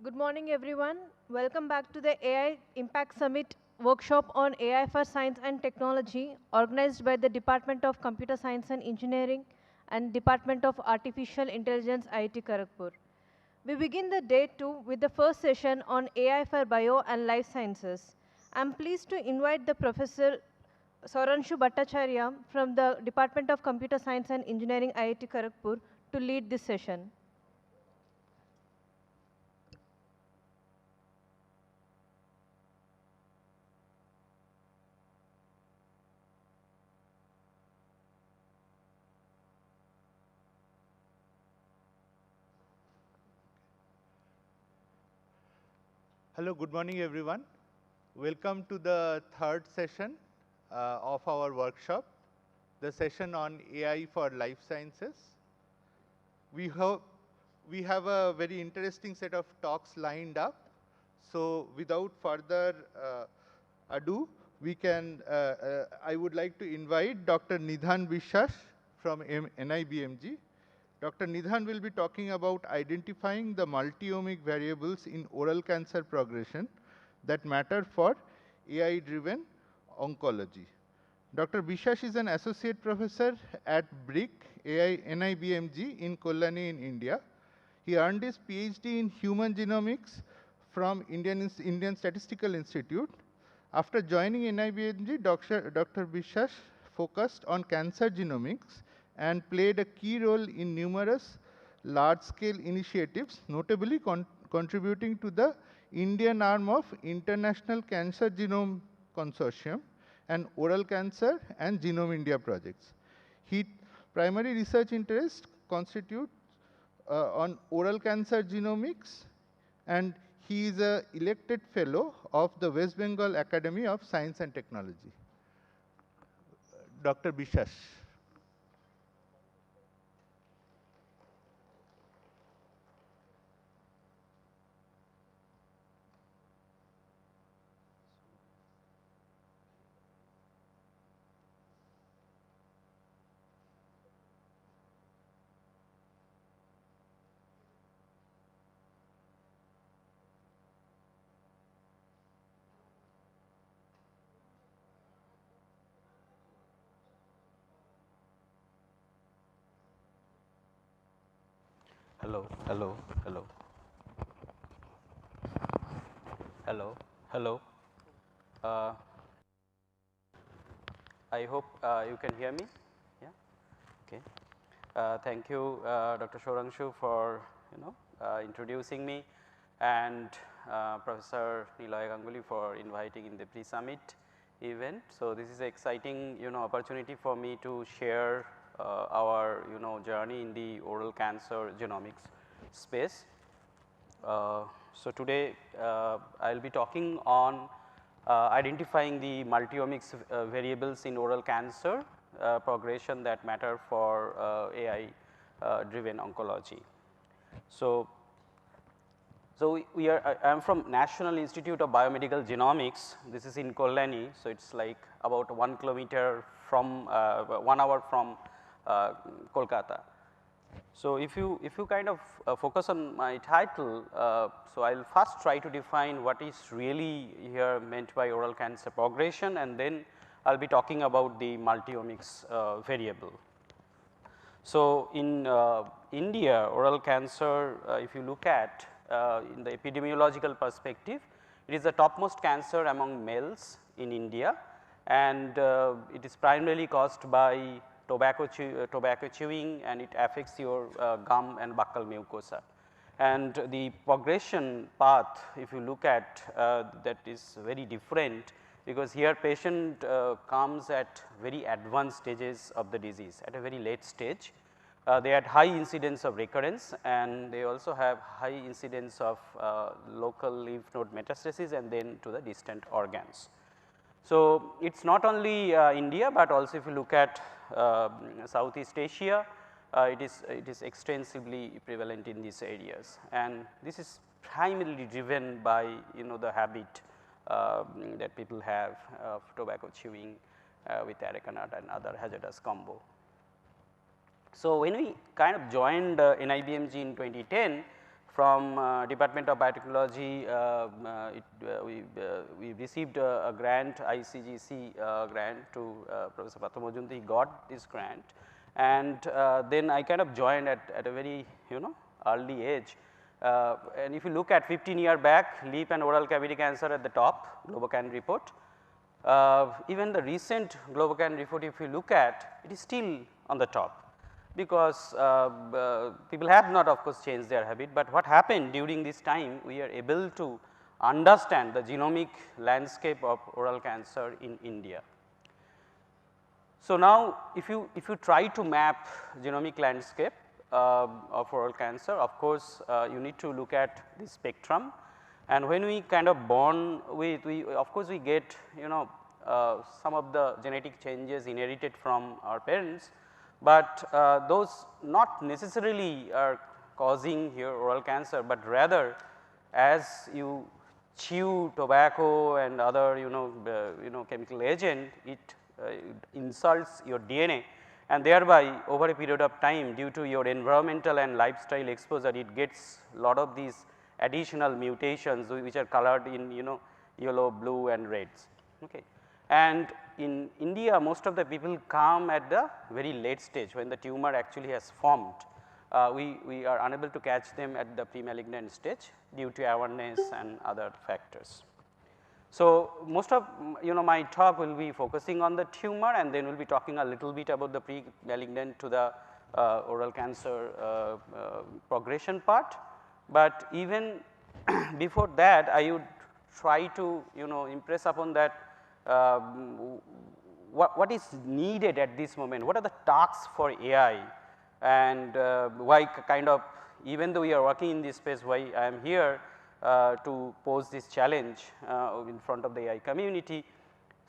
Good morning, everyone. Welcome back to the AI Impact Summit workshop on AI for Science and Technology, organized by the Department of Computer Science and Engineering and Department of Artificial Intelligence, IIT Kharagpur. We begin the day 2 with the first session on AI for Bio and Life Sciences. I'm pleased to invite the Professor Sauranshu Bhattacharya from the Department of Computer Science and Engineering, IIT Kharagpur, to lead this session. Hello, good morning everyone. Welcome to the third session of our workshop, the session on AI for life sciences. We have a very interesting set of talks lined up. So without further ado, I would like to invite Dr. Nidhan Biswas from NIBMG. Dr. Nidhan will be talking about identifying the multi-omic variables in oral cancer progression that matter for AI-driven oncology. Dr. Biswas is an associate professor at BRIC NIBMG in Kollani in India. He earned his PhD in human genomics from Indian Statistical Institute. After joining NIBMG, Dr. Biswas focused on cancer genomics and played a key role in numerous large-scale initiatives, notably contributing to the Indian arm of International Cancer Genome Consortium and Oral Cancer and Genome India projects. His primary research interests constitute on oral cancer genomics, and he is an elected fellow of the West Bengal Academy of Science and Technology. Dr. Biswas. Hello, hello, hello. Hello, hello. I hope you can hear me. Yeah. Okay. Thank you, Dr. Sauranshu, for introducing me, and Professor Niloy Ganguly for inviting in the pre-summit event. So this is an exciting opportunity for me to share our journey in the oral cancer genomics space. So today I will be talking on identifying the multi-omics variables in oral cancer progression that matter for AI driven oncology. So I am from National Institute of Biomedical Genomics. This is in Kollani, so it's like about 1 kilometer from 1 hour from Kolkata. So if you kind of focus on my title, so I will first try to define what is really here meant by oral cancer progression, and then I will be talking about the multi-omics variable. So in India, oral cancer, if you look at in the epidemiological perspective, it is the topmost cancer among males in India, and it is primarily caused by tobacco chewing, and it affects your gum and buccal mucosa. And the progression path, if you look at that, is very different, because here patient comes at very advanced stages of the disease, at a very late stage. They had high incidence of recurrence, and they also have high incidence of local lymph node metastasis and then to the distant organs. So it is not only India, but also if you look at Southeast Asia, it is extensively prevalent in these areas, and this is primarily driven by the habit that people have of tobacco chewing with areca nut and other hazardous combo. So when we kind of joined NIBMG in 2010, from Department of Biotechnology. We received a grant, ICGC grant to Professor Partha Majumdar. He got this grant, and then I kind of joined at a very early age. And if you look at 15 years back, lip and oral cavity cancer at the top, GloboCan report. Even the recent GloboCan report, if you look at, it is still on the top, because people have not of course changed their habit, but what happened during this time, we are able to understand the genomic landscape of oral cancer in India. So now if you try to map genomic landscape of oral cancer, of course you need to look at the spectrum, and when we kind of born with, of course we get some of the genetic changes inherited from our parents, but those not necessarily are causing here oral cancer, but rather as you chew tobacco and other chemical agent, it insults your DNA, and thereby over a period of time, due to your environmental and lifestyle exposure, it gets lot of these additional mutations which are colored in yellow, blue and reds. Okay. And in India, most of the people come at the very late stage when the tumor actually has formed. We are unable to catch them at the pre-malignant stage due to awareness and other factors. So, most of my talk will be focusing on the tumor, and then we will be talking a little bit about the pre-malignant to the oral cancer progression part. But even before that, I would try to impress upon that what is needed at this moment, what are the tasks for AI, and why kind of, even though we are working in this space, why I am here to pose this challenge in front of the AI community.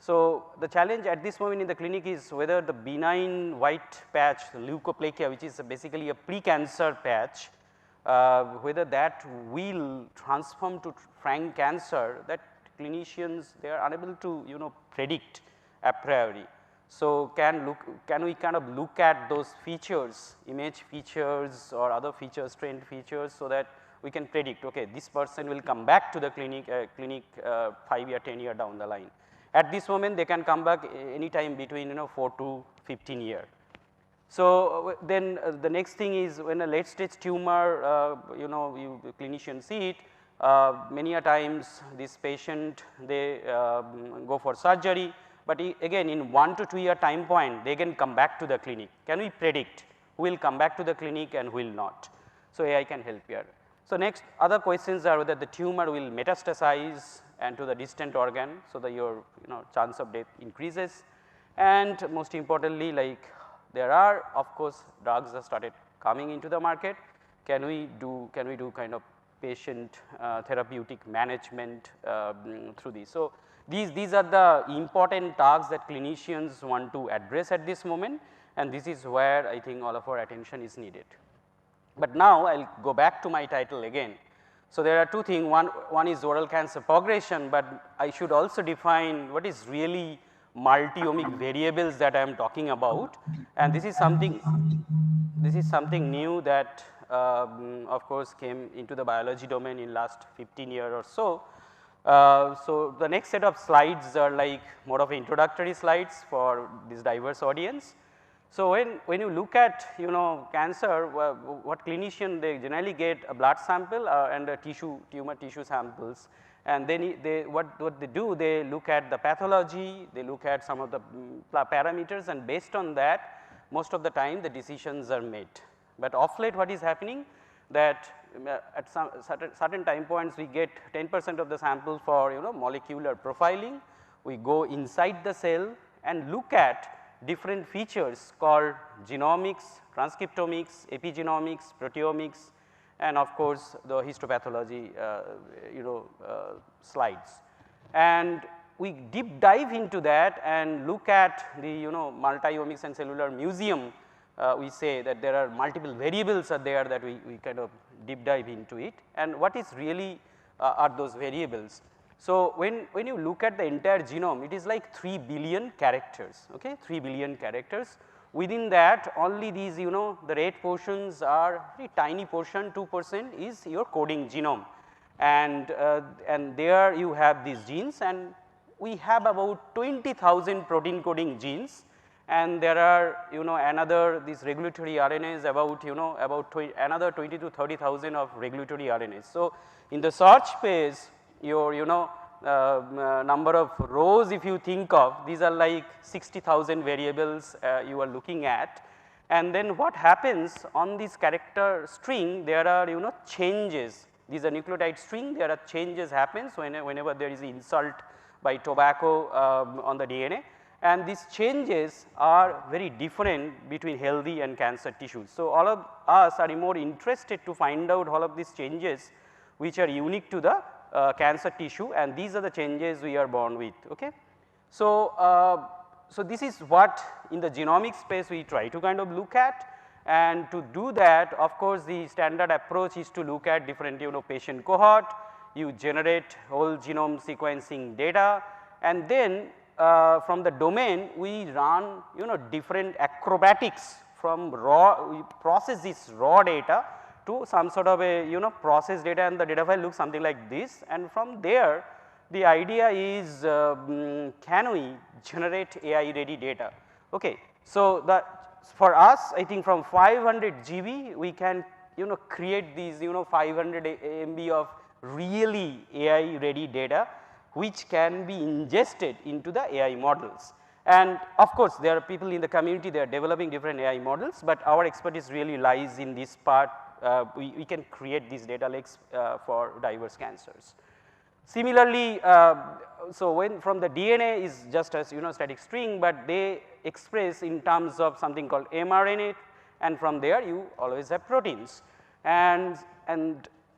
So, the challenge at this moment in the clinic is whether the benign white patch, leukoplakia, which is basically a pre-cancer patch, whether that will transform to frank cancer, that clinicians, they are unable to predict a priori. So, can we kind of look at those features, image features or other features, trend features, so that we can predict, okay, this person will come back to the clinic 5 year, 10 year down the line. At this moment, they can come back any time between 4 to 15 years. So, then the next thing is when a late stage tumor, you clinicians see it, many a times this patient, they go for surgery, but again in 1 to 2 year time point, they can come back to the clinic. Can we predict who will come back to the clinic and who will not? So, AI can help here. So, next other questions are whether the tumor will metastasize and to the distant organ, so that your chance of death increases, and most importantly, like there are of course drugs that started coming into the market. Can we do kind of patient therapeutic management through these? So, these are the important tasks that clinicians want to address at this moment, and this is where I think all of our attention is needed. But now I will go back to my title again. So, there are two things, one is oral cancer progression, but I should also define what is really multi-omic variables that I am talking about, and this is something new that of course came into the biology domain in last 15 years or so. So, the next set of slides are like more of introductory slides for this diverse audience. So, when you look at cancer, what clinician, they generally get a blood sample and a tumor tissue samples, and then what they do, they look at the pathology, they look at some of the parameters, and based on that most of the time the decisions are made. But of late what is happening, that at some certain time points we get 10% of the sample for molecular profiling, we go inside the cell and look at different features called genomics, transcriptomics, epigenomics, proteomics, and of course the histopathology slides. And we deep dive into that and look at the multi-omics and cellular museum. We say that there are multiple variables are there that we kind of deep dive into it, and what is really are those variables. So, when you look at the entire genome, it is like 3 billion characters, okay, 3 billion characters, Within that only these the red portions are very tiny portion, 2% is your coding genome, and there you have these genes, and we have about 20,000 protein coding genes, and there are another these regulatory RNAs about about another 20 to 30,000 of regulatory RNAs. So, in the search phase your number of rows if you think of, these are like 60,000 variables you are looking at, and then what happens on this character string, there are changes, these are nucleotide string, there are changes happens whenever there is insult by tobacco on the DNA, and these changes are very different between healthy and cancer tissues. So, all of us are more interested to find out all of these changes which are unique to the cancer tissue, and these are the changes we are born with. Okay. So, so this is what in the genomic space we try to kind of look at, and to do that of course the standard approach is to look at different patient cohort, you generate whole genome sequencing data, and then from the domain we run different acrobatics from raw, we process this raw data to some sort of a process data, and the data file looks something like this, and from there the idea is can we generate AI ready data. Okay. So, for us I think from 500 GB we can create these 500 MB of really AI ready data which can be ingested into the AI models. And of course, there are people in the community, they are developing different AI models, but our expertise really lies in this part. We can create these data lakes for diverse cancers. Similarly, so when from the DNA is just as static string, but they express in terms of something called mRNA, and from there you always have proteins. And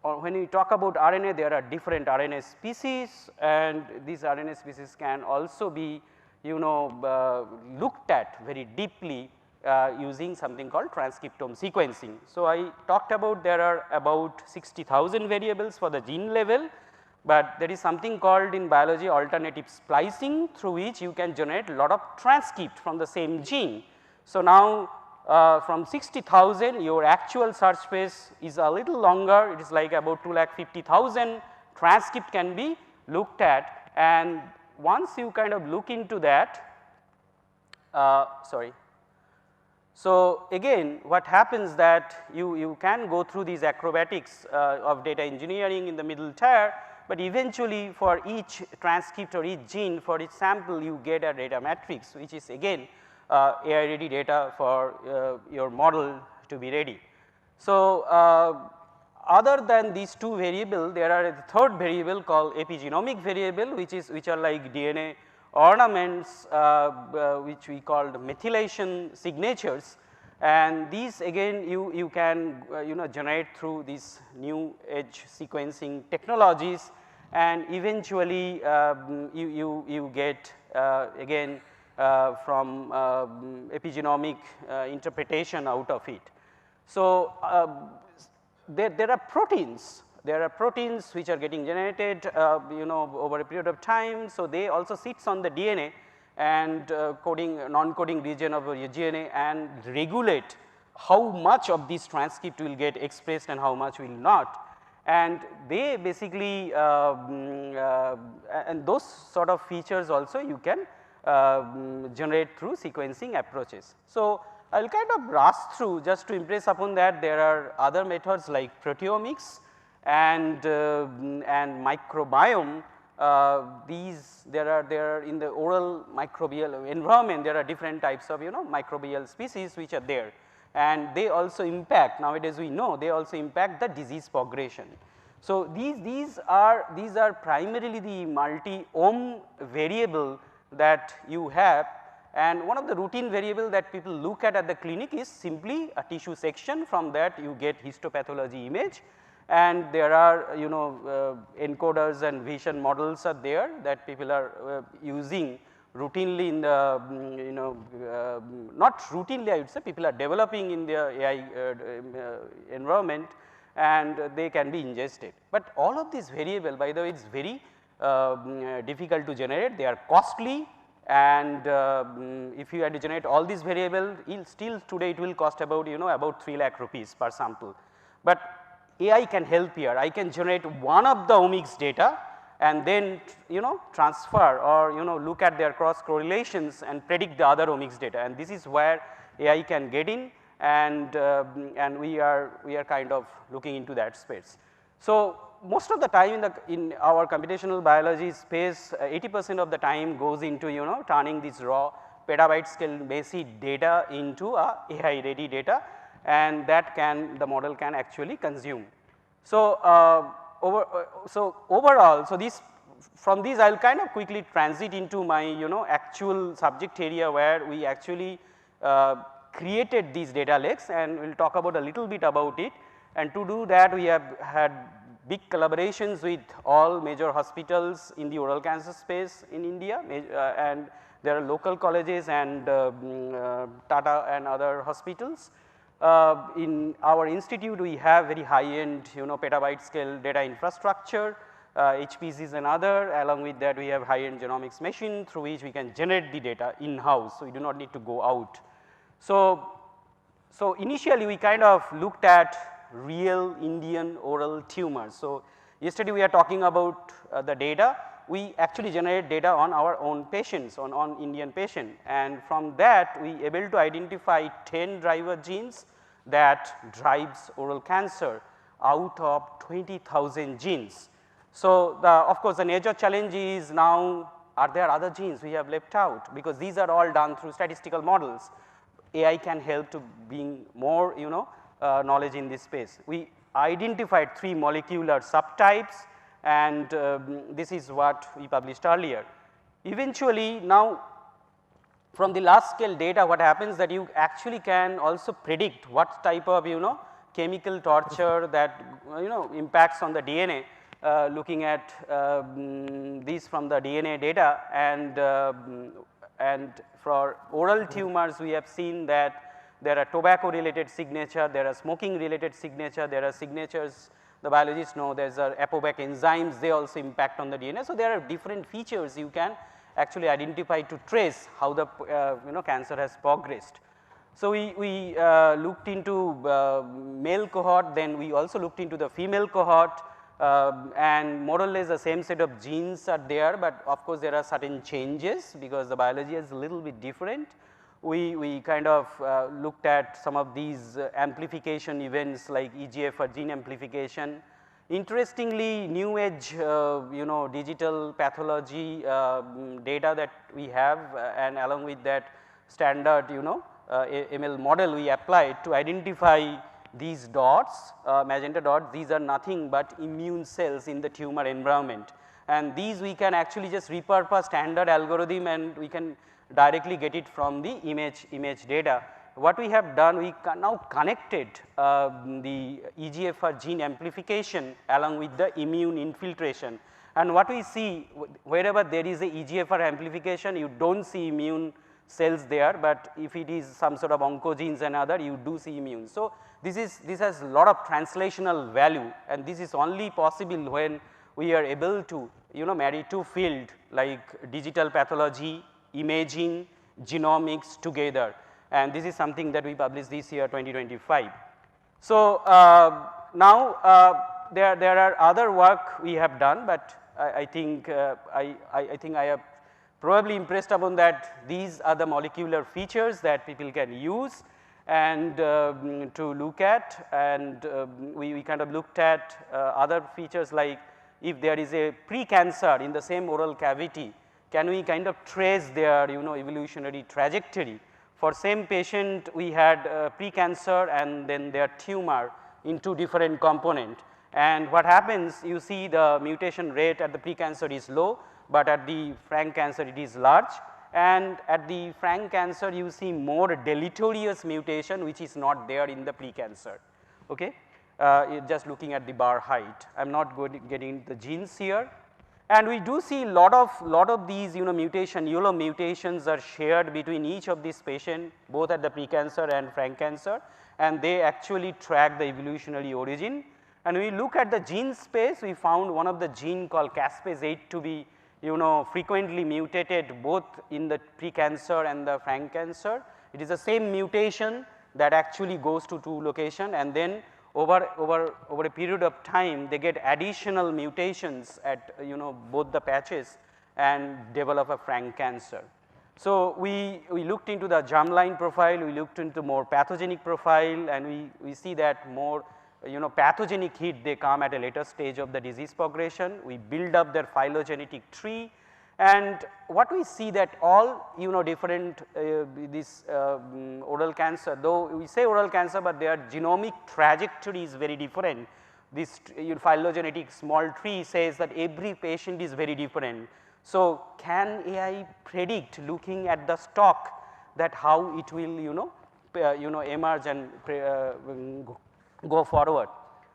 when we talk about RNA, there are different RNA species, and these RNA species can also be looked at very deeply using something called transcriptome sequencing. So, I talked about there are about 60,000 variables for the gene level, but there is something called in biology alternative splicing, through which you can generate a lot of transcript from the same gene. So, now from 60,000 your actual search space is a little longer, it is like about 2,50,000 transcript can be looked at, and once you kind of look into that, sorry. So, again what happens that you can go through these acrobatics of data engineering in the middle tier, but eventually for each transcript or each gene for each sample you get a data matrix, which is again AI ready data for your model to be ready. So, other than these two variables, there are a third variable called epigenomic variable, which are like DNA ornaments which we called methylation signatures, and these again you can generate through these new age sequencing technologies, and eventually you get again from epigenomic interpretation out of it. So, there are proteins which are getting generated over a period of time. So, they also sits on the DNA and coding non-coding region of your DNA and regulate how much of this transcript will get expressed and how much will not, and they basically and those sort of features also you can generate through sequencing approaches. So, I will kind of rush through just to impress upon that there are other methods like proteomics and microbiome. These there are in the oral microbial environment, there are different types of microbial species which are there, and they also impact, nowadays we know they also impact the disease progression. So, these are primarily the multi-ohm variable that you have, and one of the routine variable that people look at the clinic is simply a tissue section. From that you get histopathology image, and there are encoders and vision models are there that people are using routinely in the not routinely I would say, people are developing in their AI environment, and they can be ingested. But all of these variable by the way is very difficult to generate, they are costly, And if you had to generate all these variables, still today it will cost about about 3 lakh rupees per sample. But AI can help here. I can generate one of the omics data and then transfer or look at their cross correlations and predict the other omics data, and this is where AI can get in, and we are kind of looking into that space. So most of the time in our computational biology space, 80% of the time goes into turning this raw petabyte scale messy data into a AI ready data, and that the model can actually consume. So overall, so from these I will kind of quickly transit into my actual subject area where we actually created these data lakes, and we will talk about a little bit about it. And to do that, we have had big collaborations with all major hospitals in the oral cancer space in India, and there are local colleges and Tata and other hospitals. In our institute, we have very high end petabyte scale data infrastructure, HPCs and other. Along with that, we have high end genomics machine through which we can generate the data in house, so we do not need to go out. So initially we kind of looked at real Indian oral tumors. So yesterday we are talking about the data. We actually generate data on our own patients, on Indian patient, and from that we able to identify 10 driver genes that drives oral cancer out of 20,000 genes. So of course the major challenge is now, are there other genes we have left out, because these are all done through statistical models. AI can help to bring more knowledge in this space. We identified 3 molecular subtypes, and this is what we published earlier. Eventually now from the large scale data, what happens that you actually can also predict what type of chemical torture that impacts on the DNA, looking at these from the DNA data, and for oral tumors we have seen that there are tobacco related signature, there are smoking related signature, there are signatures the biologists know, there is ApoBec enzymes, they also impact on the DNA. So there are different features you can actually identify to trace how the cancer has progressed. So we looked into male cohort, then we also looked into the female cohort, and more or less the same set of genes are there, but of course there are certain changes because the biology is a little bit different. We kind of looked at some of these amplification events like EGFR gene amplification. Interestingly, new age digital pathology data that we have, and along with that standard ML model we applied to identify these dots, magenta dots, these are nothing but immune cells in the tumor environment, and these we can actually just repurpose standard algorithm and we can directly get it from the image data. What we have done, we now connected the EGFR gene amplification along with the immune infiltration, and what we see, wherever there is a EGFR amplification, you do not see immune cells there, but if it is some sort of oncogenes and other, you do see immune. So this has a lot of translational value, and this is only possible when we are able to marry 2 fields like digital pathology, imaging, genomics together, and this is something that we published this year 2025. So now there are other work we have done, but I think I have probably impressed upon that these are the molecular features that people can use and to look at, and we kind of looked at other features like if there is a pre-cancer in the same oral cavity, can we kind of trace their evolutionary trajectory. For same patient we had pre-cancer and then their tumor in 2 different component, and what happens, you see the mutation rate at the pre-cancer is low, but at the frank cancer it is large, and at the frank cancer you see more deleterious mutation which is not there in the pre-cancer. Okay? Just looking at the bar height, I am not going to get into the genes here. And we do see lot of these mutation, YOLO mutations are shared between each of these patients, both at the pre-cancer and frank cancer, and they actually track the evolutionary origin. And we look at the gene space, we found one of the gene called caspase 8 to be you know, frequently mutated both in the pre-cancer and the frank cancer. It is the same mutation that actually goes to two location, and then over a period of time they get additional mutations at, you know, both the patches and develop a frank cancer. So, we looked into the germline profile, we looked into more pathogenic profile, and we see that more, you know, pathogenic hit they come at a later stage of the disease progression. We build up their phylogenetic tree, and what we see that all, you know, different this oral cancer, though we say oral cancer, but their genomic trajectory is very different. This phylogenetic small tree says that every patient is very different. So, can AI predict, looking at the stock, that how it will, you know, emerge and go forward.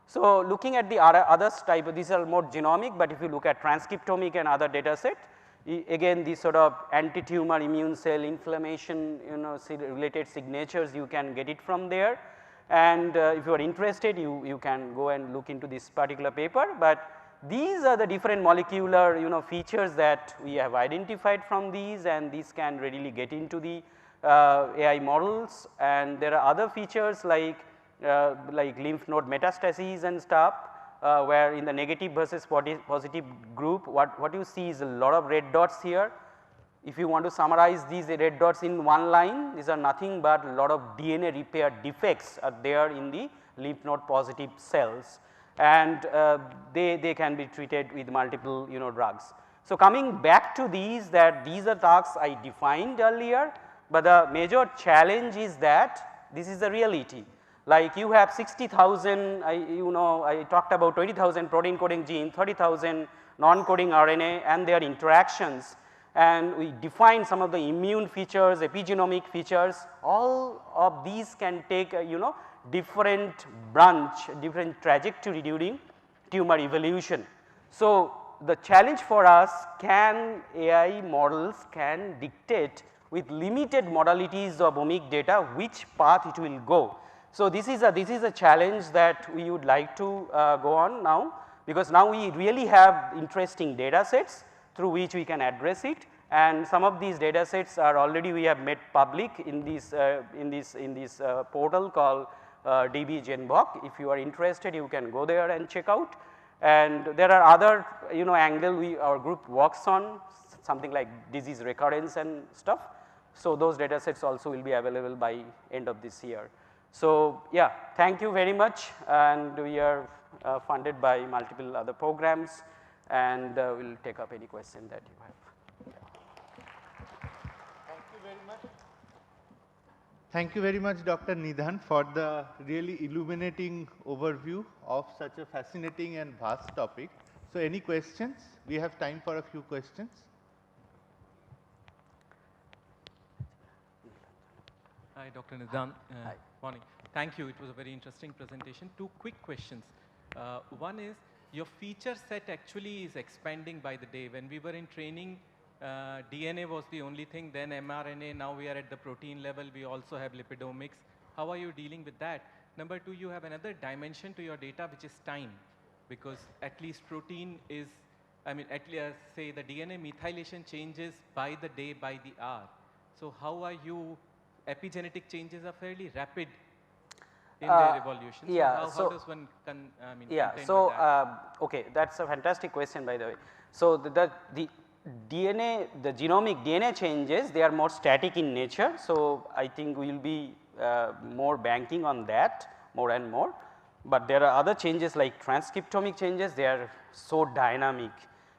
So, looking at the other type, these are more genomic, but if you look at transcriptomic and other data set, again these sort of anti-tumor immune cell inflammation, you know, related signatures, you can get it from there. And if you are interested, you can go and look into this particular paper, but these are the different molecular, you know, features that we have identified from these, and these can readily get into the AI models. And there are other features like lymph node metastases and stuff, where in the negative versus positive group, what you see is a lot of red dots here. If you want to summarize these red dots in one line, these are nothing but a lot of DNA repair defects are there in the lymph node positive cells, and they can be treated with multiple, you know, drugs. So, coming back to these, that these are tasks I defined earlier, but the major challenge is that this is the reality. Like you have 60,000, I talked about 20,000 protein coding gene, 30,000 non-coding RNA and their interactions, and we define some of the immune features, epigenomic features. All of these can take different branch, different trajectory during tumor evolution. So, the challenge for us, can AI models can dictate with limited modalities of omic data which path it will go. So, this is a challenge that we would like to go on now, because now we really have interesting data sets through which we can address it, and some of these data sets are already we have made public in this portal called DB-GenBock. If you are interested, you can go there and check out. And there are other angle our group works on, something like disease recurrence and stuff. So, those data sets also will be available by end of this year. So, yeah, thank you very much, and we are funded by multiple other programs, and we will take up any question that you have. Thank you very much. Thank you very much, Dr. Nidhan, for the really illuminating overview of such a fascinating and vast topic. So, any questions? We have time for a few questions. Hi, Dr. Nidhan. Hi. Morning. Thank you. It was a very interesting presentation. Two quick questions. One is, your feature set actually is expanding by the day. When we were in training, DNA was the only thing, then mRNA, now we are at the protein level, we also have lipidomics. How are you dealing with that? Number two, you have another dimension to your data, which is time, because at least protein is, at least say the DNA methylation changes by the day, by the hour. So how are you, epigenetic changes are fairly rapid in their evolution. Yeah, so how does one okay, that's a fantastic question, by the way. So, the DNA, the genomic DNA changes, they are more static in nature. So, I think we will be more banking on that more and more, but there are other changes like transcriptomic changes, they are so dynamic.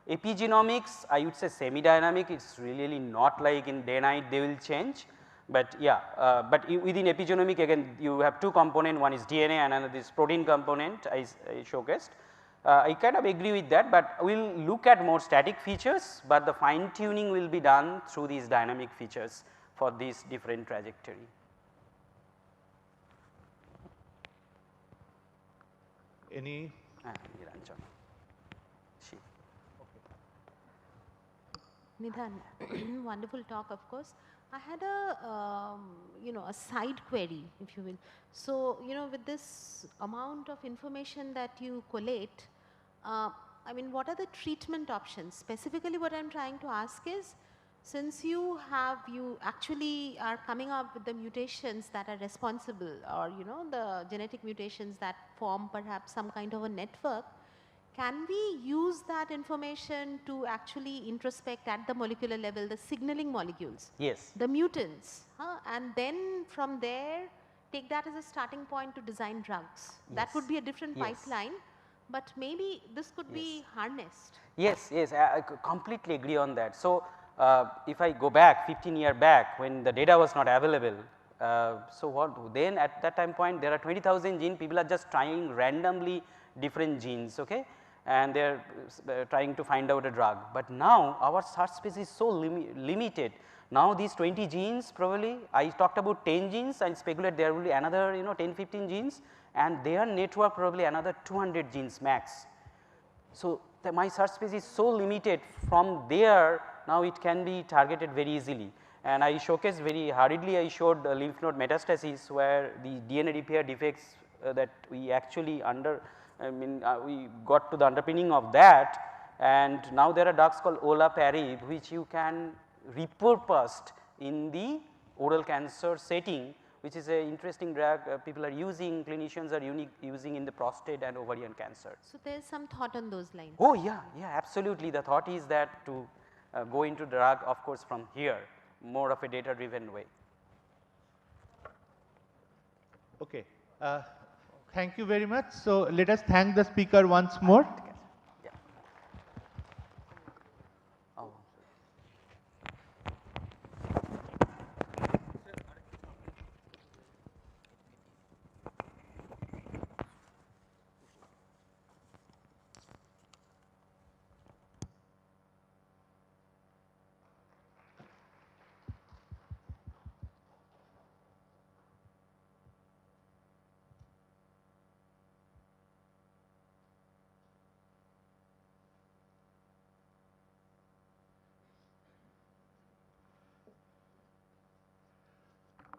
Epigenomics, I would say semi dynamic, it is really not like in day night they will change. But yeah, but within epigenomic again you have two components, one is DNA and another is protein component I showcased. I kind of agree with that, but we will look at more static features, but the fine tuning will be done through these dynamic features for these different trajectory. Any? Nidhan, wonderful talk, of course. I had a side query, if you will. So, with this amount of information that you collate, I mean, what are the treatment options? Specifically, what I'm trying to ask is, since you actually are coming up with the mutations that are responsible, or the genetic mutations that form perhaps some kind of a network, can we use that information to actually introspect at the molecular level the signaling molecules, Yes. the mutants, and then from there take that as a starting point to design drugs? That would Yes. be a different Yes. pipeline, but maybe this could be harnessed. Yes, yes, I completely agree on that. So, if I go back 15 years back when the data was not available, so what then at that time point there are 20,000 genes, people are just trying randomly different genes, okay, and they are trying to find out a drug. But now our search space is so limited. Now these 20 genes, probably I talked about 10 genes, I speculate there will be another 10, 15 genes, and their network probably another 200 genes max. So, my search space is so limited, from there now it can be targeted very easily, and I showcased very hurriedly, I showed lymph node metastases where the DNA repair defects that we actually we got to the underpinning of that, and now there are drugs called olaparib which you can repurposed in the oral cancer setting, which is an interesting drug people are using, clinicians are using in the prostate and ovarian cancer. So there is some thought on those lines. Oh yeah, yeah, absolutely. The thought is that to go into drug, of course, from here, more of a data driven way. Okay. Thank you very much. So let us thank the speaker once more. Yeah. Oh.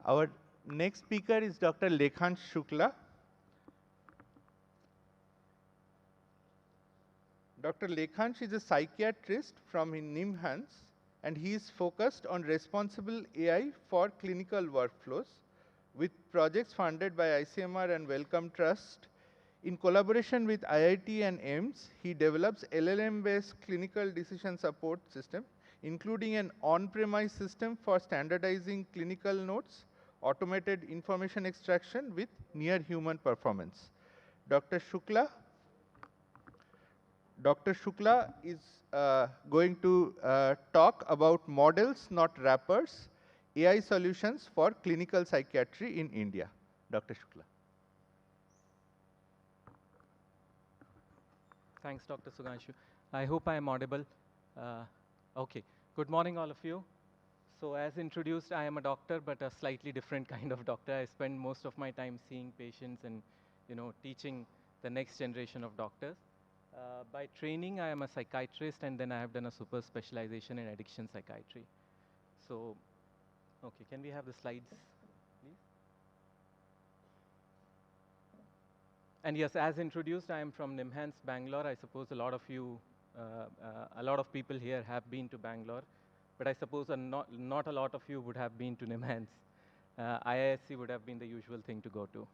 Our next speaker is Dr. Lekhansh Shukla. Dr. Lekhansh is a psychiatrist from NIMHANS, and he is focused on responsible AI for clinical workflows with projects funded by ICMR and Wellcome Trust. In collaboration with IIT and AIIMS, he develops LLM-based clinical decision support system, including an on-premise system for standardizing clinical notes, automated information extraction with near human performance. Dr. Shukla is going to talk about models, not wrappers, AI solutions for clinical psychiatry in India. Dr. Shukla. Thanks, Dr. Sudhanshu. I hope I am audible. Okay. Good morning, all of you. So as introduced, I am a doctor, but a slightly different kind of doctor. I spend most of my time seeing patients and teaching the next generation of doctors. By training, I am a psychiatrist, and then I have done a super specialization in addiction psychiatry. So, okay, can we have the slides, please? And yes, as introduced, I am from NIMHANS, Bangalore. I suppose a lot of people here have been to Bangalore, but I suppose not a lot of you would have been to NIMHANS. IISc would have been the usual thing to go to.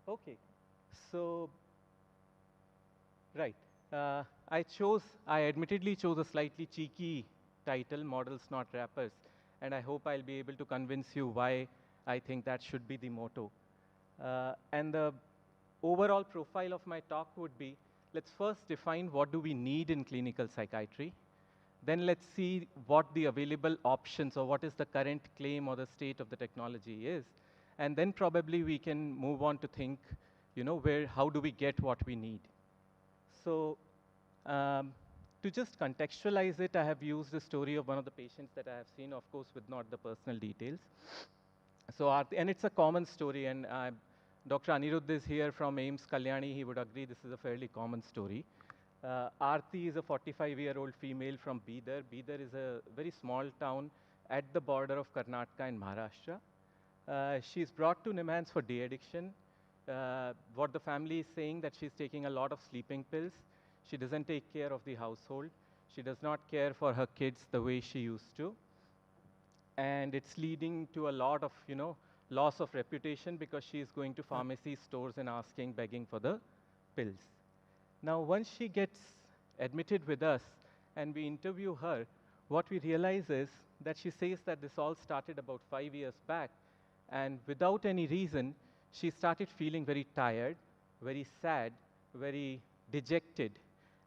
Okay, so, right. I admittedly chose a slightly cheeky title, Models Not Wrappers, and I hope I'll be able to convince you why I think that should be the motto. And the overall profile of my talk would be, let's first define what do we need in clinical psychiatry. Then let's see what the available options or what is the current claim or the state of the technology is. And then probably we can move on to think, how do we get what we need? So to just contextualize it, I have used the story of one of the patients that I have seen, of course, with not the personal details. So, and it's a common story, and Dr. Anirudh is here from AIIMS Kalyani. He would agree this is a fairly common story. Aarti is a 45-year-old female from Bidar. Bidar is a very small town at the border of Karnataka and Maharashtra. She's brought to NIMHANS for de-addiction. What the family is saying that she's taking a lot of sleeping pills. She doesn't take care of the household. She does not care for her kids the way she used to. And it's leading to a lot of, loss of reputation because she's going to pharmacy stores and asking, begging for the pills. Now, once she gets admitted with us and we interview her, what we realize is that she says that this all started about 5 years back, and without any reason, she started feeling very tired, very sad, very dejected,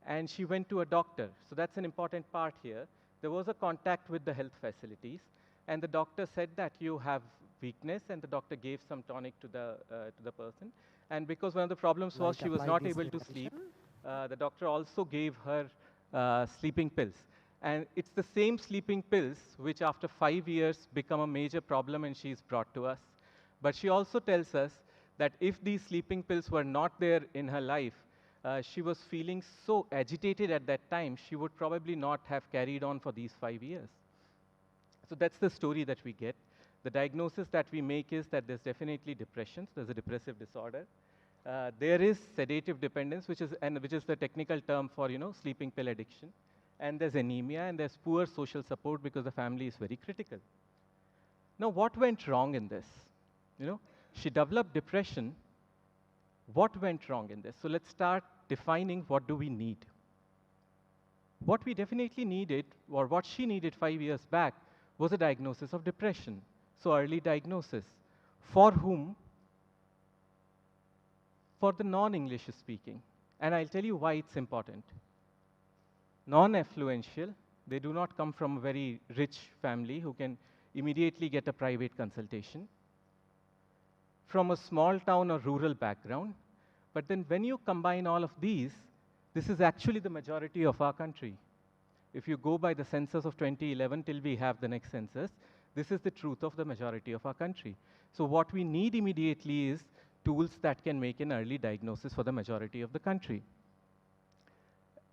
and she went to a doctor. So that's an important part here. There was a contact with the health facilities, and the doctor said that you have weakness, and the doctor gave some tonic to the person. And because one of the problems was she was not able to sleep, the doctor also gave her sleeping pills. And it's the same sleeping pills which after 5 years become a major problem and she's brought to us. But she also tells us that if these sleeping pills were not there in her life, she was feeling so agitated at that time, she would probably not have carried on for these 5 years. So that's the story that we get. The diagnosis that we make is that there's definitely depression, so there's a depressive disorder. There is sedative dependence, which is the technical term for, sleeping pill addiction. And there's anemia, and there's poor social support because the family is very critical. Now, what went wrong in this? She developed depression. What went wrong in this? So let's start defining what do we need. What we definitely needed, or what she needed 5 years back, was a diagnosis of depression. So early diagnosis. For whom? For the non-English speaking. And I'll tell you why it's important. Non-affluential, they do not come from a very rich family who can immediately get a private consultation. From a small town or rural background. But then when you combine all of these, this is actually the majority of our country. If you go by the census of 2011 till we have the next census, this is the truth of the majority of our country. So what we need immediately is tools that can make an early diagnosis for the majority of the country.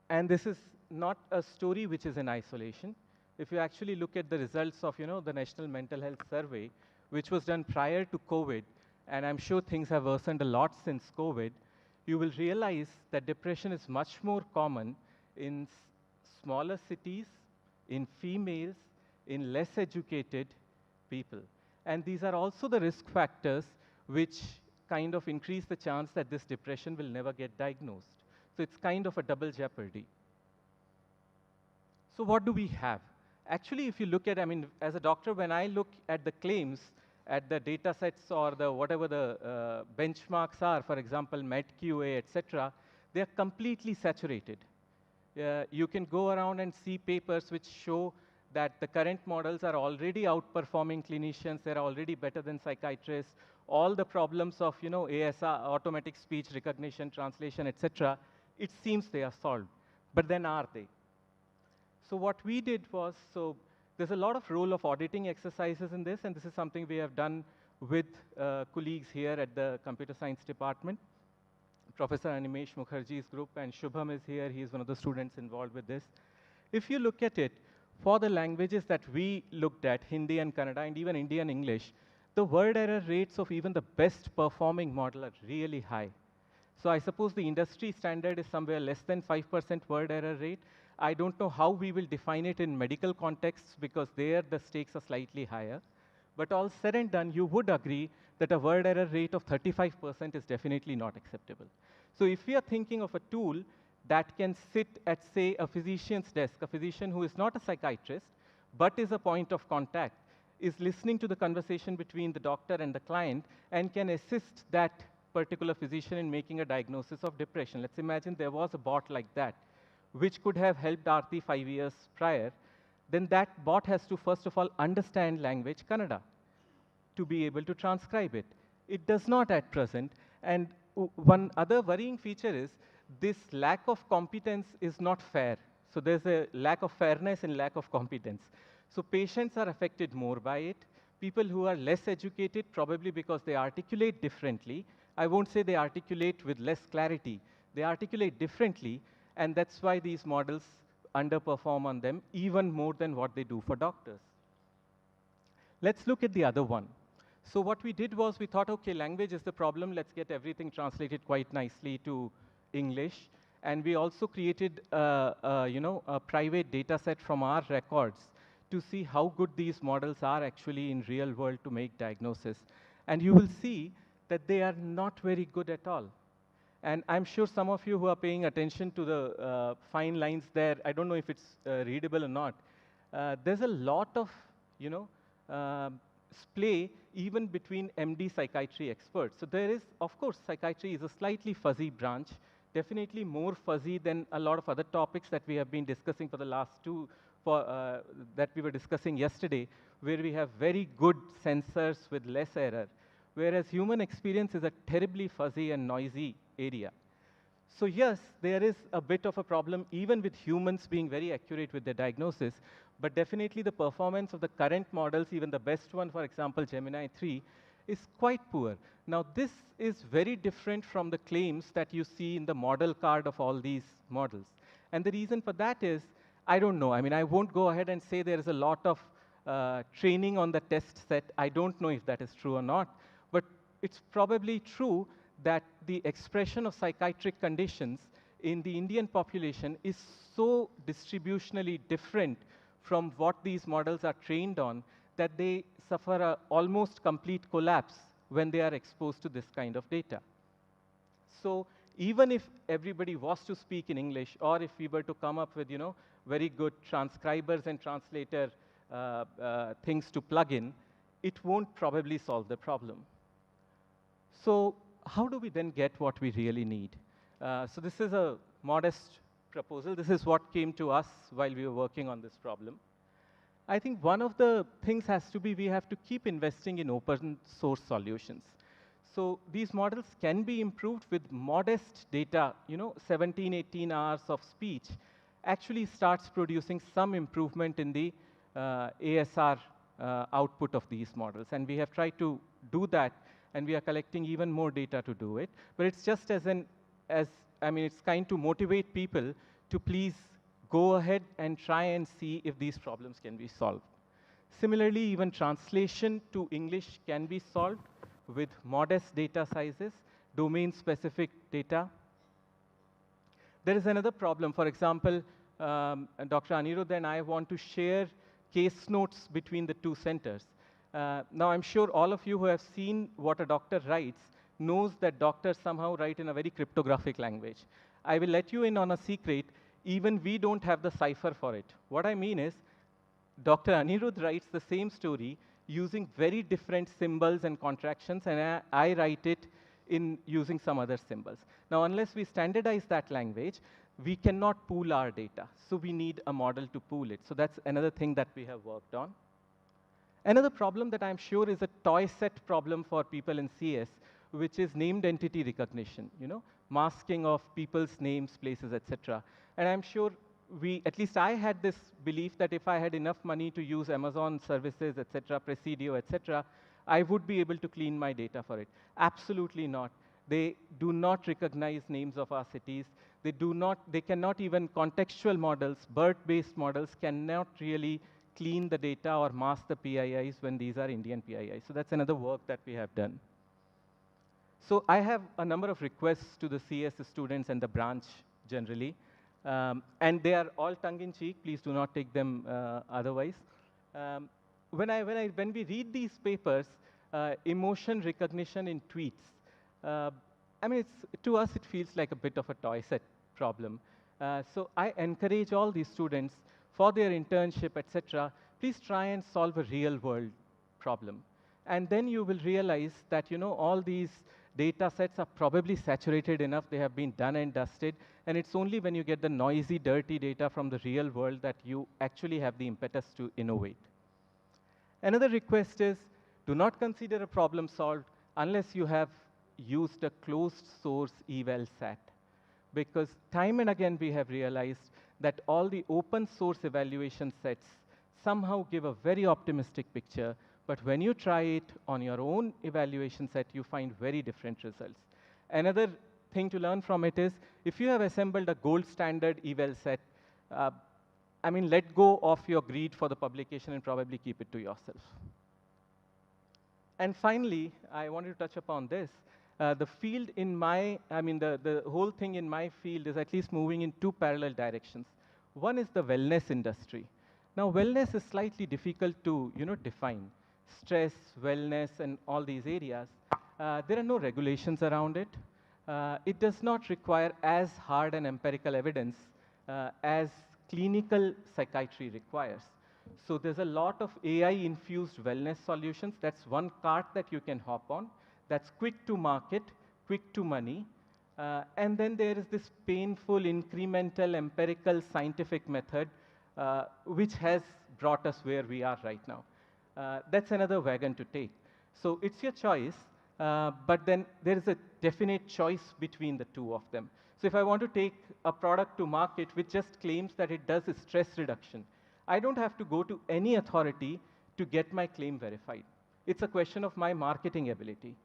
And this is not a story which is in isolation. If you actually look at the results of, the National Mental Health Survey, which was done prior to COVID, and I'm sure things have worsened a lot since COVID, you will realize that depression is much more common in smaller cities, in females, in less educated people. And these are also the risk factors which kind of increase the chance that this depression will never get diagnosed. So it's kind of a double jeopardy. So what do we have? Actually, if you look at, as a doctor, when I look at the claims, at the data sets or the whatever the benchmarks are, for example, MedQA, etc., they are completely saturated. You can go around and see papers which show that the current models are already outperforming clinicians, they're already better than psychiatrists. All the problems of, ASR, automatic speech recognition, translation, etc., it seems they are solved. But then are they? So what we did was, there's a lot of role of auditing exercises in this, and this is something we have done with colleagues here at the computer science department. Professor Animesh Mukherjee's group, and Shubham is here. He's one of the students involved with this. If you look at it, for the languages that we looked at, Hindi and Kannada, and even Indian English, the word error rates of even the best performing model are really high. So I suppose the industry standard is somewhere less than 5% word error rate. I don't know how we will define it in medical contexts because there the stakes are slightly higher. But all said and done, you would agree that a word error rate of 35% is definitely not acceptable. So if we are thinking of a tool that can sit at, say, a physician's desk, a physician who is not a psychiatrist, but is a point of contact, is listening to the conversation between the doctor and the client, and can assist that particular physician in making a diagnosis of depression. Let's imagine there was a bot like that, which could have helped Aarti 5 years prior. Then that bot has to, first of all, understand language Kannada to be able to transcribe it. It does not at present. And one other worrying feature is this lack of competence is not fair. So there's a lack of fairness and lack of competence. So patients are affected more by it. People who are less educated, probably because they articulate differently. I won't say they articulate with less clarity. They articulate differently, and that's why these models underperform on them even more than what they do for doctors. Let's look at the other one. So what we did was we thought, okay, language is the problem. Let's get everything translated quite nicely to English. And we also created a private data set from our records to see how good these models are actually in real world to make diagnosis. And you will see that they are not very good at all. And I'm sure some of you who are paying attention to the fine lines there, I don't know if it's readable or not. There's a lot of, splay even between MD psychiatry experts. So there is, of course, psychiatry is a slightly fuzzy branch, definitely more fuzzy than a lot of other topics that we have been discussing for the last that we were discussing yesterday, where we have very good sensors with less error, whereas human experience is a terribly fuzzy and noisy area. So yes, there is a bit of a problem even with humans being very accurate with their diagnosis, but definitely the performance of the current models, even the best one, for example, Gemini 3, is quite poor. Now this is very different from the claims that you see in the model card of all these models. And the reason for that is, I don't know. I mean, I won't go ahead and say there is a lot of training on the test set. I don't know if that is true or not, but it's probably true that the expression of psychiatric conditions in the Indian population is so distributionally different from what these models are trained on that they suffer a almost complete collapse when they are exposed to this kind of data. So even if everybody was to speak in English, or if we were to come up with, very good transcribers and translator things to plug in, it won't probably solve the problem. So how do we then get what we really need? So this is a modest proposal. This is what came to us while we were working on this problem. I think one of the things has to be we have to keep investing in open source solutions. So these models can be improved with modest data, 17, 18 hours of speech actually starts producing some improvement in the ASR output of these models. And we have tried to do that, and we are collecting even more data to do it. But it's just it's kind to motivate people to please go ahead and try and see if these problems can be solved. Similarly, even translation to English can be solved with modest data sizes, domain-specific data. There is another problem. For example, Dr. Anirudh and I want to share case notes between the two centers. Now, I'm sure all of you who have seen what a doctor writes knows that doctors somehow write in a very cryptographic language. I will let you in on a secret. Even we don't have the cipher for it. What I mean is, Dr. Anirudh writes the same story using very different symbols and contractions, and I write it in using some other symbols. Now, unless we standardize that language, we cannot pool our data. So we need a model to pool it. So that's another thing that we have worked on. Another problem that I'm sure is a toy set problem for people in CS, which is named entity recognition, masking of people's names, places, etc. And I'm sure at least I had this belief that if I had enough money to use Amazon services, etc., Presidio, etc., I would be able to clean my data for it. Absolutely not. They do not recognize names of our cities. They cannot even contextual models, BERT-based models cannot really clean the data or mask the PIIs when these are Indian PIIs. So that's another work that we have done. So I have a number of requests to the CS students and the branch generally. And they are all tongue-in-cheek. Please do not take them otherwise. When we read these papers, emotion recognition in tweets, to us it feels like a bit of a toy set problem. So I encourage all these students for their internship, etc., please try and solve a real-world problem. And then you will realize that all these data sets are probably saturated enough. They have been done and dusted. And it's only when you get the noisy, dirty data from the real world that you actually have the impetus to innovate. Another request is, do not consider a problem solved unless you have used a closed source eval set. Because time and again we have realized that all the open source evaluation sets somehow give a very optimistic picture, but when you try it on your own evaluation set, you find very different results. Another thing to learn from it is, if you have assembled a gold standard eval set, let go of your greed for the publication and probably keep it to yourself. And finally, I wanted to touch upon this. The field in my, I mean, the whole thing in my field is at least moving in two parallel directions. One is the wellness industry. Now, wellness is slightly difficult to, define. Stress, wellness, and all these areas. There are no regulations around it. It does not require as hard and empirical evidence as clinical psychiatry requires. So there's a lot of AI-infused wellness solutions. That's one cart that you can hop on. That's quick to market, quick to money. And then there is this painful, incremental, empirical, scientific method, which has brought us where we are right now. That's another wagon to take. So it's your choice, but then there is a definite choice between the two of them. So if I want to take a product to market which just claims that it does stress reduction, I don't have to go to any authority to get my claim verified. It's a question of my marketing ability,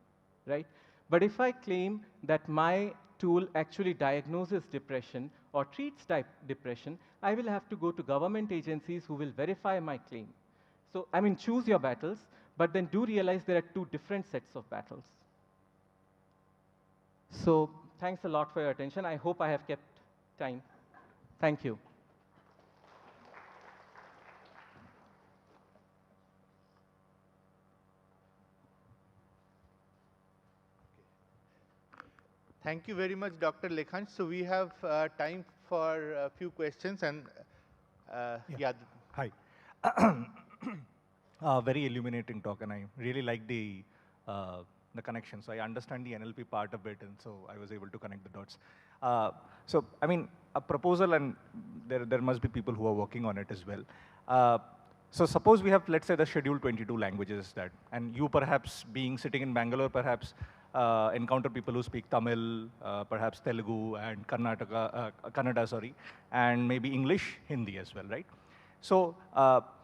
right? But if I claim that my tool actually diagnoses depression or treats depression, I will have to go to government agencies who will verify my claim. So, I mean, choose your battles, but then do realize there are two different sets of battles. So, thanks a lot for your attention. I hope I have kept time. Thank you. Thank you very much, Dr. Lekhanch. So we have time for a few questions, and yeah. Hi. Very illuminating talk, and I really like the connection. So I understand the NLP part of it, and so I was able to connect the dots. So I mean, a proposal, and there must be people who are working on it as well. So suppose we have, let's say, the scheduled 22 languages that, and you perhaps sitting in Bangalore, perhaps encounter people who speak Tamil, perhaps Telugu and Kannada, and maybe English, Hindi as well, right? So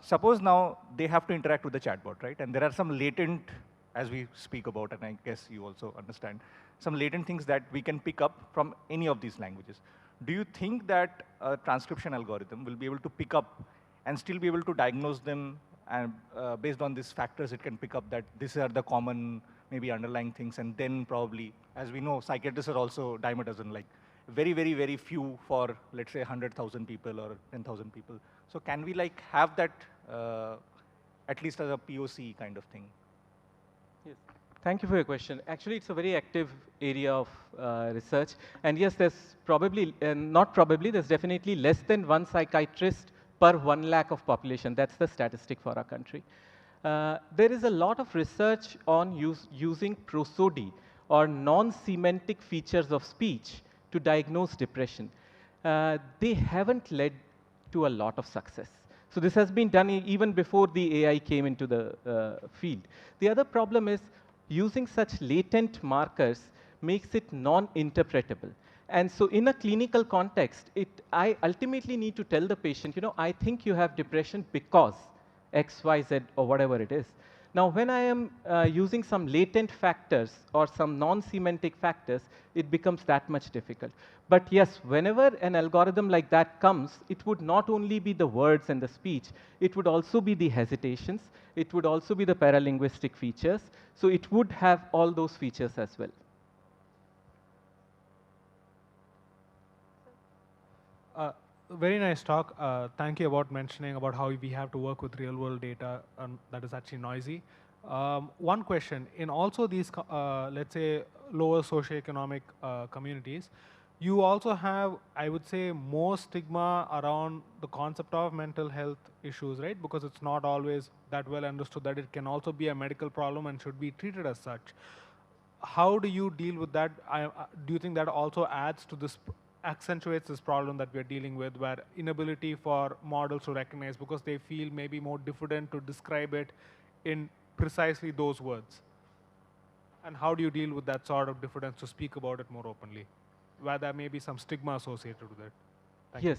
suppose now they have to interact with the chatbot, right? And there are some latent, as we speak about, and I guess you also understand, some latent things that we can pick up from any of these languages. Do you think that a transcription algorithm will be able to pick up and still be able to diagnose them, and based on these factors, it can pick up that these are the common, maybe underlying things, and then probably, as we know, psychiatrists are also dime a dozen, like very, very, very few for, let's say, 100,000 people or 10,000 people. So can we like have that at least as a POC kind of thing? Yes. Thank you for your question. Actually, it's a very active area of research. And yes, there's probably, not probably, there's definitely less than one psychiatrist per 1 lakh of population. That's the statistic for our country. There is a lot of research on using prosody or non-semantic features of speech to diagnose depression. They haven't led to a lot of success. So this has been done even before the AI came into the field. The other problem is using such latent markers makes it non-interpretable. And so in a clinical context, I ultimately need to tell the patient, I think you have depression because X, Y, Z, or whatever it is. Now, when I am using some latent factors or some non-semantic factors, it becomes that much difficult. But yes, whenever an algorithm like that comes, it would not only be the words and the speech, it would also be the hesitations, it would also be the paralinguistic features. So it would have all those features as well. Very nice talk. Thank you about mentioning about how we have to work with real world data that is actually noisy. One question, in also these, let's say, lower socioeconomic communities, you also have, I would say, more stigma around the concept of mental health issues, right? Because it's not always that well understood that it can also be a medical problem and should be treated as such. How do you deal with that? Do you think that also adds to this, accentuates this problem that we're dealing with, where inability for models to recognize because they feel maybe more diffident to describe it in precisely those words? And how do you deal with that sort of diffidence to speak about it more openly, where there may be some stigma associated with it? Yes,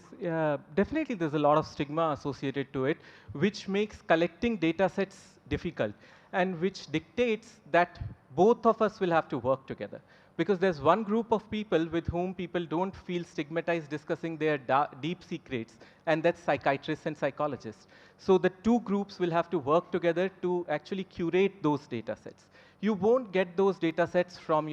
definitely there's a lot of stigma associated to it, which makes collecting data sets difficult and which dictates that both of us will have to work together. Because there's one group of people with whom people don't feel stigmatized discussing their deep secrets, and that's psychiatrists and psychologists. So the two groups will have to work together to actually curate those data sets. You won't get those data sets from,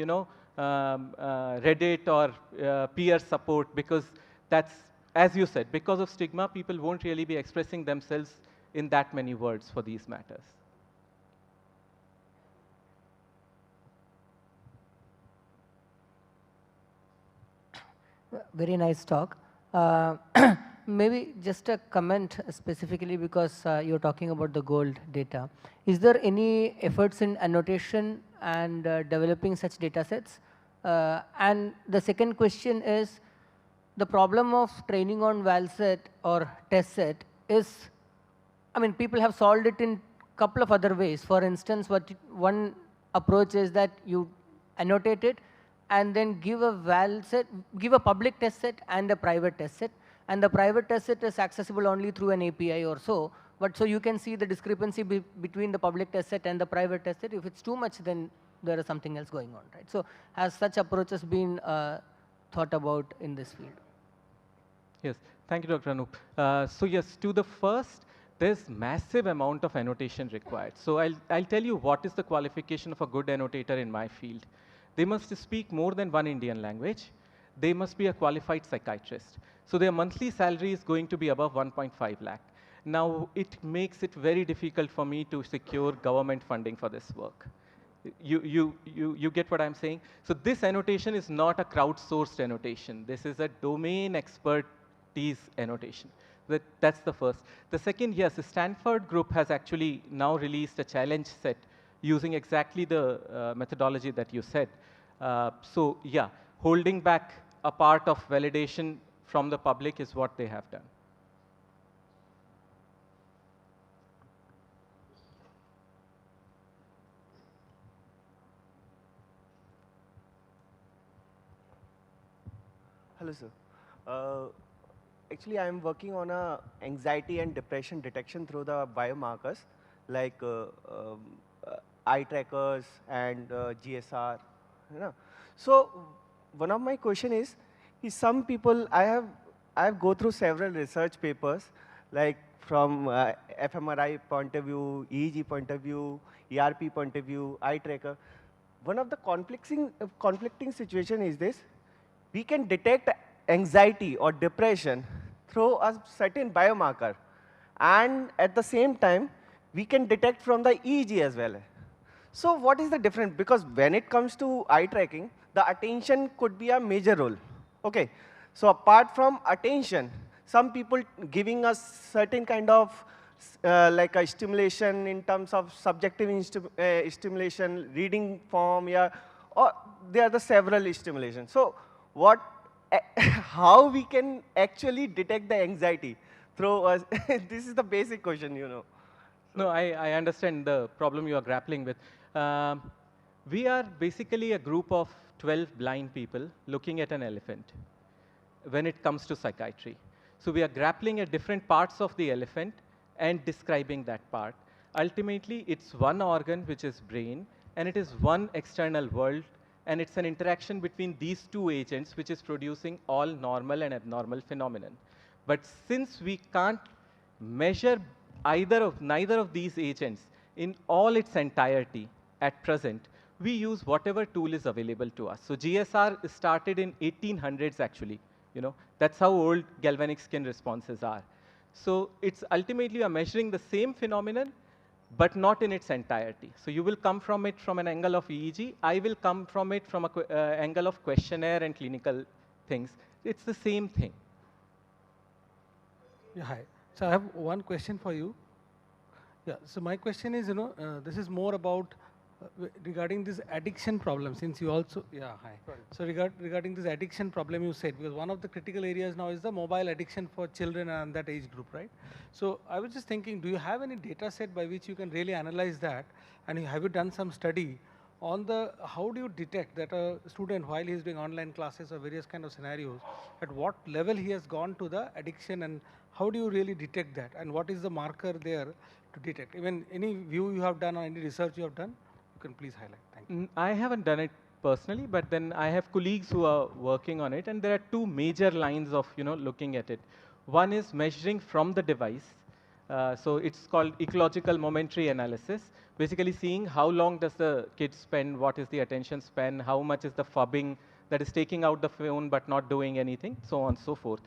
Reddit or peer support, because that's, as you said, because of stigma, people won't really be expressing themselves in that many words for these matters. Very nice talk. Maybe just a comment specifically because you're talking about the gold data. Is there any efforts in annotation and developing such data sets? And the second question is, the problem of training on val set or test set is, I mean, people have solved it in a couple of other ways. For instance, one approach is that you annotate it and then give a val set, give a public test set and a private test set. And the private test set is accessible only through an API or so. But so you can see the discrepancy between the public test set and the private test set. If it's too much, then there is something else going on, right? So has such approaches been thought about in this field? Yes, thank you, Dr. Anup. So yes, to the first, there's massive amount of annotation required. So I'll tell you what is the qualification of a good annotator in my field. They must speak more than one Indian language. They must be a qualified psychiatrist. So their monthly salary is going to be above 1.5 lakh. Now, it makes it very difficult for me to secure government funding for this work. You get what I'm saying? So this annotation is not a crowdsourced annotation. This is a domain expertise annotation. That's the first. The second, yes, the Stanford group has actually now released a challenge set using exactly the methodology that you said. So yeah, holding back a part of validation from the public is what they have done. Hello, sir. Actually, I am working on anxiety and depression detection through the biomarkers like eye trackers and GSR. You know? So one of my question is some people, I have go through several research papers like from fMRI point of view, EEG point of view, ERP point of view, eye tracker. One of the conflicting situation is this: we can detect anxiety or depression through a certain biomarker, and at the same time, we can detect from the EEG as well. So what is the difference? Because when it comes to eye tracking, the attention could be a major role. Okay, so apart from attention, some people giving us certain kind of like a stimulation in terms of subjective stimulation, reading form, yeah, or there are the several stimulations. So how we can actually detect the anxiety through us? This is the basic question, you know. No, I understand the problem you are grappling with. We are basically a group of 12 blind people looking at an elephant when it comes to psychiatry. So we are grappling at different parts of the elephant and describing that part. Ultimately, it's one organ, which is brain, and it is one external world, and it's an interaction between these two agents which is producing all normal and abnormal phenomenon. But since we can't measure neither of these agents in all its entirety at present, we use whatever tool is available to us. So GSR started in 1800s actually. That's how old galvanic skin responses are. So it's ultimately a measuring the same phenomenon, but not in its entirety. So you will come from it from an angle of EEG. I will come from it from an angle of questionnaire and clinical things. It's the same thing. Yeah, hi. So I have one question for you. Yeah, so my question is, this is more about regarding this addiction problem, since you also, yeah, hi. Sorry. So regarding this addiction problem you said, because one of the critical areas now is the mobile addiction for children and that age group, right? So I was just thinking, do you have any data set by which you can really analyze that? And have you done some study on how do you detect that a student, while he is doing online classes or various kind of scenarios, at what level he has gone to the addiction, and how do you really detect that? And what is the marker there to detect? Even any view you have done or any research you have done, you can please highlight. Thank you. I haven't done it personally, but then I have colleagues who are working on it, and there are two major lines of looking at it. One is measuring from the device. So it's called ecological momentary analysis, basically seeing how long does the kid spend, what is the attention span, how much is the fubbing, that is taking out the phone but not doing anything, so on and so forth.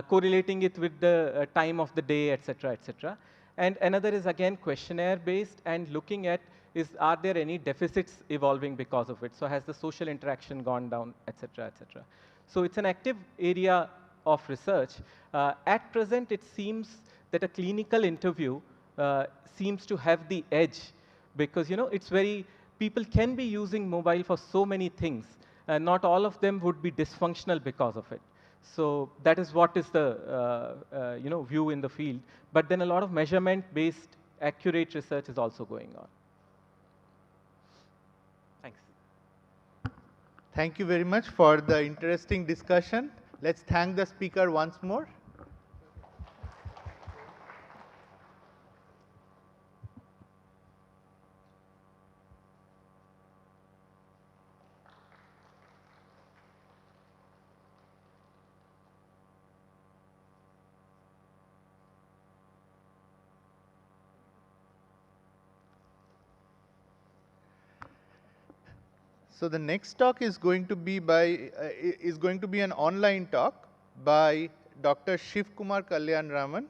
Correlating it with the time of the day, etc., etc. And another is again questionnaire based and looking at are there any deficits evolving because of it? So has the social interaction gone down, etc., etc. So it's an active area of research. At present, it seems that a clinical interview seems to have the edge because it's people can be using mobile for so many things. Not all of them would be dysfunctional because of it. So that is what is the view in the field. But then a lot of measurement-based accurate research is also going on. Thanks. Thank you very much for the interesting discussion. Let's thank the speaker once more. So the next talk is going to be an online talk by Dr. Shiv Kumar Kalyan Raman,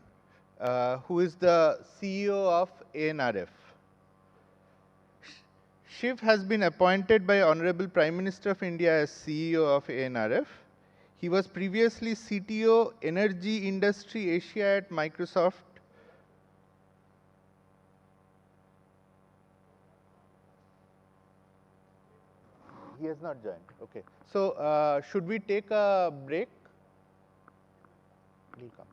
who is the CEO of ANRF. Shiv has been appointed by Honorable Prime Minister of India as CEO of ANRF. He was previously CTO Energy Industry Asia at Microsoft. He has not joined. Okay. So should we take a break? He'll come.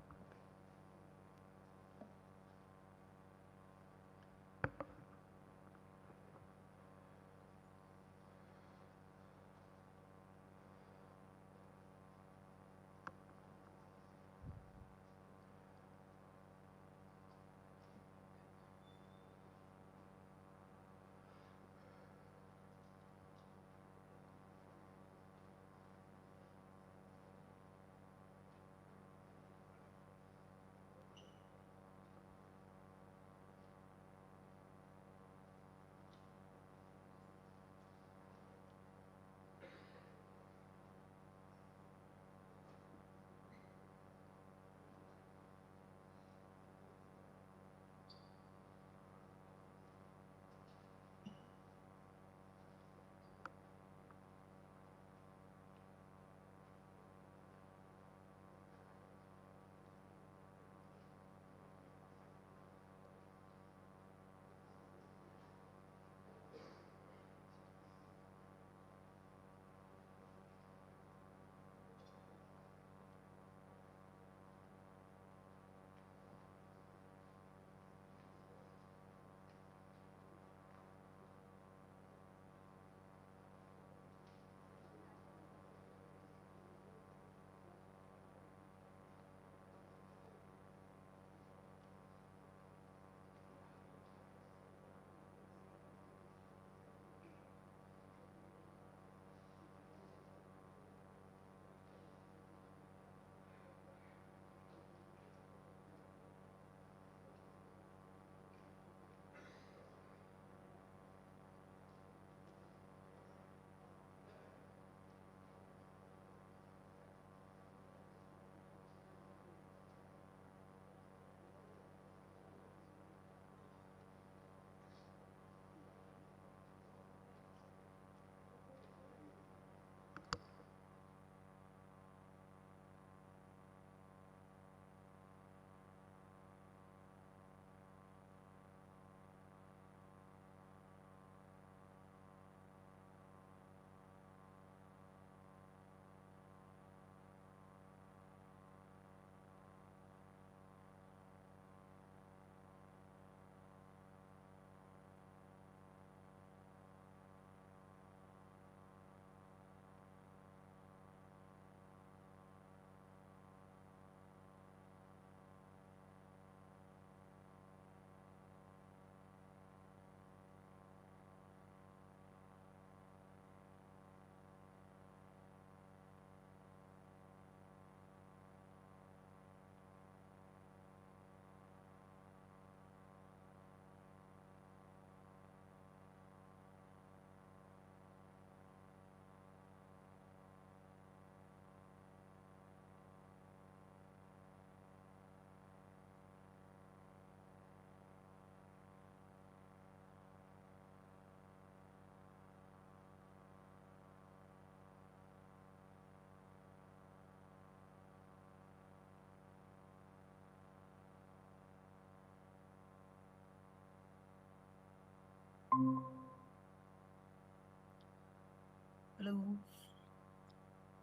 Hello.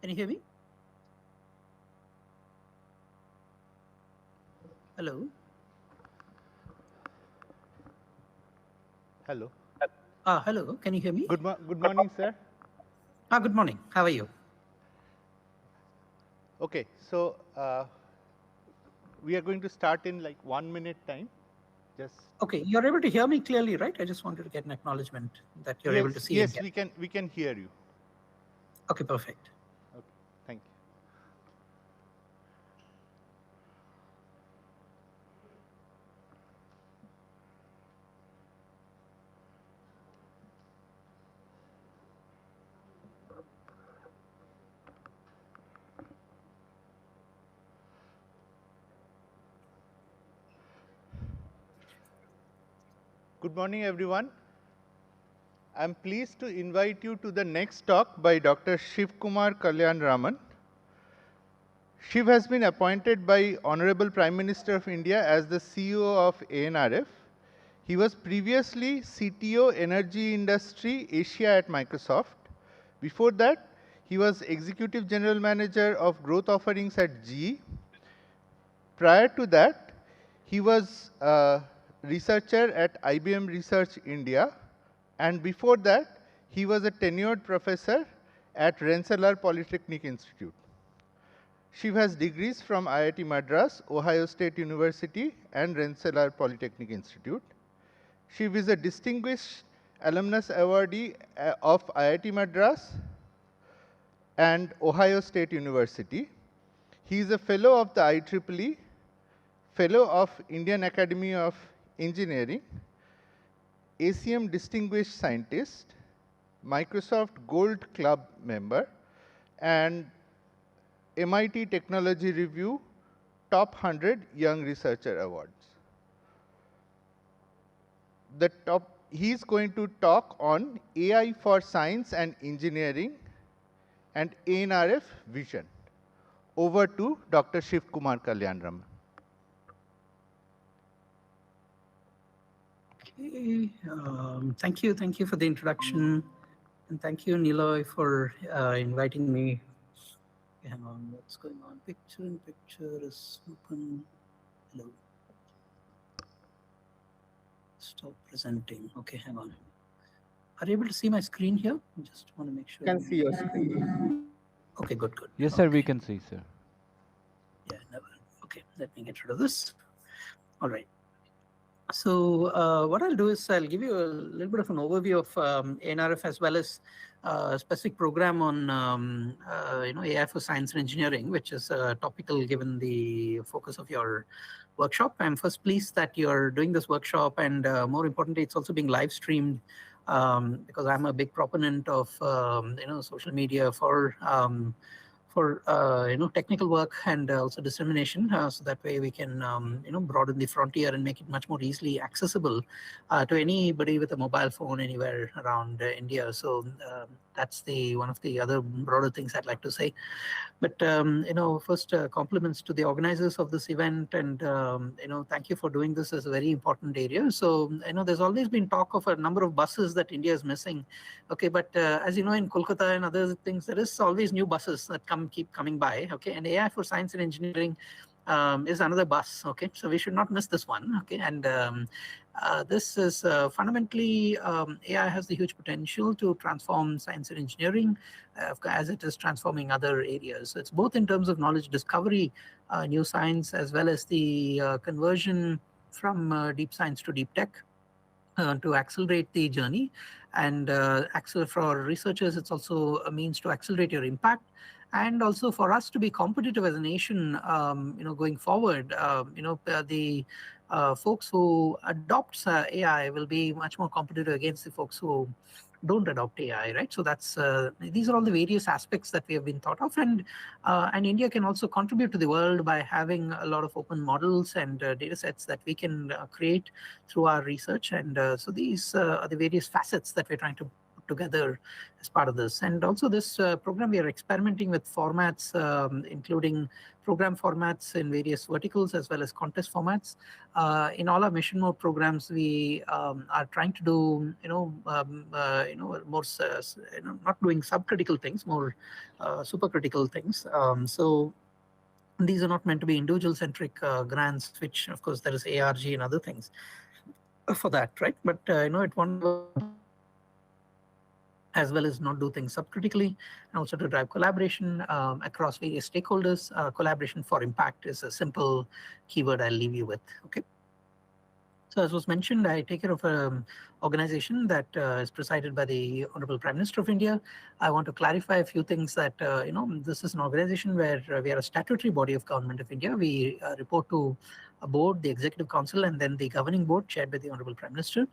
Can you hear me? Hello. Hello. Hello. Can you hear me? Good morning, sir. Good morning. How are you? Okay, so we are going to start in like 1 minute time. Just Okay, you're able to hear me clearly, right? I just wanted to get an acknowledgement that you're able to see. Yes, and hear. we can hear you. Okay, perfect. Okay, thank you. Good morning, everyone. I'm pleased to invite you to the next talk by Dr. Shiv Kumar Kalyan Raman. Shiv has been appointed by Honorable Prime Minister of India as the CEO of ANRF. He was previously CTO Energy Industry Asia at Microsoft. Before that, he was Executive General Manager of Growth Offerings at GE. Prior to that, he was a researcher at IBM Research India. And before that, he was a tenured professor at Rensselaer Polytechnic Institute. Shiv has degrees from IIT Madras, Ohio State University, and Rensselaer Polytechnic Institute. Shiv is a distinguished alumnus awardee of IIT Madras and Ohio State University. He is a fellow of the IEEE, fellow of Indian Academy of Engineering, ACM Distinguished Scientist, Microsoft Gold Club member, and MIT Technology Review Top 100 Young Researcher Awards. He's going to talk on AI for Science and Engineering and ANRF Vision. Over to Dr. Shiv Kumar Kalyan Raman. Okay, thank you for the introduction, and thank you, Niloy, for inviting me. Okay, hang on, what's going on? Picture in picture is open. Hello. Stop presenting. Okay, hang on. Are you able to see my screen here? I just want to make sure. Can see your screen. Okay, good. Yes, sir, we can see, sir. Yeah, never. Okay, let me get rid of this. All right. So what I'll do is I'll give you a little bit of an overview of ANRF as well as a specific program on AI for science and engineering, which is topical given the focus of your workshop. I'm first pleased that you're doing this workshop, and more importantly, it's also being live streamed because I'm a big proponent of social media for technical work and also dissemination, so that way we can broaden the frontier and make it much more easily accessible to anybody with a mobile phone anywhere around India. So that's one of the other broader things I'd like to say. But first, compliments to the organizers of this event, and thank you for doing this as a very important area. So there's always been talk of a number of buses that India is missing. Okay, but as you know, in Kolkata and other things, there is always new buses that keep coming by. Okay, and AI for science and engineering is another bus. Okay, so we should not miss this one. Okay, and this is fundamentally AI has the huge potential to transform science and engineering as it is transforming other areas. So it's both in terms of knowledge discovery, new science, as well as the conversion from deep science to deep tech to accelerate the journey. And for researchers, it's also a means to accelerate your impact. And also for us to be competitive as a nation, going forward, the folks who adopt AI will be much more competitive against the folks who don't adopt AI, right? So that's these are all the various aspects that we have been thought of, and India can also contribute to the world by having a lot of open models and data sets that we can create through our research. And so these are the various facets that we're trying to together as part of this. And also this program, we are experimenting with formats, including program formats in various verticals as well as contest formats. In all our mission mode programs, we are trying to do, more, not doing subcritical things, more supercritical things. So these are not meant to be individual-centric grants, which, of course, there is ARG and other things for that, right? But, it won't as well as not do things subcritically, and also to drive collaboration across various stakeholders. Collaboration for impact is a simple keyword I'll leave you with, okay? So as was mentioned, I take care of an organization that is presided by the Honorable Prime Minister of India. I want to clarify a few things that, this is an organization where we are a statutory body of Government of India. We report to a board, the Executive Council, and then the Governing Board chaired by the Honorable Prime Minister.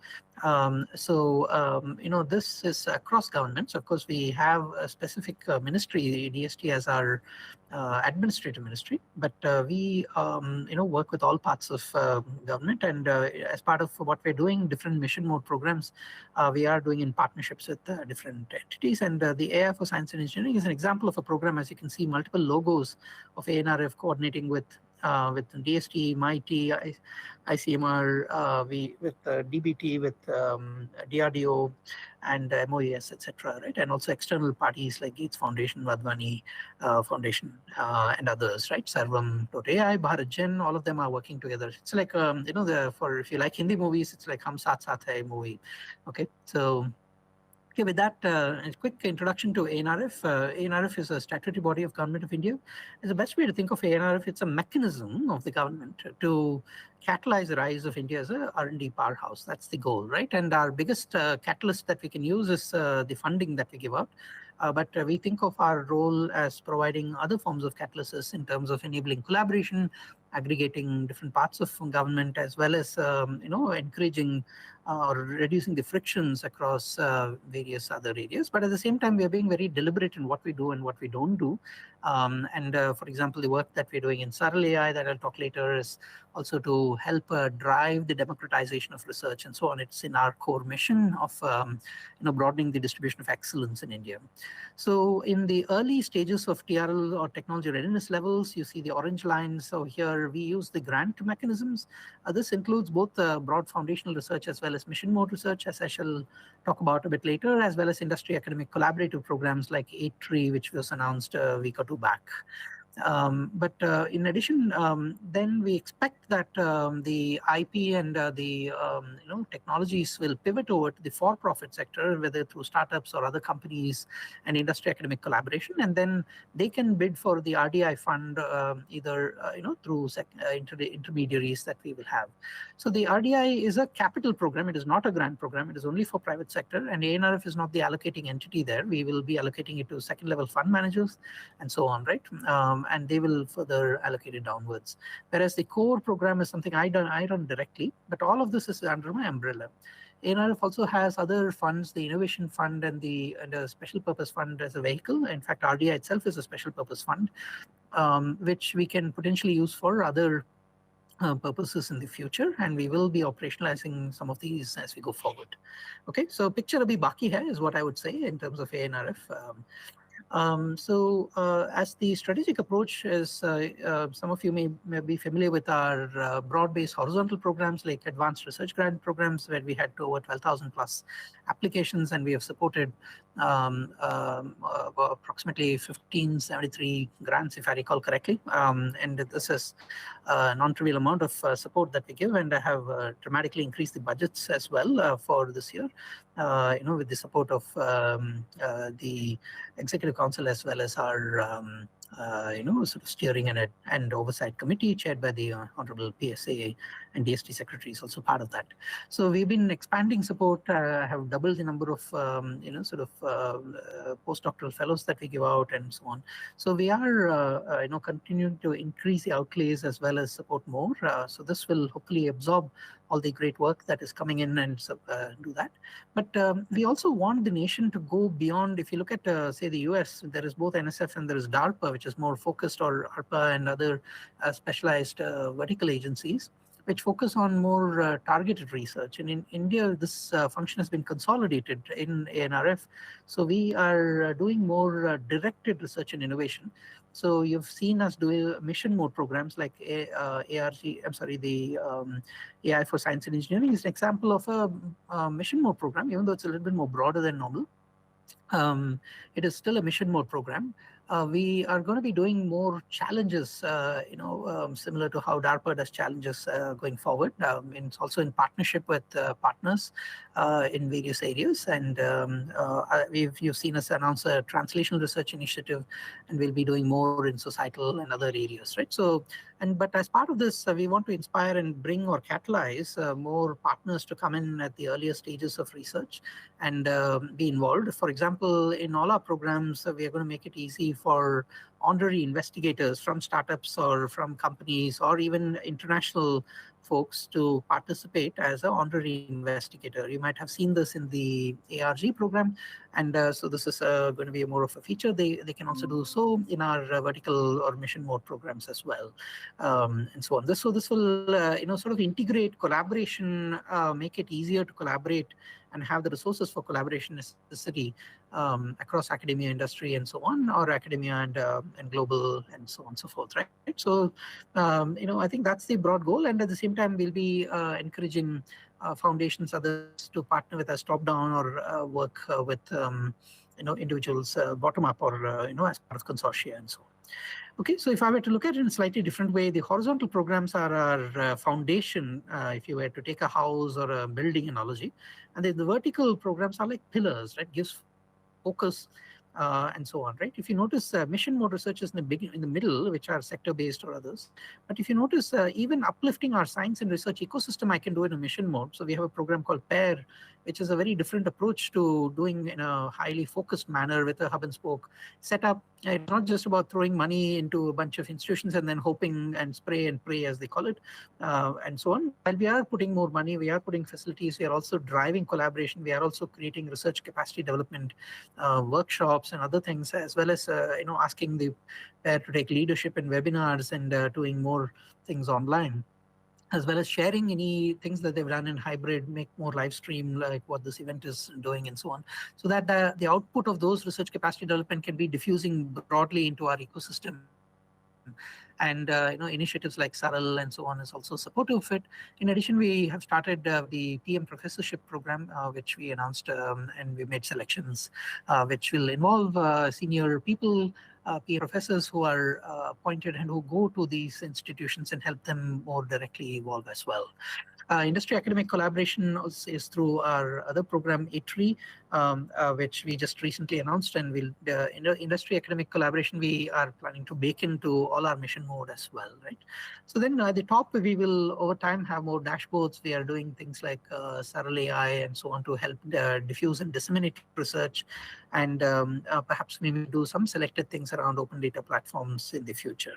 This is across governments. Of course, we have a specific ministry, DST, as our administrative ministry, but we work with all parts of government, and as part of what we're doing, different mission mode programs, we are doing in partnerships with different entities. And the AI for Science and Engineering is an example of a program. As you can see, multiple logos of ANRF coordinating with DST, MIT, ICMR, with DBT, with DRDO, and MOES, etc., right? And also external parties like Gates Foundation, Vadhvani Foundation, and others, right? Sarvam.ai, Bharat Gen, all of them are working together. It's like, if you like Hindi movies, it's like Hum Saath Saath Hai movie, okay? So, okay, with that, a quick introduction to ANRF. ANRF is a statutory body of Government of India. It's the best way to think of ANRF. It's a mechanism of the government to catalyze the rise of India as a R&D powerhouse. That's the goal, right? And our biggest catalyst that we can use is the funding that we give out. But we think of our role as providing other forms of catalysis in terms of enabling collaboration, aggregating different parts of government, as well as encouraging or reducing the frictions across various other areas. But at the same time, we are being very deliberate in what we do and what we don't do. For example, the work that we're doing in Saral AI that I'll talk later is also to help drive the democratization of research and so on. It's in our core mission of broadening the distribution of excellence in India. So in the early stages of TRL or technology readiness levels, you see the orange line. So here we use the grant mechanisms. This includes both broad foundational research as well as mission mode research, as I shall talk about a bit later, as well as industry academic collaborative programs like 8tree, which was announced a week or two back. But in addition, then we expect that the IP and the technologies will pivot over to the for-profit sector, whether through startups or other companies and industry academic collaboration, and then they can bid for the RDI fund either through intermediaries that we will have. So the RDI is a capital program. It is not a grant program. It is only for private sector, and ANRF is not the allocating entity there. We will be allocating it to second-level fund managers and so on, right? And they will further allocate it downwards. Whereas the core program is something I run directly, but all of this is under my umbrella. ANRF also has other funds, the Innovation Fund and the Special Purpose Fund as a vehicle. In fact, RDI itself is a Special Purpose Fund, which we can potentially use for other purposes in the future, and we will be operationalizing some of these as we go forward. Okay, so picture abhi baki hai is what I would say in terms of ANRF. As the strategic approach is, some of you may be familiar with our broad-based horizontal programs like advanced research grant programs, where we had over 12,000 plus applications, and we have supported approximately 1573 grants, if I recall correctly. And this is a non-trivial amount of support that we give, and I have dramatically increased the budgets as well for this year, with the support of the Executive Council as well as our sort of steering and oversight committee chaired by the Honorable PSA and DST Secretary is also part of that. So we've been expanding support, have doubled the number of, postdoctoral fellows that we give out and so on. So we are, continuing to increase the outlays as well as support more. So this will hopefully absorb all the great work that is coming in and do that. But we also want the nation to go beyond. If you look at, say, the US, there is both NSF and there is DARPA, which is more focused, or ARPA and other specialized vertical agencies. which focus on more targeted research. And in India, this function has been consolidated in ANRF. So we are doing more directed research and innovation. So you've seen us do mission mode programs like the AI for Science and Engineering is an example of a mission mode program, even though it's a little bit more broader than normal. It is still a mission mode program. We are going to be doing more challenges, similar to how DARPA does challenges going forward. And it's also in partnership with partners in various areas. And you've seen us announce a translational research initiative, and we'll be doing more in societal and other areas, right? So, but as part of this, we want to inspire and bring or catalyze more partners to come in at the earlier stages of research and be involved. For example, in all our programs, we are going to make it easy for honorary investigators from startups or from companies or even international folks to participate as an honorary investigator. You might have seen this in the ARG program, and so this is going to be more of a feature. They can also do so in our vertical or mission mode programs as well, and so on. This will sort of integrate collaboration, make it easier to collaborate and have the resources for collaboration necessary across academia, industry, and so on, or academia and global, and so on and so forth, right? So, I think that's the broad goal, and at the same time, we'll be encouraging foundations, others to partner with us top-down or work with individuals bottom-up or as part of consortia and so on. Okay, so if I were to look at it in a slightly different way, the horizontal programs are our foundation, if you were to take a house or a building analogy, and then the vertical programs are like pillars, right? Gives focus and so on, right? If you notice, mission mode research is in the middle, which are sector-based or others. But if you notice, even uplifting our science and research ecosystem, I can do it in mission mode. So we have a program called PAIR, which is a very different approach to doing in a highly focused manner with a hub and spoke setup. It's not just about throwing money into a bunch of institutions and then hoping and spray and pray, as they call it, and so on. While we are putting more money, we are putting facilities, we are also driving collaboration, we are also creating research capacity development workshops and other things, as well as asking the PAIR to take leadership in webinars and doing more things online, as well as sharing any things that they've done in hybrid, make more live stream like what this event is doing and so on, so that the output of those research capacity development can be diffusing broadly into our ecosystem. And initiatives like SARL and so on is also supportive of it. In addition, we have started the PM professorship program, which we announced, and we made selections, which will involve senior people, peer professors who are appointed and who go to these institutions and help them more directly evolve as well. Industry academic collaboration is through our other program, ITRI, which we just recently announced, and industry academic collaboration we are planning to bake into all our mission mode as well, right? So then at the top, we will over time have more dashboards. We are doing things like SARL AI and so on to help diffuse and disseminate research, and perhaps maybe do some selected things around open data platforms in the future.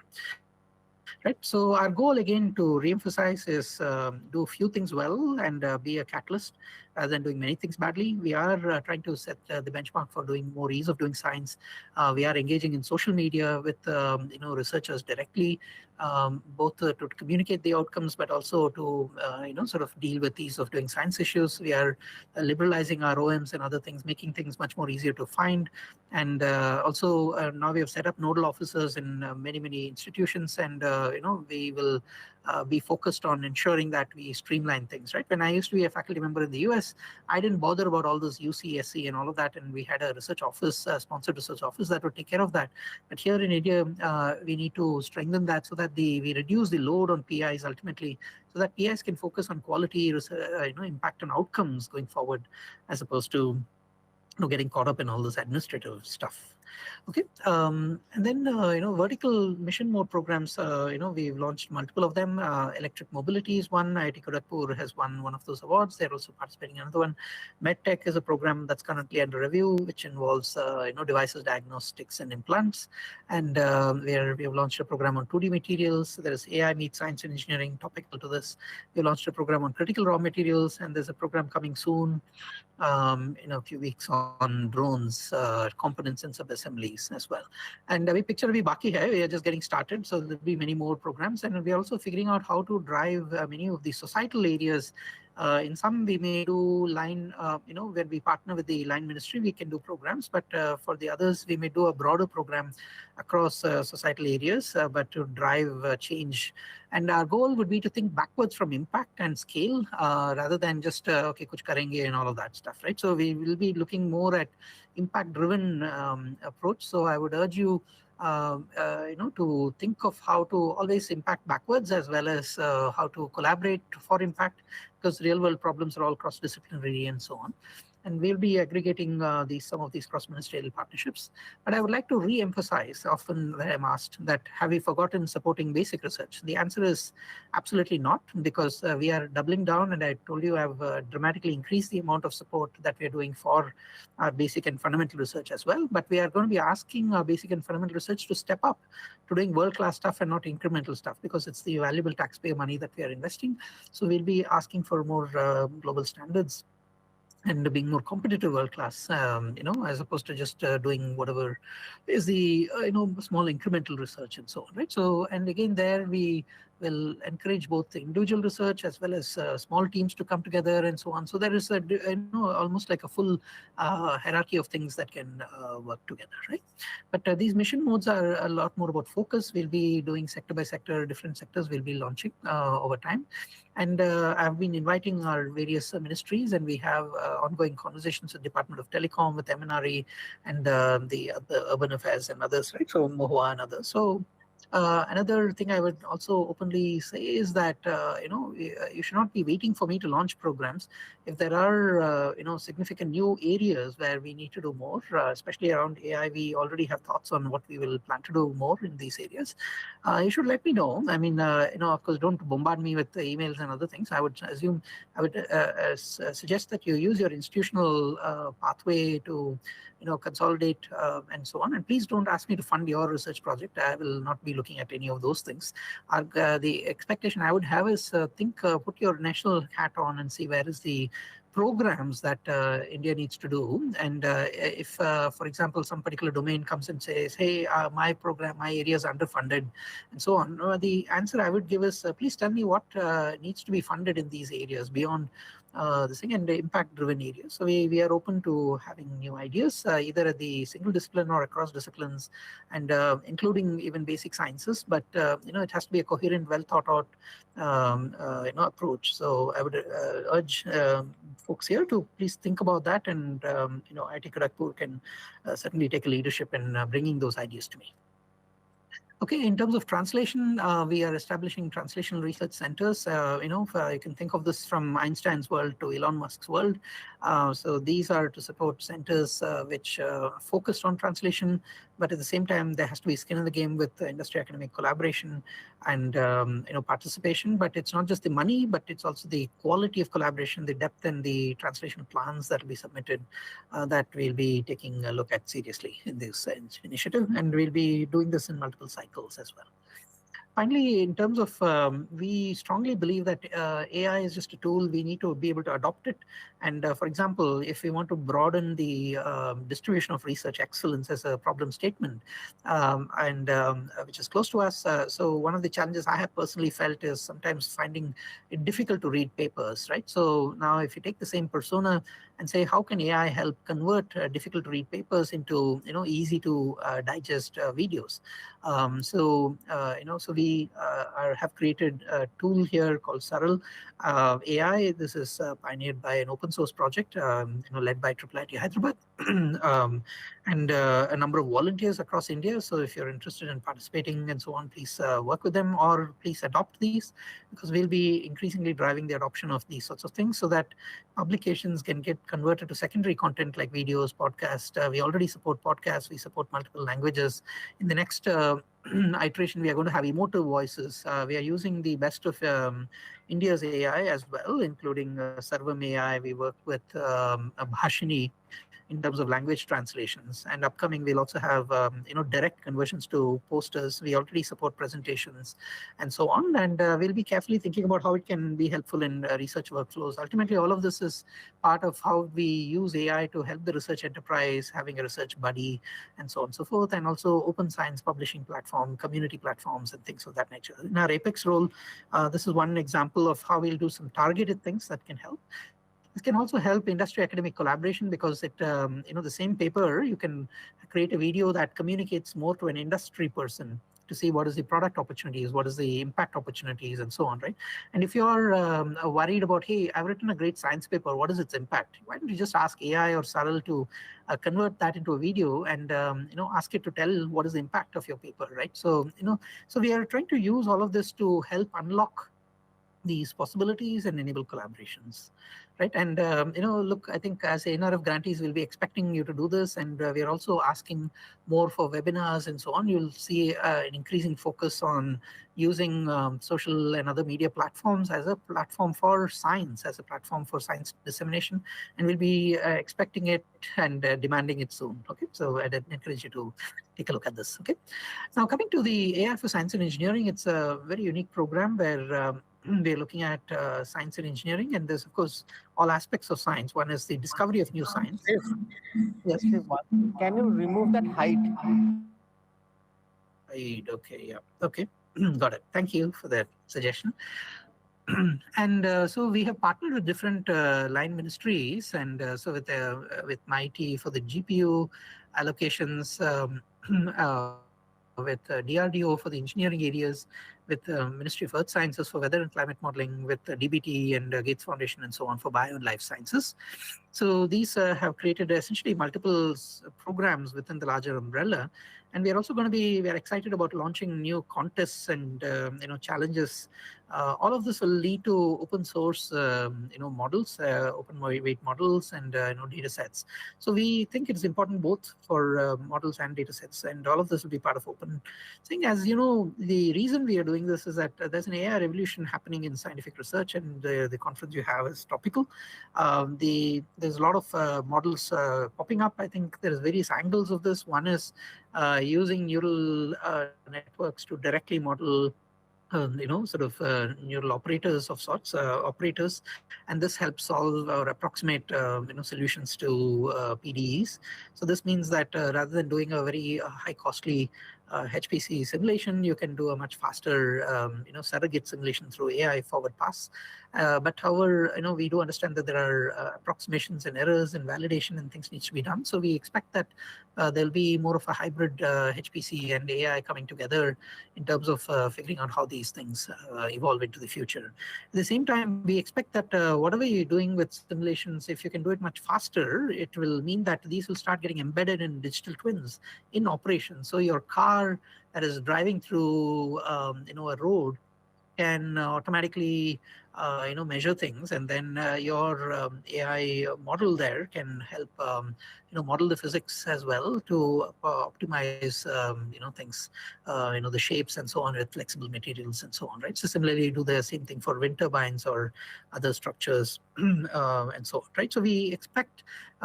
Right. So our goal, again, to reemphasize is do a few things well and be a catalyst rather than doing many things badly. We are trying to set the benchmark for doing more ease of doing science. We are engaging in social media with researchers directly, both to communicate the outcomes, but also to sort of deal with ease of doing science issues. We are liberalizing our OMs and other things, making things much more easier to find. And also now we have set up nodal officers in many institutions, and we will be focused on ensuring that we streamline things, right? When I used to be a faculty member in the US, I didn't bother about all those UCSC and all of that, and we had a research office, sponsored research office that would take care of that. But here in India, we need to strengthen that so that we reduce the load on PIs ultimately, so that PIs can focus on quality, impact on outcomes going forward, as opposed to getting caught up in all this administrative stuff. Okay, and then vertical mission mode programs. We've launched multiple of them. Electric mobility is one. IIT Kharagpur has won one of those awards. They're also participating in another one. MedTech is a program that's currently under review, which involves devices, diagnostics, and implants. And we have launched a program on 2D materials. There is AI meets science and engineering topical to this. We launched a program on critical raw materials, and there's a program coming soon in a few weeks on drones, components and subassembly assemblies as well. And we picture abhi baki hai, we are just getting started, so there'll be many more programs, and we are also figuring out how to drive many of the societal areas. In some we may do line, where we partner with the line ministry, we can do programs, but for the others we may do a broader program across societal areas, but to drive change. And our goal would be to think backwards from impact and scale, rather than just okay, kuch karenge and all of that stuff, right? So we will be looking more at impact-driven approach. So I would urge you, to think of how to always impact backwards as well as how to collaborate for impact, because real-world problems are all cross-disciplinary and so on. And we'll be aggregating some of these cross-ministerial partnerships. But I would like to re-emphasize, often when I'm asked that, have we forgotten supporting basic research? The answer is absolutely not, because we are doubling down, and I told you I've dramatically increased the amount of support that we're doing for our basic and fundamental research as well. But we are going to be asking our basic and fundamental research to step up to doing world-class stuff and not incremental stuff, because it's the valuable taxpayer money that we are investing. So we'll be asking for more global standards and being more competitive world-class, as opposed to just doing whatever is the, small incremental research and so on, right? So, and again, there we will encourage both the individual research as well as small teams to come together and so on. So there is almost like a full hierarchy of things that can work together, right? But these mission modes are a lot more about focus. We'll be doing sector by sector, different sectors we'll be launching over time. And I've been inviting our various ministries, and we have ongoing conversations with Department of Telecom, with MNRE, and the Urban Affairs and others, right? So MOHUA and others. So another thing I would also openly say is that, you should not be waiting for me to launch programs. If there are, significant new areas where we need to do more, especially around AI, we already have thoughts on what we will plan to do more in these areas. You should let me know. I mean, of course, don't bombard me with emails and other things. I would suggest that you use your institutional pathway to consolidate and so on. And please don't ask me to fund your research project. I will not be looking at any of those things. The expectation I would have is put your national hat on and see where is the programs that India needs to do. And if, for example, some particular domain comes and says, hey, my program, my area is underfunded and so on, the answer I would give is, please tell me what needs to be funded in these areas beyond this thing, and the impact-driven areas. So we are open to having new ideas, either at the single discipline or across disciplines, and including even basic sciences. But it has to be a coherent, well thought out approach. So I would urge folks here to please think about that, and IIT Kharagpur can certainly take a leadership in bringing those ideas to me. Okay, in terms of translation, we are establishing translational research centers. You can think of this from Einstein's world to Elon Musk's world. So these are to support centers which focus on translation, but at the same time, there has to be skin in the game with industry academic collaboration and participation. But it's not just the money, but it's also the quality of collaboration, the depth, and the translation plans that will be submitted that we'll be taking a look at seriously in this initiative, and we'll be doing this in multiple cycles as well. Finally, in terms of, we strongly believe that AI is just a tool. We need to be able to adopt it. And for example, if we want to broaden the distribution of research excellence as a problem statement, which is close to us, so one of the challenges I have personally felt is sometimes finding it difficult to read papers, right? So now if you take the same persona and say, how can AI help convert difficult to read papers into easy to digest videos? So we have created a tool here called Saral AI. This is pioneered by an open source project led by IIIT Hyderabad and a number of volunteers across India. So if you're interested in participating and so on, please work with them, or please adopt these, because we'll be increasingly driving the adoption of these sorts of things so that publications can get converted to secondary content like videos, podcasts. We already support podcasts. We support multiple languages. In the next iteration, we are going to have emotive voices. We are using the best of India's AI as well, including Sarvam AI. We work with Bhashini in terms of language translations. And upcoming, we'll also have direct conversions to posters. We already support presentations and so on. And we'll be carefully thinking about how it can be helpful in research workflows. Ultimately, all of this is part of how we use AI to help the research enterprise, having a research buddy, and so on and so forth, and also open science publishing platform, community platforms, and things of that nature. In our Apex role, this is one example of how we'll do some targeted things that can help. This can also help industry academic collaboration because it, the same paper, you can create a video that communicates more to an industry person to see what is the product opportunities, what is the impact opportunities, and so on, right? And if you're worried about, hey, I've written a great science paper, what is its impact? Why don't you just ask AI or Saral to convert that into a video and ask it to tell what is the impact of your paper, right? So so we are trying to use all of this to help unlock these possibilities and enable collaborations, right? And look, I think as NRF grantees, we'll be expecting you to do this, and we are also asking more for webinars and so on. You'll see an increasing focus on using social and other media platforms as a platform for science, as a platform for science dissemination, and we'll be expecting it and demanding it soon. Okay, so I'd encourage you to take a look at this. Okay, now coming to the AI for Science and Engineering, it's a very unique program where we're looking at science and engineering, and there's, of course, all aspects of science. One is the discovery of new science. Yes. Can you remove that height? Right, okay, yeah. Okay, got it. Thank you for that suggestion. And so we have partnered with different line ministries, and so with MIT for the GPU allocations, with DRDO for the engineering areas, with Ministry of Earth Sciences for weather and climate modeling, with DBT and Gates Foundation and so on for bio and life sciences. So these have created essentially multiple programs within the larger umbrella. And we are also going to we are excited about launching new contests and challenges. All of this will lead to open source models, open weight models, and data sets. So we think it's important both for models and data sets, and all of this will be part of open thing. As you know, the reason we are doing this is that there's an AI revolution happening in scientific research, and the conference you have is topical. There's a lot of models popping up. I think there's various angles of this. One is using neural networks to directly model neural operators of sorts, and this helps solve or approximate solutions to PDEs. So this means that rather than doing a very high costly HPC simulation, you can do a much faster surrogate simulation through AI forward pass. But however, we do understand that there are approximations and errors and validation and things needs to be done. So we expect that there'll be more of a hybrid HPC and AI coming together in terms of figuring out how these things evolve into the future. At the same time, we expect that whatever you're doing with simulations, if you can do it much faster, it will mean that these will start getting embedded in digital twins in operation. So your car that is driving through a road can automatically measure things, and then your AI model there can help model the physics as well to optimize things, the shapes and so on with flexible materials and so on, right? So similarly, do the same thing for wind turbines or other structures and so on, right? So we expect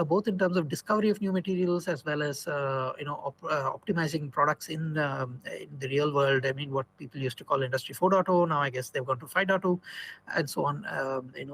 both in terms of discovery of new materials as well as optimizing products in the real world. I mean, what people used to call Industry 4.0, now I guess they've gone to 5.0 and so on.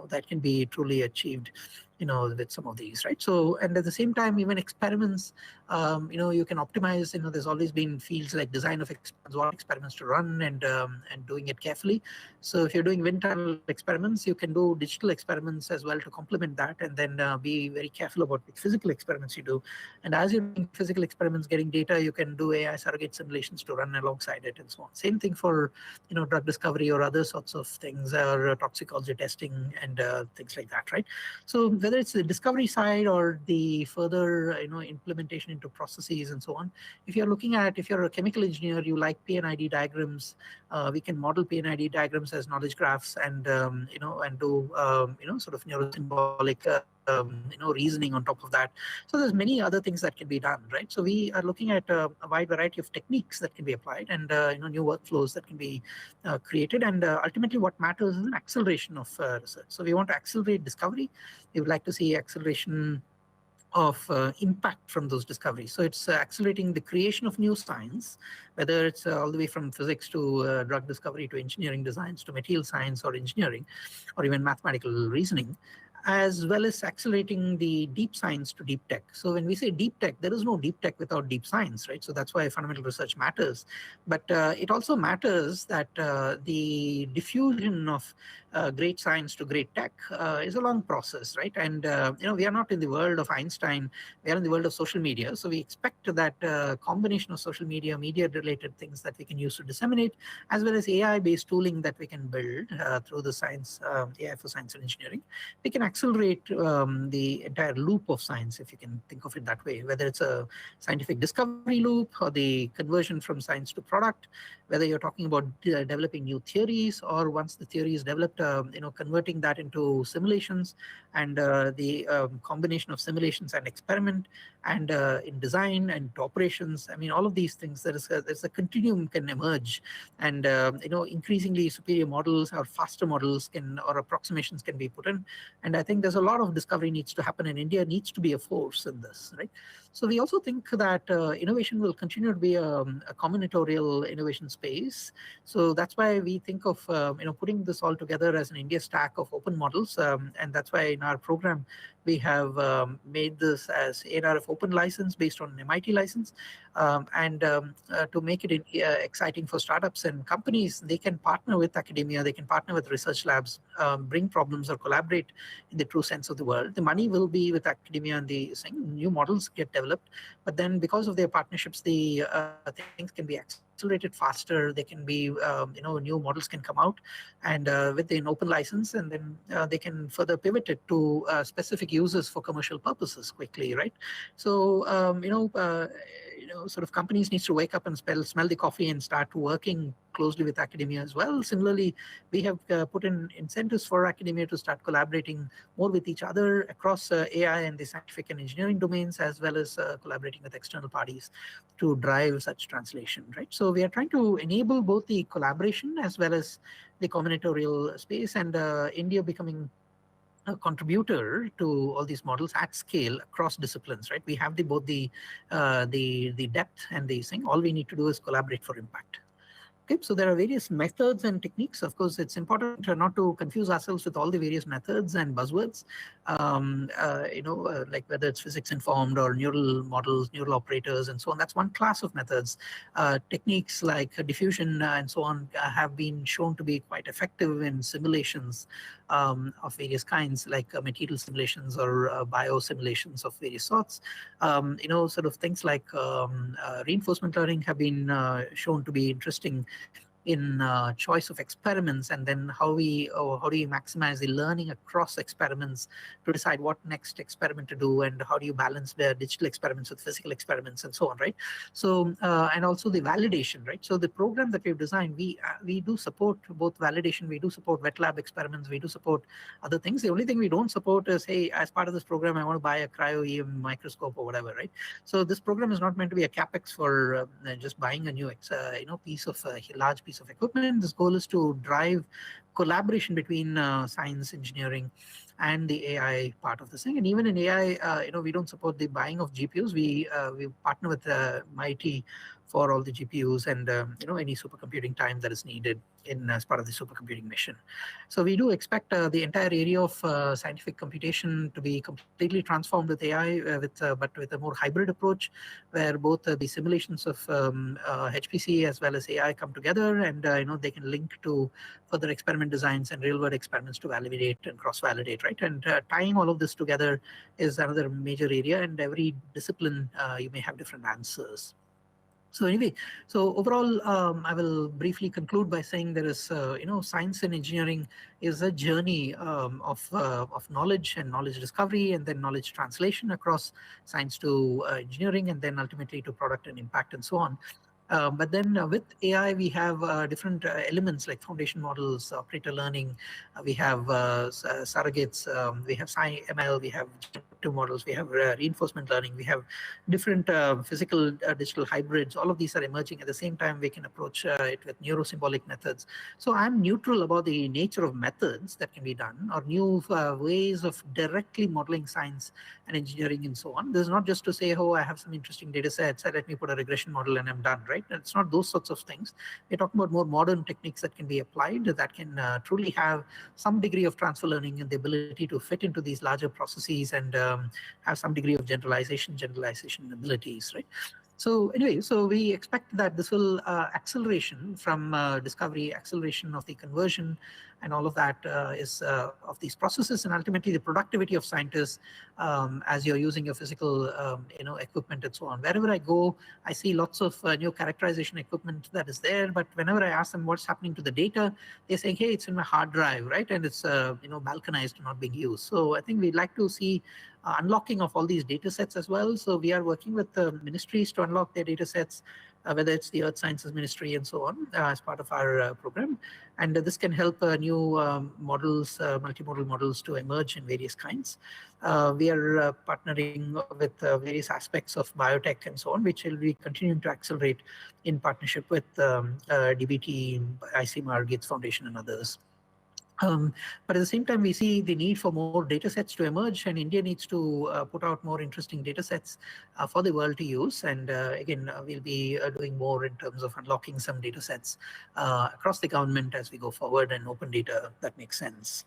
That can be truly achieved with some of these, right? So, and at the same time, even experiments, you can optimize. There's always been fields like design of experiments, what experiments to run, and doing it carefully. So if you're doing wind tunnel experiments, you can do digital experiments as well to complement that, and then be very careful about the physical experiments you do. And as you're doing physical experiments, getting data, you can do AI surrogate simulations to run alongside it and so on. Same thing for drug discovery or other sorts of things, or toxicology testing and things like that, right? So whether it's the discovery side or the further implementation into processes and so on, if you're a chemical engineer, you like PNID diagrams, we can model PNID diagrams as knowledge graphs and and do sort of neurosymbolic reasoning on top of that. So there's many other things that can be done, right? So we are looking at a wide variety of techniques that can be applied, and new workflows that can be created, and ultimately what matters is an acceleration of research. So we want to accelerate discovery. We would like to see acceleration of impact from those discoveries. So it's accelerating the creation of new science, whether it's all the way from physics to drug discovery to engineering designs to material science or engineering or even mathematical reasoning, as well as accelerating the deep science to deep tech. So when we say deep tech, there is no deep tech without deep science, right? So that's why fundamental research matters. But it also matters that the diffusion of great science to great tech is a long process, right? And we are not in the world of Einstein, we are in the world of social media. So we expect that combination of social media, media-related things that we can use to disseminate, as well as AI-based tooling that we can build through the science, AI for science and engineering, we can accelerate the entire loop of science, if you can think of it that way, whether it's a scientific discovery loop or the conversion from science to product, whether you're talking about developing new theories, or once the theory is developed, converting that into simulations, and the combination of simulations and experiment, and in design and operations. I mean, all of these things, there's a continuum can emerge, and increasingly superior models or faster models or approximations can be put in. And I think there's a lot of discovery needs to happen, and India needs to be a force in this, right? So we also think that innovation will continue to be a combinatorial innovation space. So that's why we think of putting this all together as an India stack of open models, and that's why in our program we have made this as ANRF open license based on an MIT license, and to make it exciting for startups and companies, they can partner with academia, they can partner with research labs, bring problems or collaborate in the true sense of the word. The money will be with academia and the new models get developed, but then because of their partnerships, the things can be accelerated faster. They can be, new models can come out, and with an open license, and then they can further pivot it to specific uses for commercial purposes quickly, right? So, sort of companies needs to wake up and smell the coffee and start working closely with academia as well. Similarly, we have put in incentives for academia to start collaborating more with each other across AI and the scientific and engineering domains, as well as collaborating with external parties to drive such translation, right? So we are trying to enable both the collaboration as well as the combinatorial space, and India becoming a contributor to all these models at scale across disciplines, right? We have both the depth and the thing. All we need to do is collaborate for impact. Okay, so there are various methods and techniques. Of course, it's important not to confuse ourselves with all the various methods and buzzwords, like whether it's physics informed or neural models, neural operators, and so on. That's one class of methods. Techniques like diffusion and so on have been shown to be quite effective in simulations of various kinds, like material simulations or bio simulations of various sorts. Sort of things like reinforcement learning have been shown to be interesting in choice of experiments, and then how do you maximize the learning across experiments to decide what next experiment to do, and how do you balance the digital experiments with physical experiments and so on, right? So and also the validation, right? So the program that we've designed, we do support both validation, we do support wet lab experiments, we do support other things. The only thing we don't support is, hey, as part of this program, I want to buy a cryo-EM microscope or whatever, right? So this program is not meant to be a capex for just buying a new piece of large piece of equipment. This goal is to drive collaboration between science, engineering, and the AI part of this thing. And even in AI, we don't support the buying of GPUs. We partner with MIT for all the GPUs and any supercomputing time that is needed as part of the supercomputing mission. So we do expect the entire area of scientific computation to be completely transformed with AI, but with a more hybrid approach, where both the simulations of HPC as well as AI come together, and they can link to further experiment designs and real-world experiments to validate and cross-validate, right? And tying all of this together is another major area, and every discipline you may have different answers. So anyway, so overall, I will briefly conclude by saying there is, science and engineering is a journey of knowledge and knowledge discovery, and then knowledge translation across science to engineering, and then ultimately to product and impact and so on. But then with AI, we have different elements like foundation models, operator learning, we have surrogates, we have ML, we have generative models, we have reinforcement learning, we have different physical digital hybrids. All of these are emerging. At the same time, we can approach it with neurosymbolic methods. So I'm neutral about the nature of methods that can be done or new ways of directly modeling science and engineering and so on. This is not just to say, oh, I have some interesting data sets, let me put a regression model and I'm done, right? It's not those sorts of things. We're talking about more modern techniques that can be applied, that can truly have some degree of transfer learning and the ability to fit into these larger processes and have some degree of generalization abilities, right? So anyway, so we expect that this will acceleration from discovery, acceleration of the conversion, and all of that is of these processes, and ultimately the productivity of scientists as you're using your physical equipment and so on. Wherever I go, I see lots of new characterization equipment that is there, but whenever I ask them what's happening to the data, they're saying, hey, it's in my hard drive, right? And it's balkanized and not being used. So I think we'd like to see unlocking of all these data sets as well. So we are working with the ministries to unlock their data sets, whether it's the Earth Sciences Ministry and so on, as part of our program. And this can help new models, multimodal models to emerge in various kinds. We are partnering with various aspects of biotech and so on, which will be continuing to accelerate in partnership with DBT, ICMR, Gates Foundation, and others. But at the same time, we see the need for more data sets to emerge, and India needs to put out more interesting data sets for the world to use. And again, we'll be doing more in terms of unlocking some data sets across the government as we go forward, and open data that makes sense.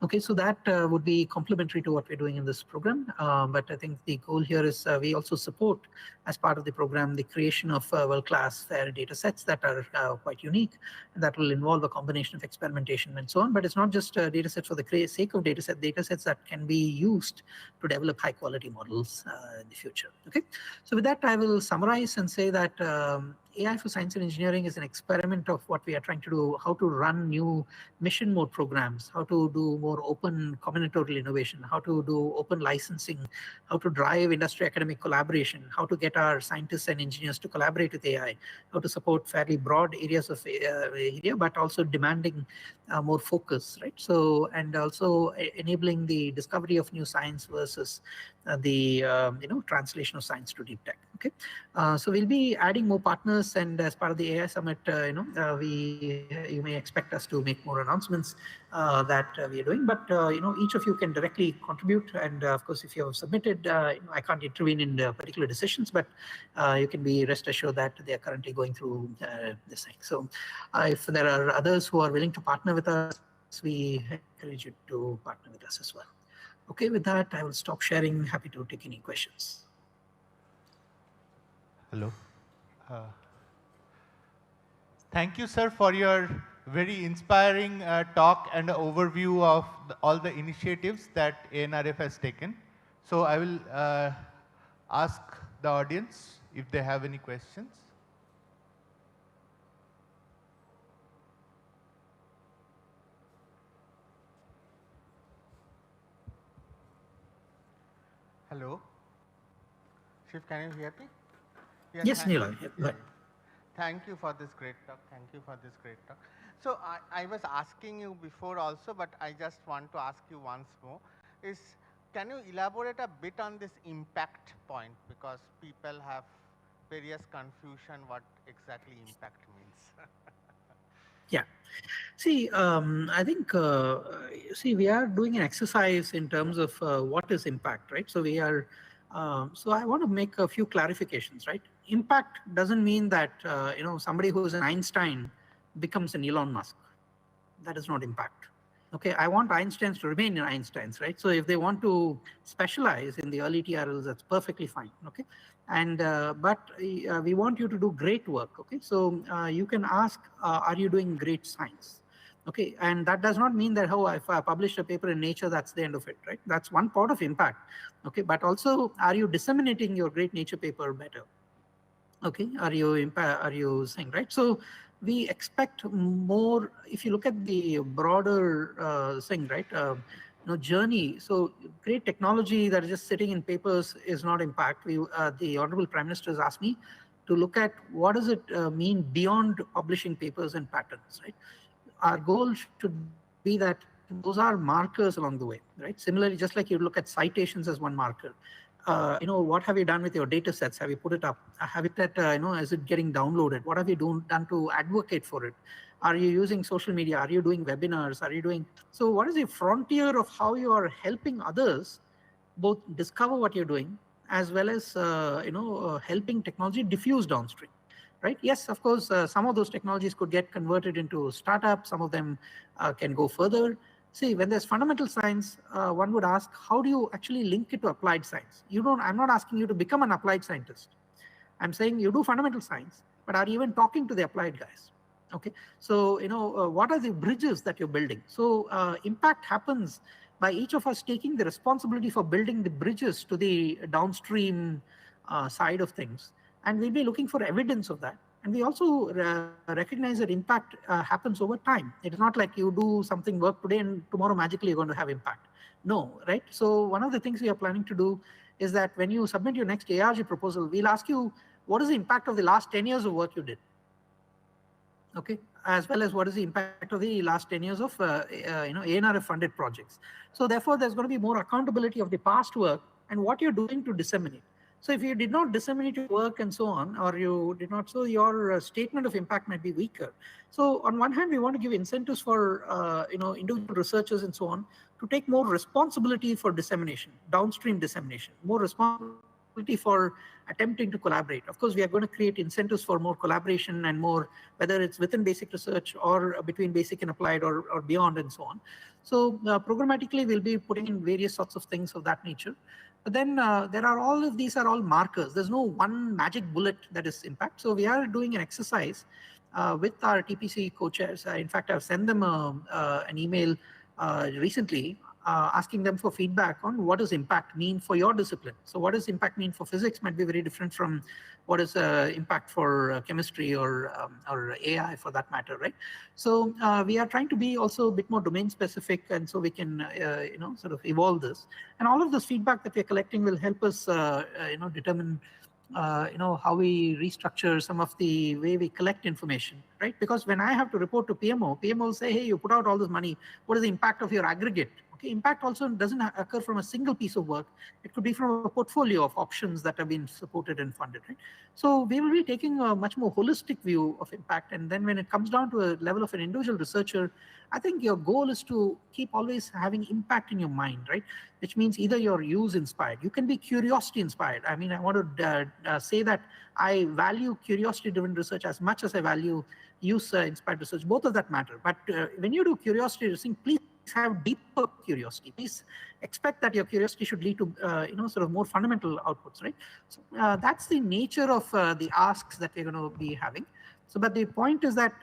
Okay, so that would be complementary to what we're doing in this program. But I think the goal here is we also support, as part of the program, the creation of world-class fair data sets that are quite unique, and that will involve a combination of experimentation and so on. But it's not just data sets for the sake of data sets that can be used to develop high-quality models in the future. Okay, so with that, I will summarize and say that AI for Science and Engineering is an experiment of what we are trying to do, how to run new mission mode programs, how to do more open combinatorial innovation, how to do open licensing, how to drive industry academic collaboration, how to get our scientists and engineers to collaborate with AI, how to support fairly broad areas of area, but also demanding more focus, right? So, and also enabling the discovery of new science versus the translation of science to deep tech. Okay, so we'll be adding more partners, and as part of the AI Summit, you may expect us to make more announcements that we are doing. But each of you can directly contribute, and of course, if you have submitted, I can't intervene in particular decisions, but you can be rest assured that they are currently going through this thing. So, if there are others who are willing to partner with us, we encourage you to partner with us as well. Okay, with that, I will stop sharing. Happy to take any questions. Hello. Thank you, sir, for your very inspiring talk and overview of all the initiatives that ANRF has taken. So I will ask the audience if they have any questions. Hello. Shiv, can you hear me? Yes, Neela. Thank you for this great talk. Thank you for this great talk. So I was asking you before also, but I just want to ask you once more, is can you elaborate a bit on this impact point? Because people have various confusion what exactly impact means. Yeah. See, I think, we are doing an exercise in terms of what is impact, right? So we are, so I want to make a few clarifications, right? Impact doesn't mean that, somebody who is an Einstein becomes an Elon Musk. That is not impact. Okay, I want Einsteins to remain in Einsteins, right? So if they want to specialize in the early TRLs, that's perfectly fine, okay? And, but we want you to do great work, okay? So you can ask, are you doing great science? Okay, and that does not mean that, oh, if I published a paper in Nature, that's the end of it, right? That's one part of impact, okay? But also, are you disseminating your great Nature paper better? Okay, are you saying, right? So we expect more, if you look at the broader thing, right? Journey. So great technology that is just sitting in papers is not impact. The Honorable Prime Minister has asked me, to look at what does it mean beyond publishing papers and patents, right? Our goal should be that those are markers along the way, right? Similarly, just like you look at citations as one marker, what have you done with your data sets? Have you put it up? Have it at, is it getting downloaded? What have you done to advocate for it? Are you using social media? Are you doing webinars? Are you doing, so what is the frontier of how you are helping others both discover what you're doing as well as, helping technology diffuse downstream, right? Yes, of course, some of those technologies could get converted into startups. Some of them can go further. See, when there's fundamental science, one would ask, how do you actually link it to applied science? I'm not asking you to become an applied scientist. I'm saying you do fundamental science, but are you even talking to the applied guys? Okay, so, what are the bridges that you're building? So impact happens by each of us taking the responsibility for building the bridges to the downstream side of things. And we'll be looking for evidence of that. And we also recognize that impact happens over time. It is not like you do something work today and tomorrow magically you're going to have impact. No, right? So one of the things we are planning to do is that when you submit your next ARG proposal, we'll ask you, what is the impact of the last 10 years of work you did? Okay, as well as what is the impact of the last 10 years of ANRF funded projects. So therefore, there's going to be more accountability of the past work and what you're doing to disseminate. So if you did not disseminate your work and so on, or you did not, so your statement of impact might be weaker. So on one hand, we want to give incentives for individual researchers and so on to take more responsibility for dissemination, downstream dissemination, more responsibility for attempting to collaborate. Of course, we are going to create incentives for more collaboration and more, whether it's within basic research or between basic and applied or beyond and so on. So programmatically, we'll be putting in various sorts of things of that nature. But then there are all of these are all markers. There's no one magic bullet that is impact. So we are doing an exercise with our TPC co-chairs. In fact, I've sent them an email recently asking them for feedback on what does impact mean for your discipline. So what does impact mean for physics might be very different from what is impact for chemistry or AI for that matter, right? So we are trying to be also a bit more domain specific, and so we can sort of evolve this. And all of this feedback that we're collecting will help us determine how we restructure some of the way we collect information, right? Because when I have to report to PMO will say, hey, you put out all this money, what is the impact of your aggregate? Okay, impact also doesn't occur from a single piece of work. It could be from a portfolio of options that have been supported and funded, right? So we will be taking a much more holistic view of impact. And then when it comes down to a level of an individual researcher, I think your goal is to keep always having impact in your mind, right? Which means either you're use inspired, you can be curiosity inspired. I mean, I want to say that I value curiosity driven research as much as I value use inspired research. Both of that matter. But when you do curiosity research, please have deeper curiosity. Please expect that your curiosity should lead to sort of more fundamental outputs, right? So that's the nature of the asks that we're going to be having. So, but the point is that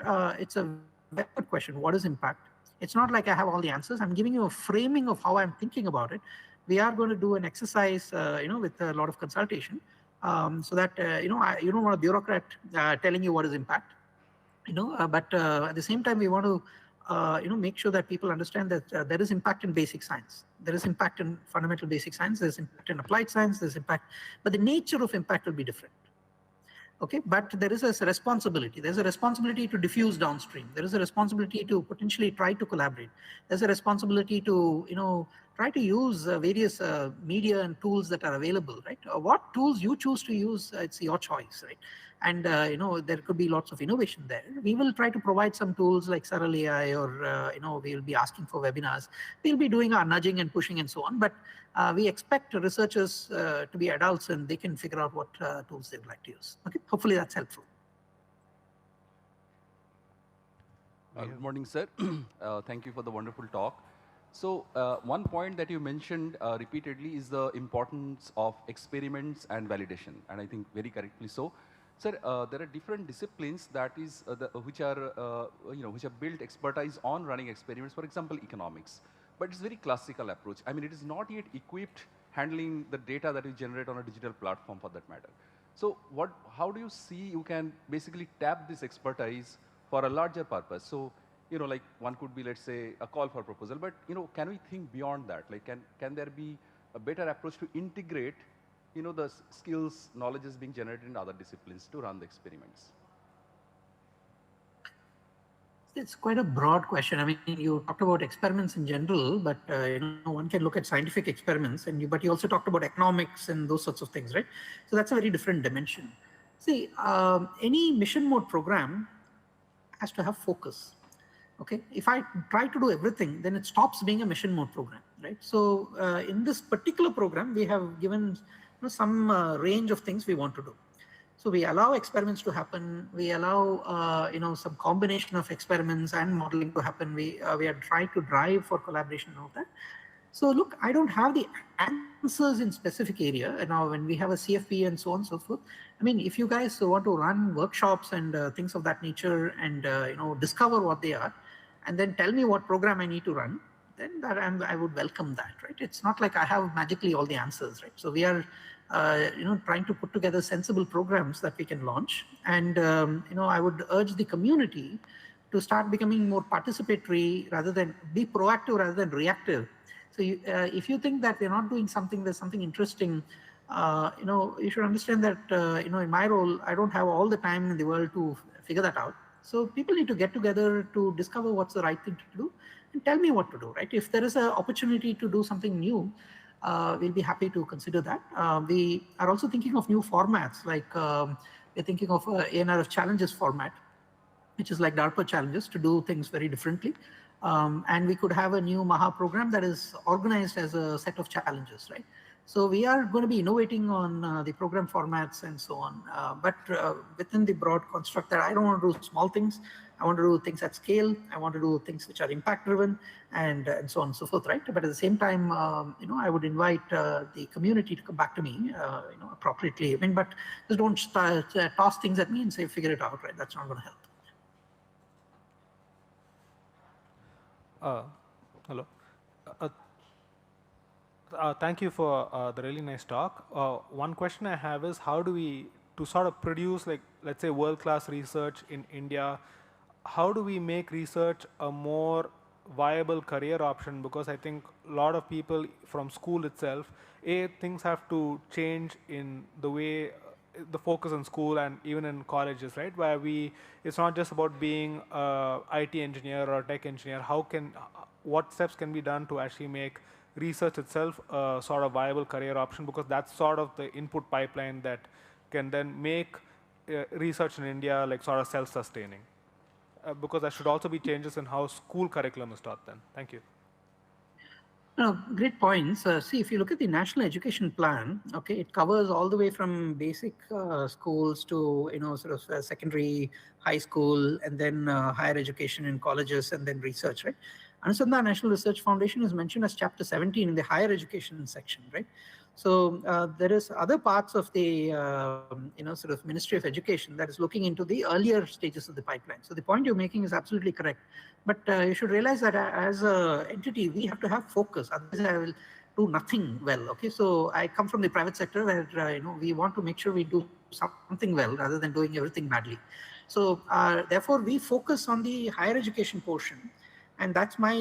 it's a very good question. What is impact? It's not like I have all the answers. I'm giving you a framing of how I'm thinking about it. We are going to do an exercise, with a lot of consultation, so that you don't want a bureaucrat telling you what is impact, but at the same time we want to make sure that people understand that there is impact in basic science. There is impact in fundamental basic science. There's impact in applied science. There's impact, but the nature of impact will be different. Okay, but there is a responsibility. There's a responsibility to diffuse downstream. There is a responsibility to potentially try to collaborate. There's a responsibility to, try to use various media and tools that are available, right? What tools you choose to use, it's your choice, right? And, there could be lots of innovation there. We will try to provide some tools like Saral AI, or, we will be asking for webinars. We'll be doing our nudging and pushing and so on. But we expect researchers to be adults and they can figure out what tools they would like to use. Okay, hopefully that's helpful. Good morning, sir. Thank you for the wonderful talk. So one point that you mentioned repeatedly is the importance of experiments and validation, and I think very correctly so. Sir, there are different disciplines that is which are built expertise on running experiments. For example, economics, but it's very classical approach. I mean, it is not yet equipped handling the data that you generate on a digital platform for that matter. So how do you see you can basically tap this expertise for a larger purpose? So, like one could be, let's say, a call for proposal, but, can we think beyond that? Like, can there be a better approach to integrate the skills, knowledge is being generated in other disciplines to run the experiments? It's quite a broad question. I mean, you talked about experiments in general, but one can look at scientific experiments, but you also talked about economics and those sorts of things, right? So that's a very different dimension. See, any mission mode program has to have focus. Okay, if I try to do everything, then it stops being a mission mode program, right? So in this particular program, we have given some range of things we want to do. So we allow experiments to happen. We allow some combination of experiments and modeling to happen. We are trying to drive for collaboration and all that. So look, I don't have the answers in specific area. And now when we have a CFP and so on and so forth, I mean, if you guys want to run workshops and things of that nature and discover what they are, and then tell me what program I need to run, then I would welcome that, right? It's not like I have magically all the answers, right? So we are trying to put together sensible programs that we can launch. And, I would urge the community to start becoming more participatory rather than be proactive rather than reactive. So if you think that we're not doing something, there's something interesting, you should understand that, in my role, I don't have all the time in the world to figure that out. So people need to get together to discover what's the right thing to do and tell me what to do, right? If there is an opportunity to do something new, we'll be happy to consider that. We are also thinking of new formats, like we're thinking of ANRF challenges format, which is like DARPA challenges to do things very differently. And we could have a new MAHA program that is organized as a set of challenges, right? So we are going to be innovating on the program formats and so on, but within the broad construct that I don't want to do small things. I want to do things at scale. I want to do things which are impact driven and so on and so forth, right? But at the same time, I would invite the community to come back to me, appropriately. I mean, but just don't toss things at me and say, figure it out, right? That's not going to help. Hello. Thank you for the really nice talk. One question I have is, how do we, to sort of produce, like, let's say, world-class research in India, how do we make research a more viable career option? Because I think a lot of people from school itself, things have to change in the way, the focus in school and even in colleges, right? Where it's not just about being a IT engineer or tech engineer. What steps can be done to actually make research itself a sort of viable career option? Because that's sort of the input pipeline that can then make research in India like sort of self-sustaining. Because there should also be changes in how school curriculum is taught then. Thank you. No, great points. See, if you look at the National Education Plan, okay, it covers all the way from basic schools to, sort of secondary, high school, and then higher education in colleges, and then research, right? Anusandhan National Research Foundation is mentioned as Chapter 17 in the higher education section, right? So there is other parts of the, sort of Ministry of Education that is looking into the earlier stages of the pipeline. So the point you're making is absolutely correct. But you should realize that as an entity, we have to have focus. Otherwise, I will do nothing well. Okay, so I come from the private sector where we want to make sure we do something well rather than doing everything badly. So therefore, we focus on the higher education portion, and that's my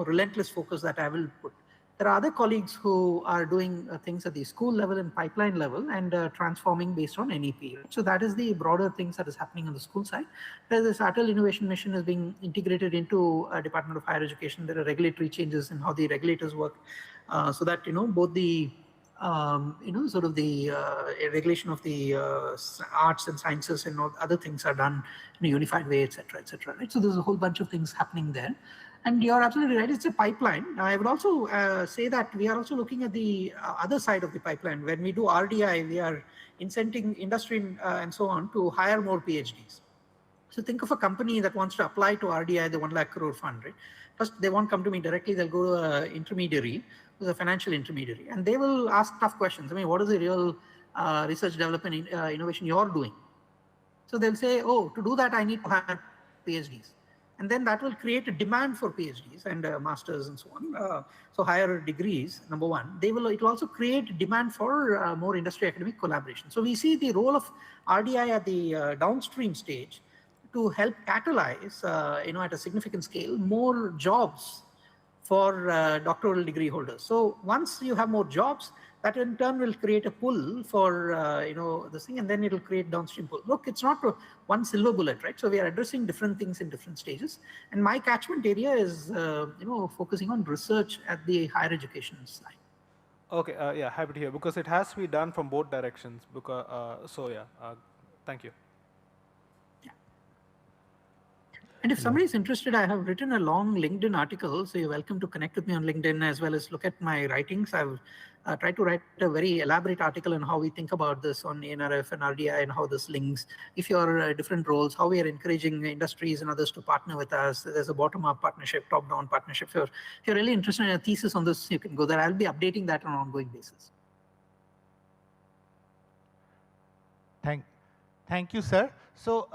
relentless focus that I will put. There are other colleagues who are doing things at the school level and pipeline level and transforming based on NEP. So that is the broader things that is happening on the school side. Where this Atal Innovation Mission is being integrated into Department of Higher Education. There are regulatory changes in how the regulators work, so that both the sort of the regulation of the arts and sciences and all other things are done in a unified way, etc., etc. Right? So there's a whole bunch of things happening there. And you're absolutely right, it's a pipeline. I would also say that we are also looking at the other side of the pipeline. When we do RDI, we are incenting industry and so on to hire more PhDs. So think of a company that wants to apply to RDI, the 1 lakh crore fund, right? First, they won't come to me directly, they'll go to an intermediary, who's a financial intermediary, and they will ask tough questions. I mean, what is the real research development innovation you're doing? So they'll say, oh, to do that, I need to hire PhDs. And then that will create a demand for PhDs and masters and so on. So higher degrees, number one. It will also create demand for more industry academic collaboration. So we see the role of RDI at the downstream stage to help catalyze, at a significant scale, more jobs for doctoral degree holders. So once you have more jobs, That in turn will create a pull for this thing, and then it will create downstream pull. Look, it's not one silver bullet, right? So we are addressing different things in different stages, and my catchment area is focusing on research at the higher education side. Okay, yeah, happy to hear, because it has to be done from both directions. Because thank you. And if somebody is interested, I have written a long LinkedIn article, so you're welcome to connect with me on LinkedIn as well as look at my writings. I've tried to write a very elaborate article on how we think about this on ANRF and RDI and how this links. If you're different roles, how we are encouraging industries and others to partner with us. There's a bottom-up partnership, top-down partnership. If you're really interested in a thesis on this, you can go there. I'll be updating that on an ongoing basis. Thank you, sir. So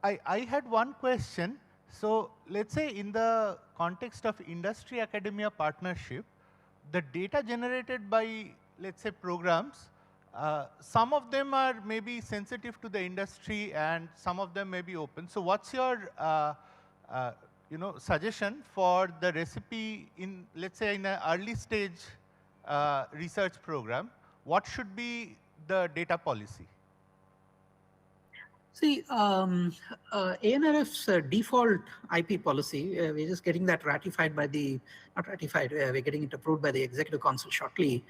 I had one question. So let's say in the context of industry-academia partnership, the data generated by, let's say, programs, some of them are maybe sensitive to the industry and some of them may be open. So what's your suggestion for the recipe in, let's say, in an early stage research program? What should be the data policy? See, ANRF's default IP policy, we're just getting that ratified by the, not ratified, we're getting it approved by the Executive Council shortly,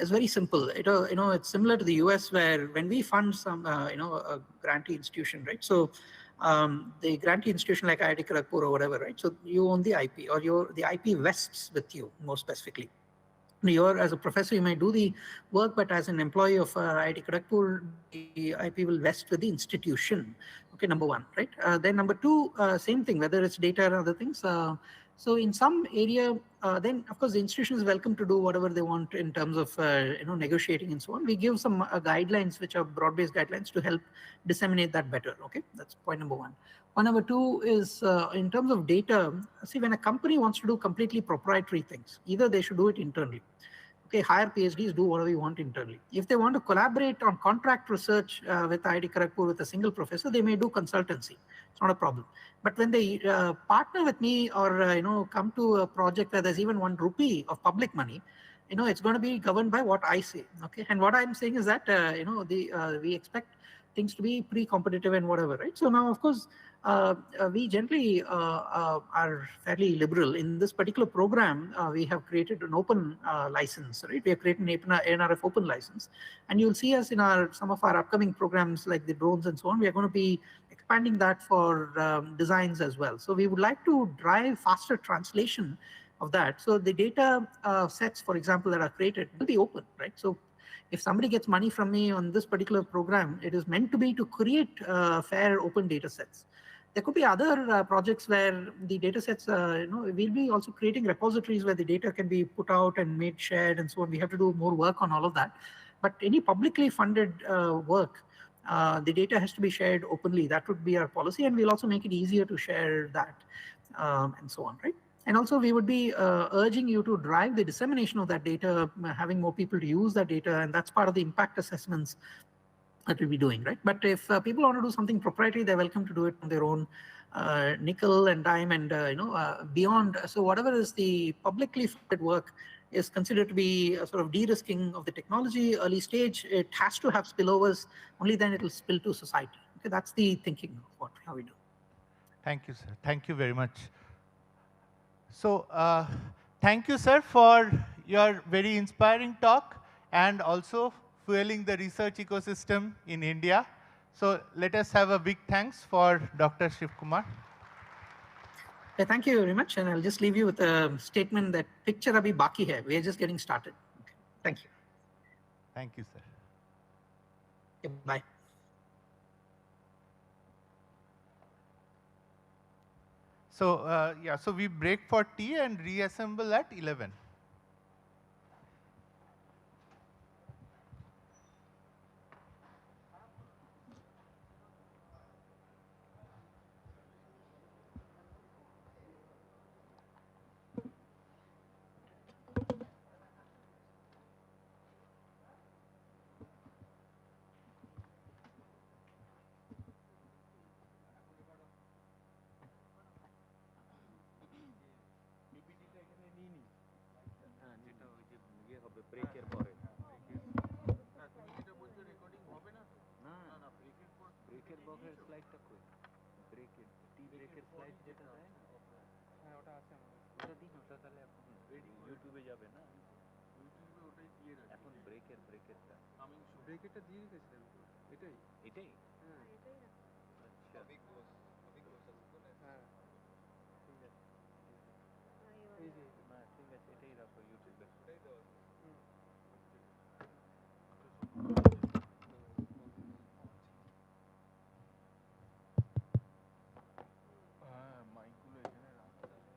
is very simple. It's similar to the US where when we fund some, a grantee institution, right? So the grantee institution like IIT Kharagpur or whatever, right? So you own the IP, or the IP vests with you more specifically. As a professor, you may do the work, but as an employee of IIT Kharagpur, the IP will vest with the institution. Okay, number one, right? Then number two, same thing, whether it's data or other things. So in some area, then of course the institution is welcome to do whatever they want in terms of negotiating and so on. We give some guidelines, which are broad-based guidelines to help disseminate that better. Okay, that's point number one. Point number two is in terms of data. See, when a company wants to do completely proprietary things, either they should do it internally. Okay, hire PhDs, do whatever you want internally. If they want to collaborate on contract research with IIT Kharagpur with a single professor, they may do consultancy. It's not a problem. But when they partner with me or come to a project where there's even 1 rupee of public money, it's going to be governed by what I say. Okay, and what I'm saying is that we expect things to be pre-competitive and whatever, right? So now, of course, we generally are fairly liberal. In this particular program, we have created an open license, right? We have created an ANRF open license. And you'll see us in some of our upcoming programs like the drones and so on. We are going to be expanding that for designs as well. So we would like to drive faster translation of that. So the data sets, for example, that are created will be open, right? So if somebody gets money from me on this particular program, it is meant to be to create fair open data sets. There could be other projects where the data sets, we'll be also creating repositories where the data can be put out and made shared and so on. We have to do more work on all of that. But any publicly funded work, the data has to be shared openly. That would be our policy, and we'll also make it easier to share that and so on, right? And also, we would be urging you to drive the dissemination of that data, having more people to use that data, and that's part of the impact assessments that we'll be doing, right? But if people want to do something proprietary, they're welcome to do it on their own nickel and dime and beyond. So whatever is the publicly funded work is considered to be a sort of de-risking of the technology, early stage. It has to have spillovers. Only then it will spill to society. Okay, that's the thinking of how we do. Thank you, sir. Thank you very much. So thank you, sir, for your very inspiring talk and also fueling the research ecosystem in India. So let us have a big thanks for Dr. Shiv Kumar. Thank you very much. And I'll just leave you with a statement that picture abhi baki hai. We are just getting started. Okay. Thank you. Thank you, sir. Okay, bye. So yeah, so we break for tea and reassemble at 11. break এর পরে ব্রেকের বকের স্লাইডটা কই ব্রেকের টি ব্রেকের slide যেটা দেয় না হ্যাঁ ওটা আছে আমার ওটা দিন ওটা তাহলে এখন ইউটিউবে যাবে না ইউটিউবে ওটাই দিয়ে রাখি এখন ব্রেকেরটা আমি ব্রেকেটটা দিয়ে রেখেছিলাম তো এটাই এটাই হ্যাঁ আচ্ছা হ্যাঁ ঠিক আছে এই যে না ঠিক আছে এটাই রাখো ইউটিউবে হ্যাঁ মাইকগুলো এখানে রাখতে হবে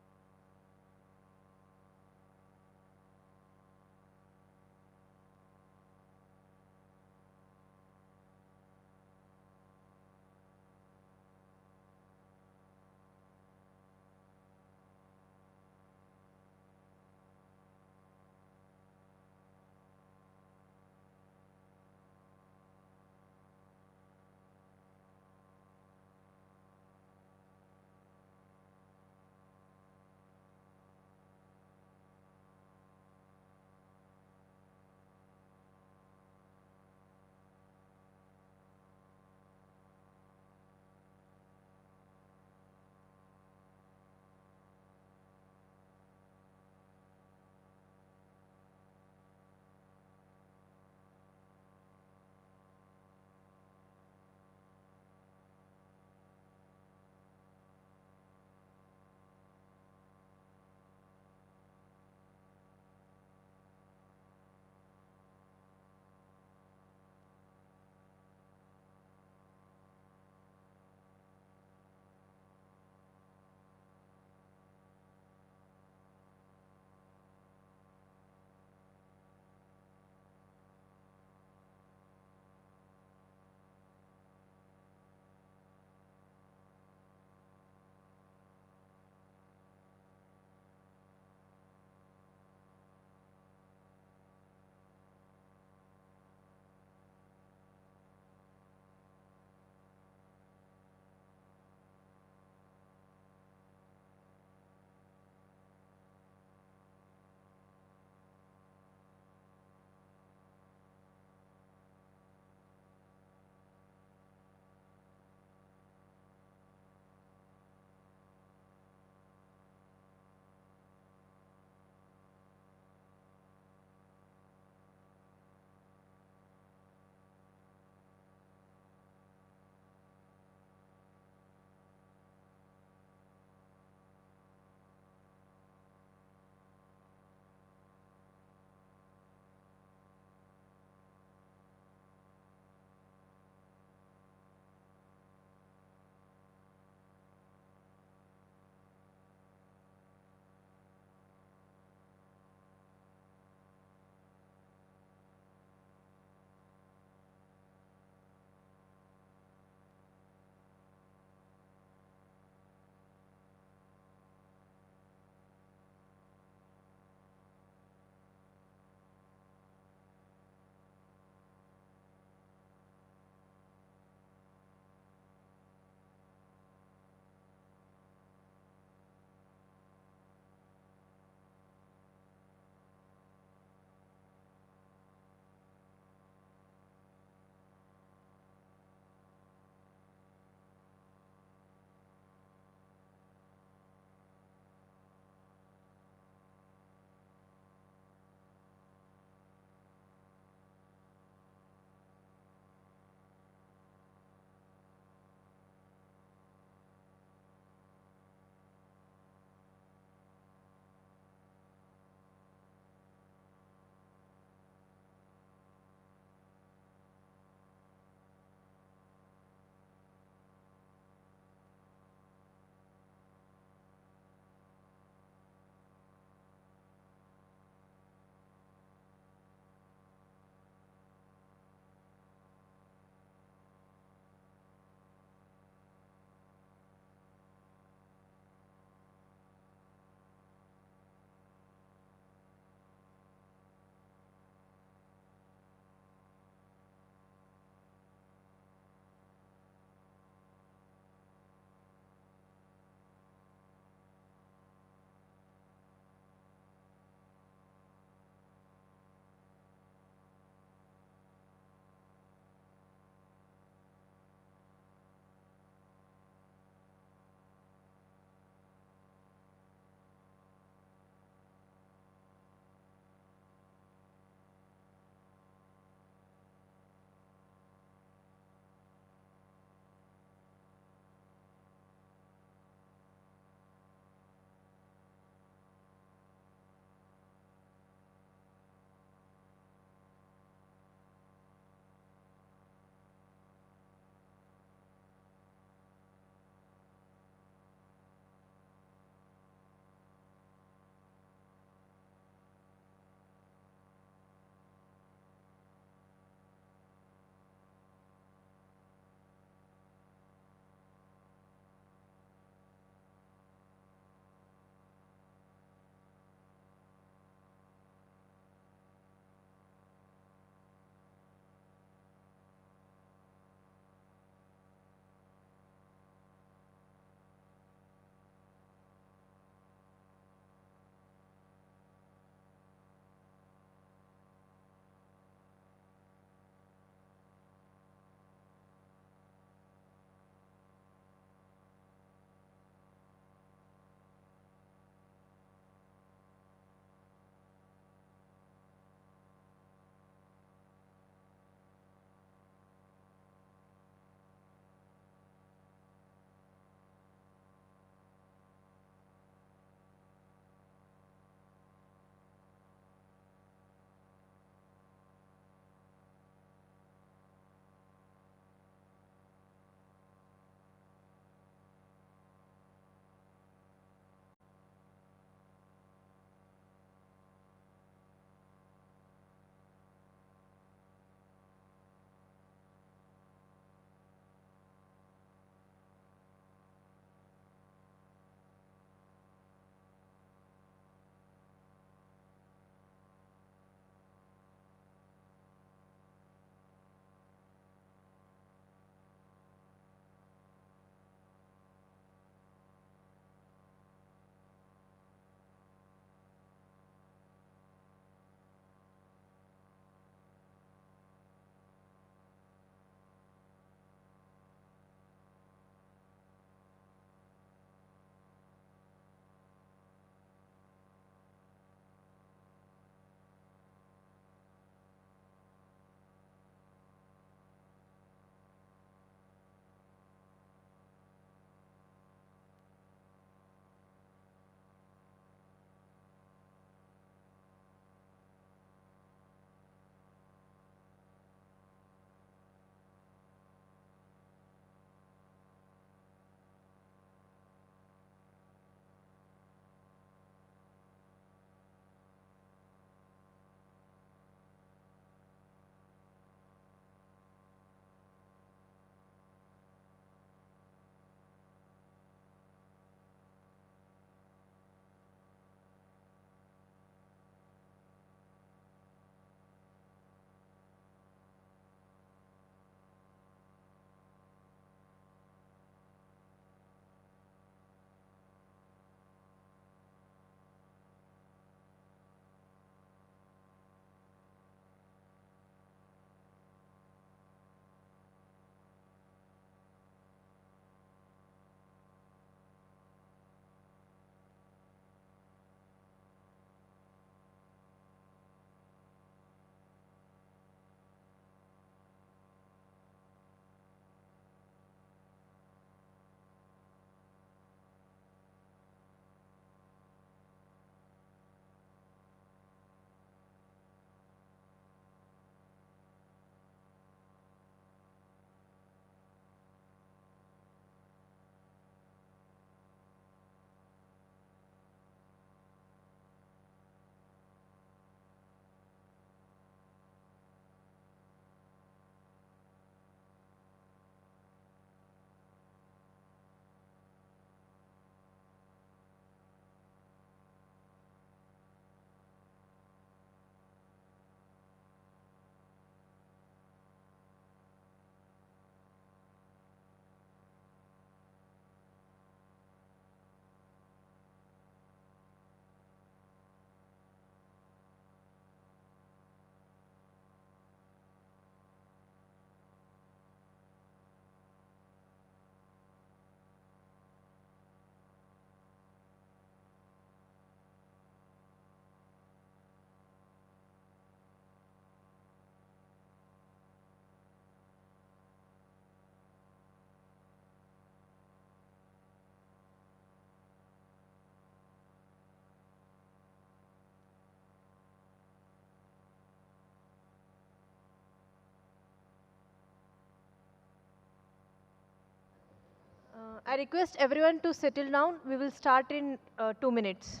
I request everyone to settle down. We will start in 2 minutes.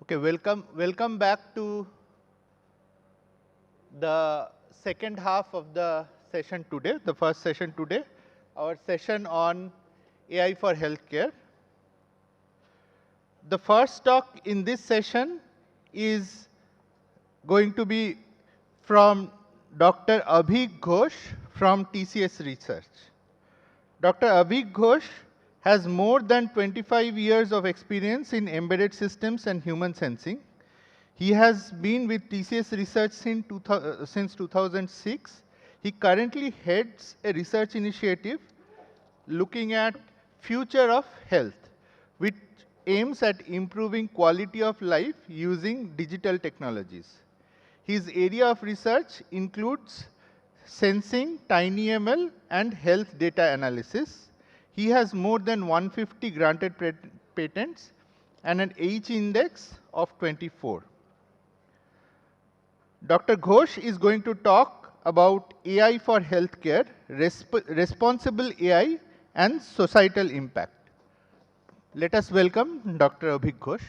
Okay, welcome back to the second half of the session today, the first session today, our session on AI for healthcare. The first talk in this session is going to be from Dr. Abhik Ghosh from TCS Research. Dr. Abhik Ghosh has more than 25 years of experience in embedded systems and human sensing. He has been with TCS Research since 2006. He currently heads a research initiative looking at future of health, which aims at improving quality of life using digital technologies. His area of research includes sensing, TinyML, and health data analysis. He has more than 150 granted patents and an H index of 24. Dr. Ghosh is going to talk about AI for healthcare, responsible AI, and societal impact. Let us welcome Dr. Abhik Ghosh.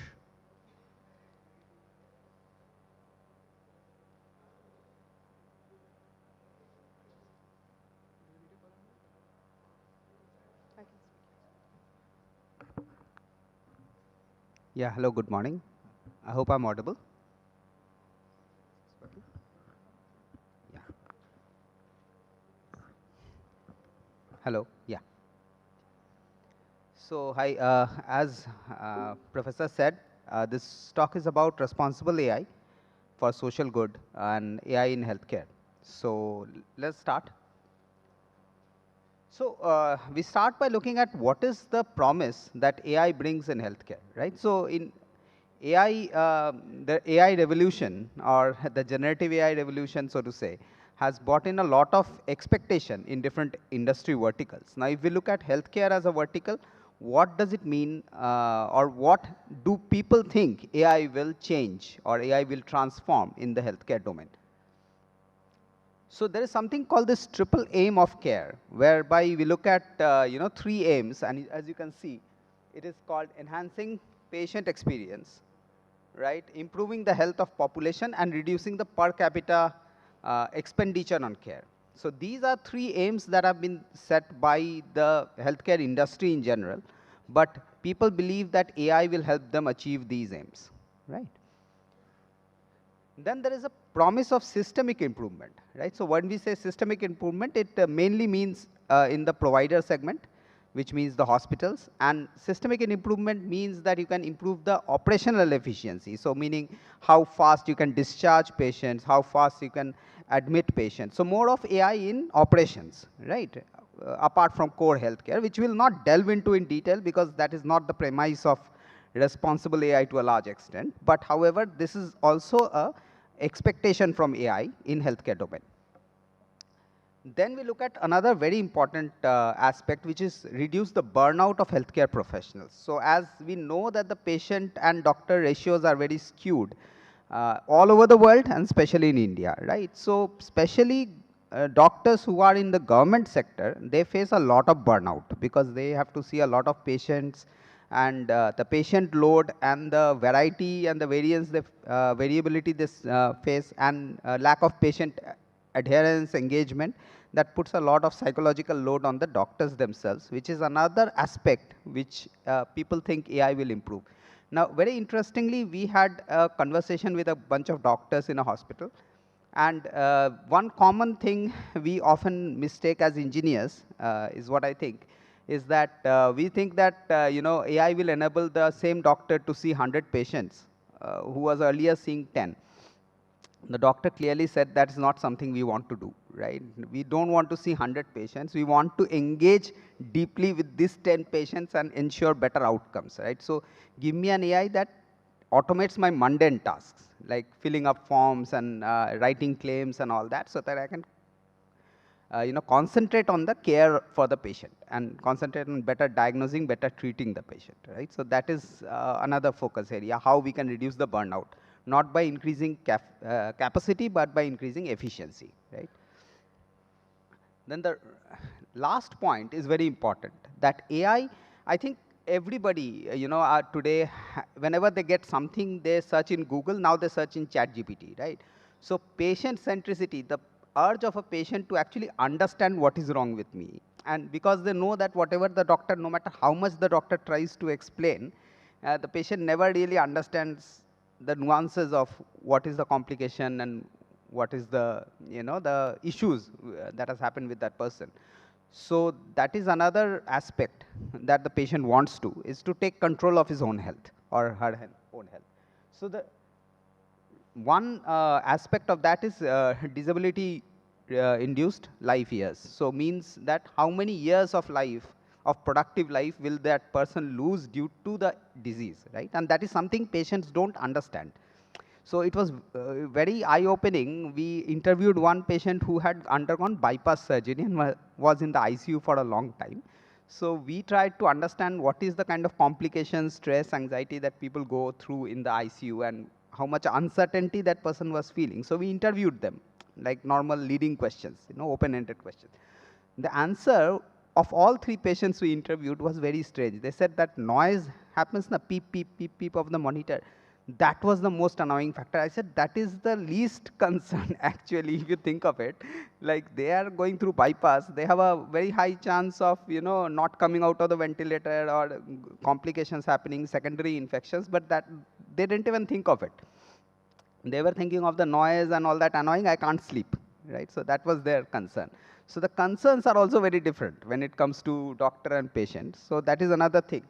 Yeah, hello, good morning. I hope I'm audible. Yeah. Hello, yeah. So, hi, as Professor said, this talk is about responsible AI for social good and AI in healthcare. So, let's start. So, we start by looking at what is the promise that AI brings in healthcare, right? So, in AI, the AI revolution or the generative AI revolution, so to say, has brought in a lot of expectation in different industry verticals. Now, if we look at healthcare as a vertical, what does it mean or what do people think AI will change or AI will transform in the healthcare domain? So there is something called this triple aim of care, whereby we look at three aims, and as you can see, it is called enhancing patient experience, right? Improving the health of population and reducing the per capita expenditure on care. So these are three aims that have been set by the healthcare industry in general, but people believe that AI will help them achieve these aims, right? Then there is a promise of systemic improvement, right? So when we say systemic improvement, it mainly means in the provider segment, which means the hospitals. And systemic improvement means that you can improve the operational efficiency. So meaning how fast you can discharge patients, how fast you can admit patients. So more of AI in operations, right? Apart from core healthcare, which we'll not delve into in detail because that is not the premise of responsible AI to a large extent. But however, this is also a expectation from AI in healthcare domain. Then we look at another very important aspect, which is reduce the burnout of healthcare professionals. So as we know that the patient and doctor ratios are very skewed all over the world and especially in India, right? So especially doctors who are in the government sector, they face a lot of burnout because they have to see a lot of patients and the patient load and the variety and the variance, the variability this face, and lack of patient adherence, engagement, that puts a lot of psychological load on the doctors themselves, which is another aspect which people think AI will improve. Now, very interestingly, we had a conversation with a bunch of doctors in a hospital. And one common thing we often mistake as engineers is what I think, is that we think that AI will enable the same doctor to see 100 patients who was earlier seeing 10. The doctor clearly said that's not something we want to do, right? We don't want to see 100 patients. We want to engage deeply with these 10 patients and ensure better outcomes, right? So give me an AI that automates my mundane tasks, like filling up forms and writing claims and all that, so that I can concentrate on the care for the patient and concentrate on better diagnosing, better treating the patient, right? So that is another focus area, how we can reduce the burnout, not by increasing capacity, but by increasing efficiency, right? Then the last point is very important, that AI, I think everybody, today, whenever they get something, they search in Google, now they search in ChatGPT, right? So patient centricity, the urge of a patient to actually understand what is wrong with me. And because they know that whatever the doctor, no matter how much the doctor tries to explain, the patient never really understands the nuances of what is the complication and what is the, the issues that has happened with that person. So that is another aspect that the patient wants to, is to take control of his own health or her own health. So the one aspect of that is disability induced life years. So means that how many years of life, of productive life, will that person lose due to the disease, right? And that is something patients don't understand. So it was very eye-opening. We interviewed one patient who had undergone bypass surgery and was in the ICU for a long time. So we tried to understand what is the kind of complications, stress, anxiety that people go through in the ICU and how much uncertainty that person was feeling. So we interviewed them, like normal leading questions, open-ended questions. The answer of all 3 patients we interviewed was very strange. They said that noise happens, the peep, peep, peep, peep of the monitor. That was the most annoying factor. I said, that is the least concern, actually, if you think of it. Like, they are going through bypass. They have a very high chance of, not coming out of the ventilator or complications happening, secondary infections, but that they didn't even think of it. They were thinking of the noise and all that annoying, I can't sleep, right? So that was their concern. So the concerns are also very different when it comes to doctor and patient. So that is another thing,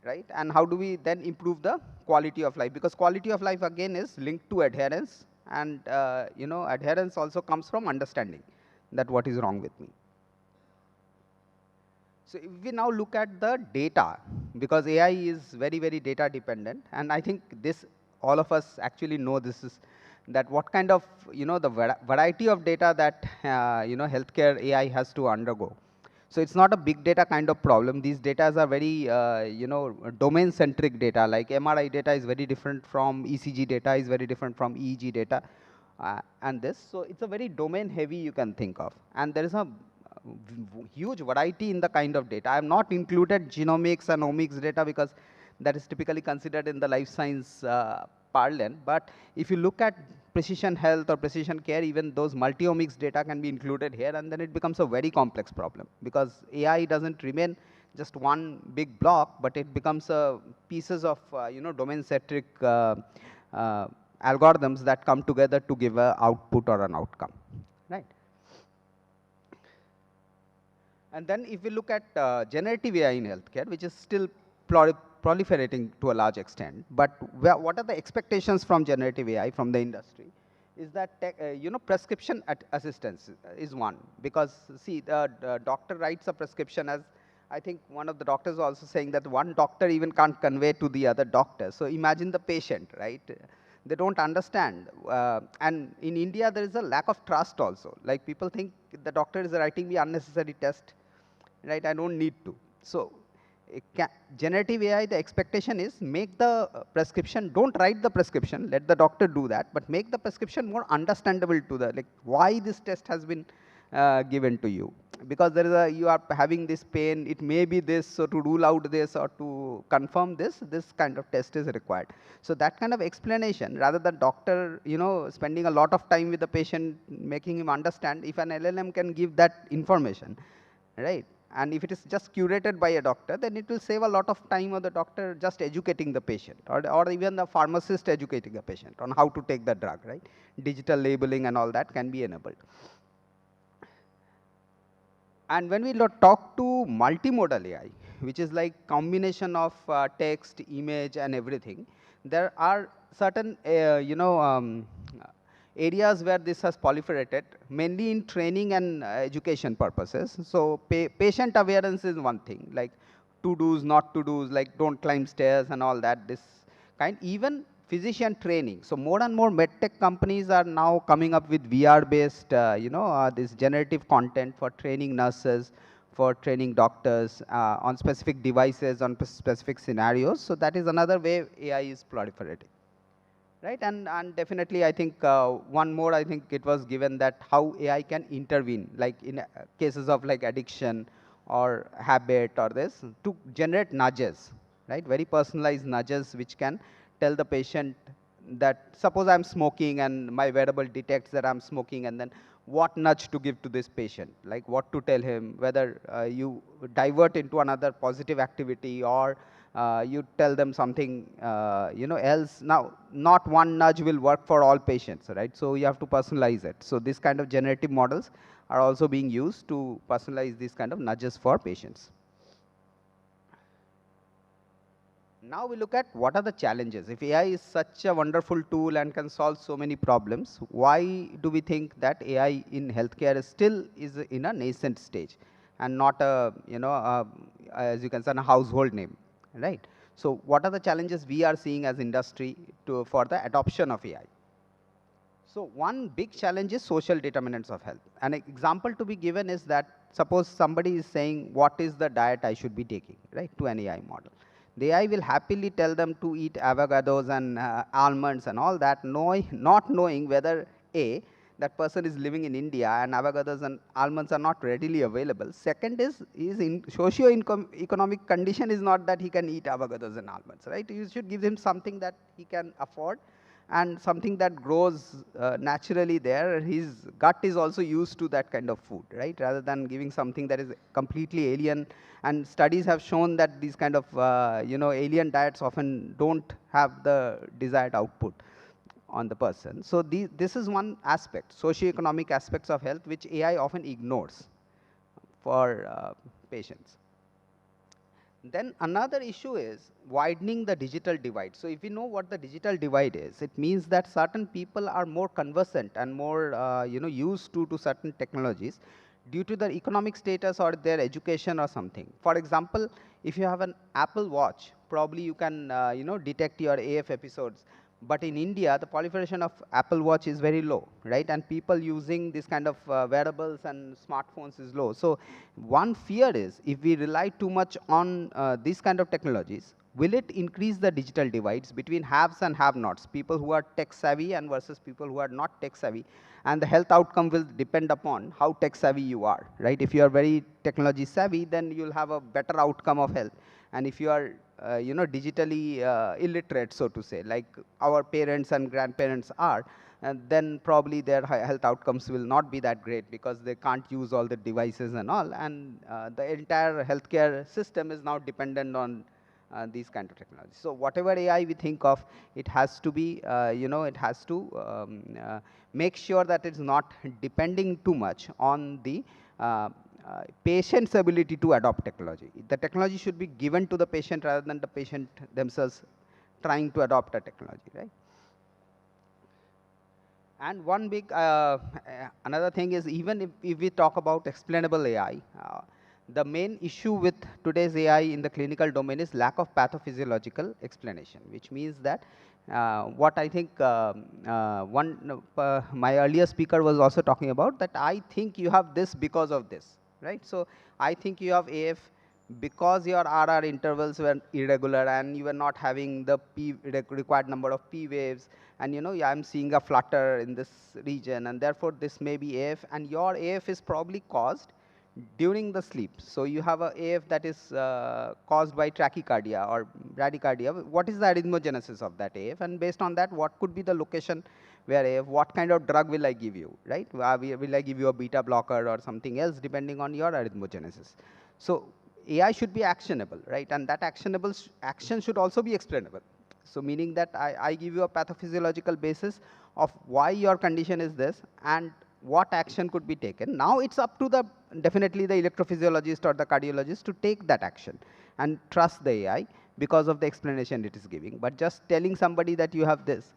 right? And how do we then improve the quality of life? Because quality of life, again, is linked to adherence. And, adherence also comes from understanding that what is wrong with me. So if we now look at the data, because AI is very, very data dependent, and I think this, all of us actually know this is, that what kind of, the variety of data that, healthcare AI has to undergo. So it's not a big data kind of problem. These data are very, domain-centric data. Like MRI data is very different from ECG data, is very different from EEG data, and this. So it's a very domain-heavy, you can think of. And there is a huge variety in the kind of data. I have not included genomics and omics data because that is typically considered in the life science parlance. But if you look at precision health or precision care, even those multi-omics data can be included here, and then it becomes a very complex problem, because AI doesn't remain just one big block, but it becomes pieces of domain-centric algorithms that come together to give an output or an outcome, right? And then if we look at generative AI in healthcare, which is still proliferating to a large extent, but what are the expectations from generative AI from the industry, is that prescription assistance is one. Because see, the doctor writes a prescription, as I think one of the doctors also saying that one doctor even can't convey to the other doctor. So imagine the patient, right? They don't understand. And in India, there is a lack of trust also. Like, people think the doctor is writing me unnecessary test, right? I don't need to. So generative AI, the expectation is make the prescription, don't write the prescription, let the doctor do that, but make the prescription more understandable to the, like, why this test has been given to you. Because there is you are having this pain, it may be this, so to rule out this or to confirm this, this kind of test is required. So that kind of explanation, rather than doctor, spending a lot of time with the patient, making him understand, if an LLM can give that information, right? And if it is just curated by a doctor, then it will save a lot of time of the doctor just educating the patient, or even the pharmacist educating the patient on how to take the drug, right? Digital labeling and all that can be enabled. And when we talk to multimodal AI, which is like combination of text, image, and everything, there are certain areas where this has proliferated, mainly in training and education purposes. So patient awareness is one thing, like to-dos, not to-dos, like don't climb stairs and all that, this kind. Even physician training. So more and more medtech companies are now coming up with VR-based, this generative content for training nurses, for training doctors on specific devices, on specific scenarios. So that is another way AI is proliferating, right? And definitely, I think one more, I think it was given that how AI can intervene, like in cases of like addiction or habit or this, to generate nudges, right? Very personalized nudges which can tell the patient that suppose I'm smoking and my wearable detects that I'm smoking, and then what nudge to give to this patient, like what to tell him, whether you divert into another positive activity or you tell them something else. Now, not one nudge will work for all patients, right? So you have to personalize it. So this kind of generative models are also being used to personalize these kind of nudges for patients. Now we look at what are the challenges. If AI is such a wonderful tool and can solve so many problems, why do we think that AI in healthcare is still in a nascent stage and not a, as you can say, a household name, right? So what are the challenges we are seeing as industry for the adoption of AI? So one big challenge is social determinants of health. An example to be given is that suppose somebody is saying, what is the diet I should be taking, right, to an AI model. The AI will happily tell them to eat avocados and almonds and all that, not knowing whether A, that person is living in India and avocados and almonds are not readily available. Second is in socio-economic condition is not that he can eat avocados and almonds, right? You should give him something that he can afford and something that grows naturally there. His gut is also used to that kind of food, right? Rather than giving something that is completely alien. And studies have shown that these kind of alien diets often don't have the desired output on the person. So this is one aspect, socioeconomic aspects of health, which AI often ignores for patients. Then another issue is widening the digital divide. So if we know what the digital divide is, it means that certain people are more conversant and more used to certain technologies due to their economic status or their education or something. For example, if you have an Apple Watch, probably you can detect your AF episodes. But in India, the proliferation of Apple Watch is very low, right? And people using this kind of wearables and smartphones is low. So one fear is, if we rely too much on these kind of technologies, will it increase the digital divides between haves and have-nots, people who are tech-savvy and versus people who are not tech-savvy? And the health outcome will depend upon how tech-savvy you are, right? If you are very technology-savvy, then you'll have a better outcome of health. And if you are digitally illiterate, so to say, like our parents and grandparents are, and then probably their health outcomes will not be that great because they can't use all the devices and all. And the entire healthcare system is now dependent on these kind of technologies. So whatever AI we think of, it has to be, it has to make sure that it's not depending too much on the patient's ability to adopt technology. The technology should be given to the patient rather than the patient themselves trying to adopt a technology, right? And one big, another thing is, even if we talk about explainable AI, the main issue with today's AI in the clinical domain is lack of pathophysiological explanation, which means that what I think my earlier speaker was also talking about, that I think you have this because of this, right? So I think you have AF because your RR intervals were irregular and you were not having the required number of P waves, and I'm seeing a flutter in this region, and therefore this may be AF, and your AF is probably caused during the sleep. So you have a AF that is caused by tachycardia or bradycardia. What is the arrhythmogenesis of that AF? And based on that, what could be the location where AF, what kind of drug will I give you, right? Will I give you a beta blocker or something else depending on your arrhythmogenesis? So AI should be actionable, right? And that actionable action should also be explainable. So meaning that I give you a pathophysiological basis of why your condition is this and what action could be taken. Now it's up to definitely the electrophysiologist or the cardiologist to take that action and trust the AI because of the explanation it is giving. But just telling somebody that you have this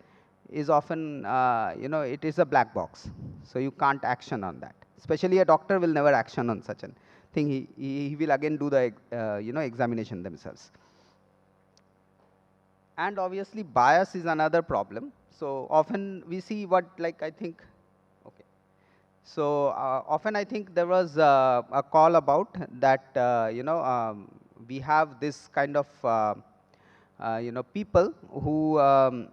is often, it is a black box. So you can't action on that. Especially a doctor will never action on such a thing. He will again do the examination themselves. And obviously bias is another problem. So often we see So often I think there was a call about that, we have this kind of, people who are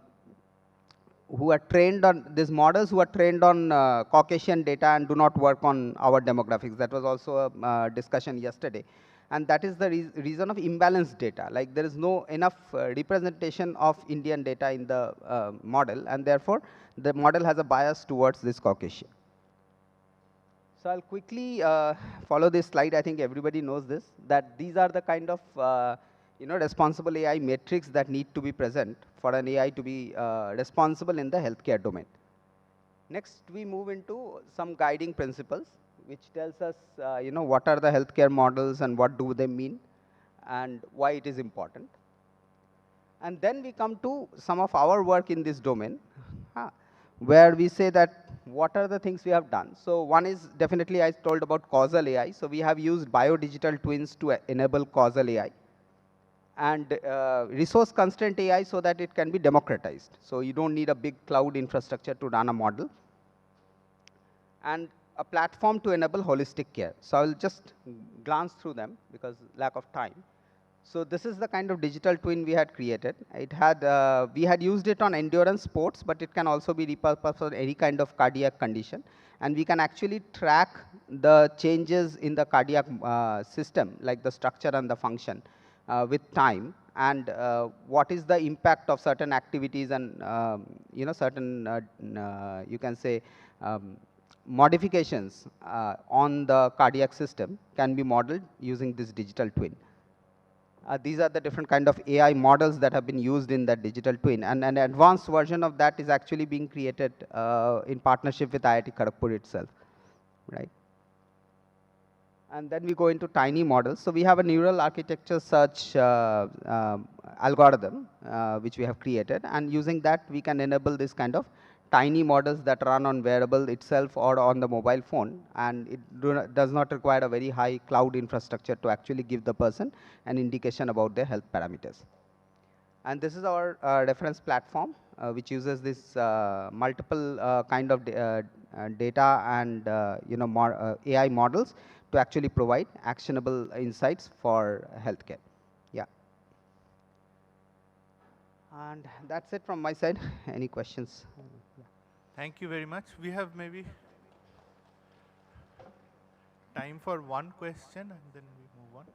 trained on these models, who are trained on Caucasian data and do not work on our demographics. That was also a discussion yesterday. And that is the reason of imbalanced data. Like there is no enough representation of Indian data in the model, and therefore the model has a bias towards this Caucasian. So I'll quickly follow this slide. I think everybody knows this, that these are the kind of responsible AI metrics that need to be present for an AI to be responsible in the healthcare domain. Next, we move into some guiding principles, which tells us, what are the healthcare models and what do they mean and why it is important. And then we come to some of our work in this domain, where we say that what are the things we have done. So one is definitely I told about causal AI. So we have used biodigital twins to enable causal AI. And resource constraint AI so that it can be democratized. So you don't need a big cloud infrastructure to run a model. And a platform to enable holistic care. So I will just glance through them because lack of time. So this is the kind of digital twin we had created. It had, we had used it on endurance sports, but it can also be repurposed for any kind of cardiac condition. And we can actually track the changes in the cardiac system, like the structure and the function, with time, and what is the impact of certain activities and certain you can say modifications on the cardiac system can be modeled using this digital twin. These are the different kind of AI models that have been used in that digital twin, and an advanced version of that is actually being created in partnership with IIT Kharagpur itself, right? And then we go into tiny models. So we have a neural architecture search algorithm, which we have created. And using that, we can enable this kind of tiny models that run on wearable itself or on the mobile phone. And it does not require a very high cloud infrastructure to actually give the person an indication about their health parameters. And this is our reference platform, which uses this multiple kind of data and AI models to actually provide actionable insights for healthcare. Yeah. And that's it from my side. Any questions? Thank you very much. We have maybe time for one question and then we move on.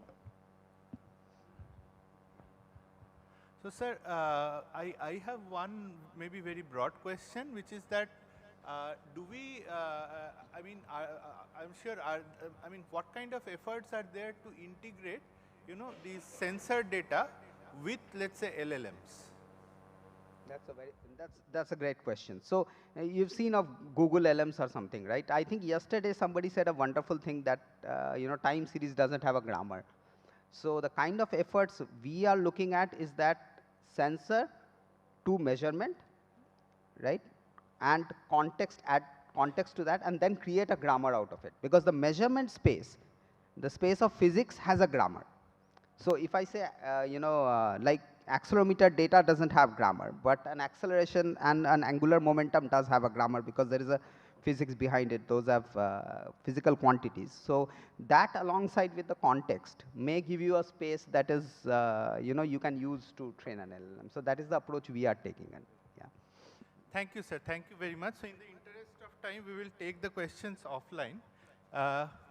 So sir, I have one maybe very broad question, which is that do we, I mean, I'm sure, I mean, what kind of efforts are there to integrate, these sensor data with, let's say, LLMs? That's a great question. So you've seen of Google LMs or something, right? I think yesterday somebody said a wonderful thing that, time series doesn't have a grammar. So the kind of efforts we are looking at is that sensor to measurement, right? And add context to that, and then create a grammar out of it. Because the measurement space, the space of physics has a grammar. So if I say, like accelerometer data doesn't have grammar, but an acceleration and an angular momentum does have a grammar because there is a physics behind it, those have physical quantities. So that alongside with the context may give you a space that is, you can use to train an LLM. So that is the approach we are taking. And yeah. Thank you, sir. Thank you very much. So in the interest of time, we will take the questions offline.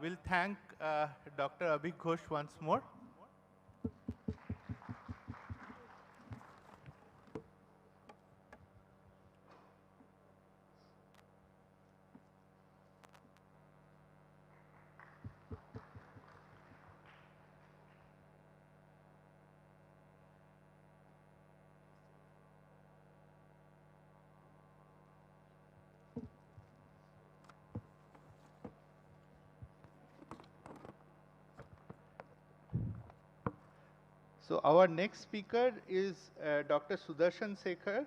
We'll thank Dr. Abhik Ghosh once more. So our next speaker is Dr. Sudarshan Sekhar.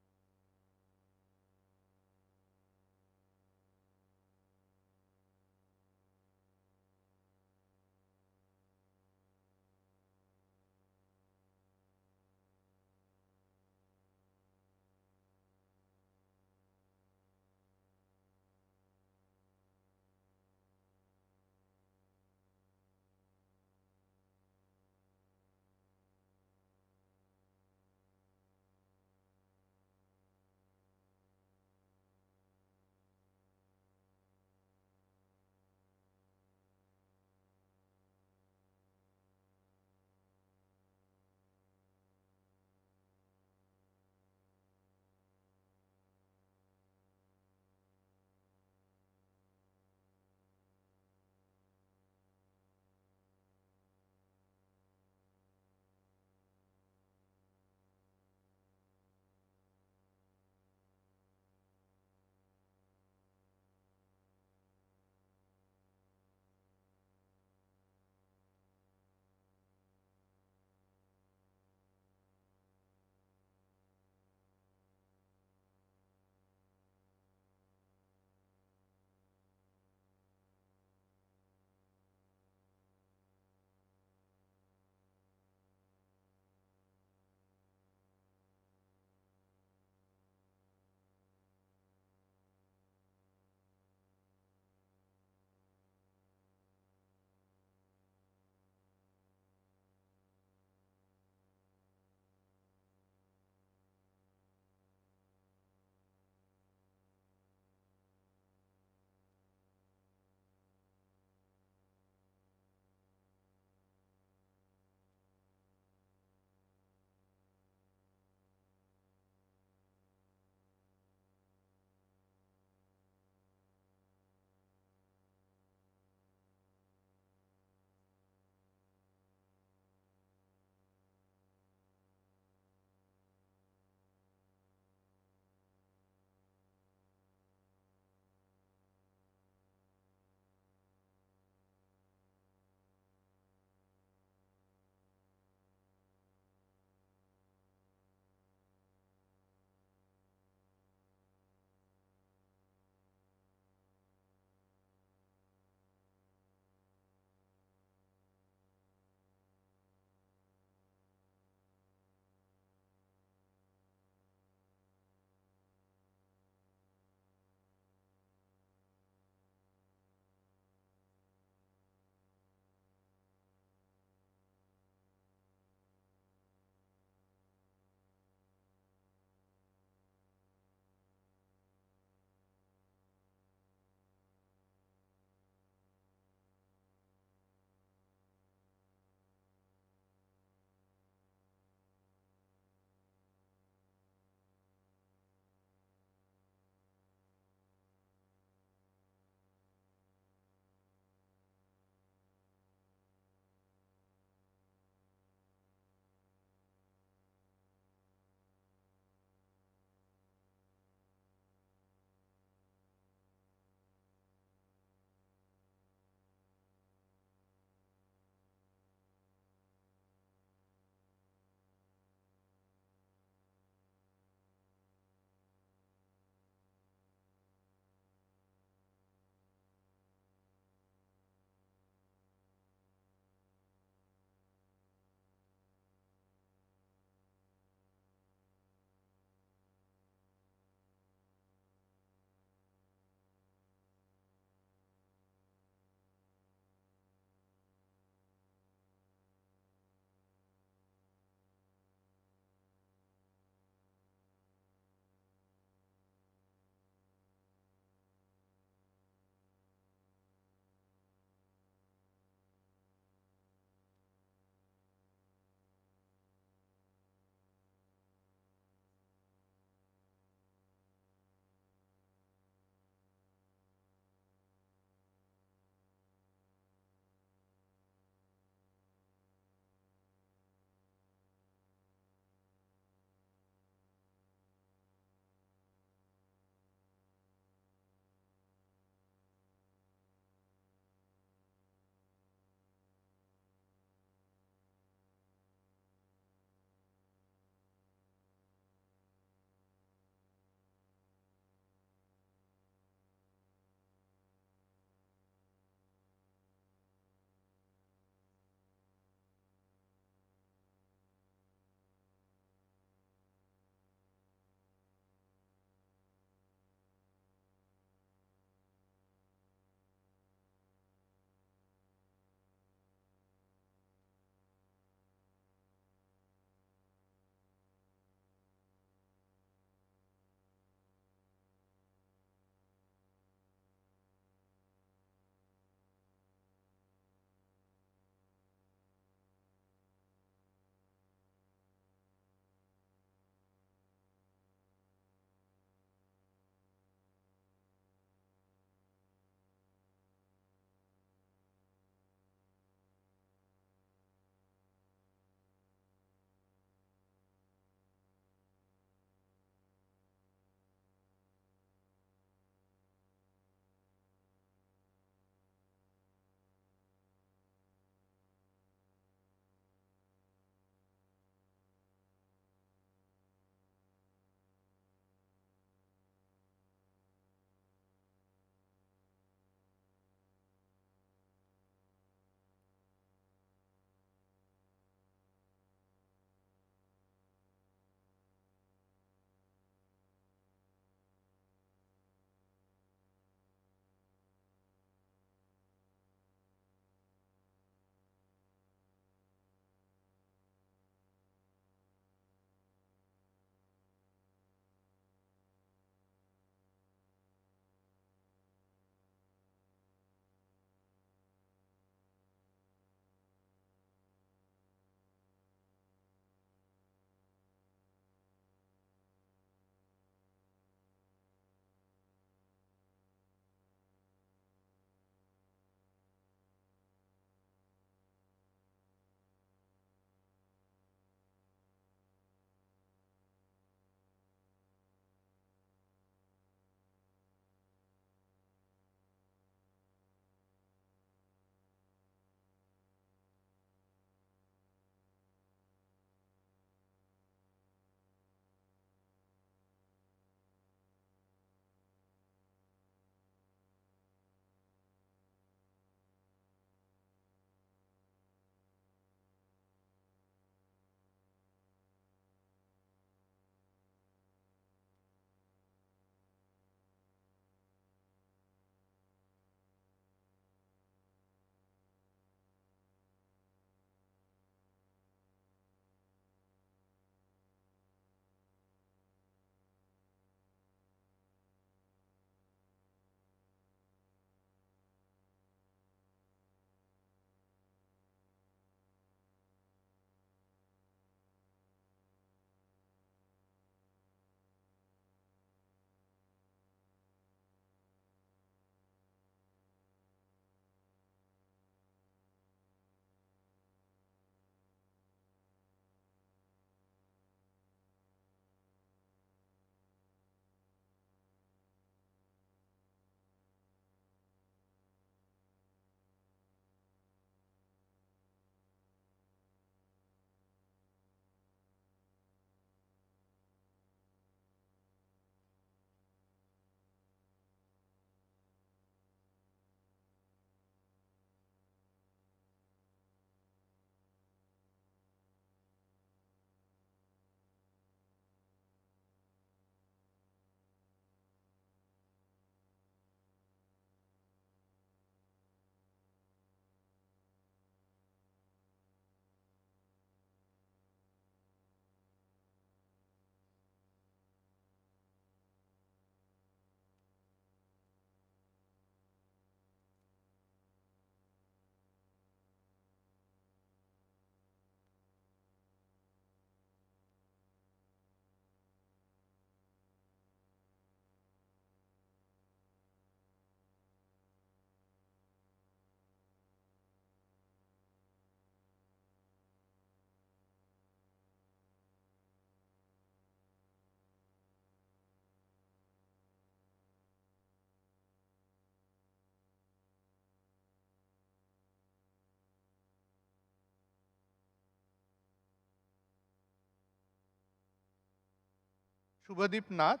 Shubhadeep Nath.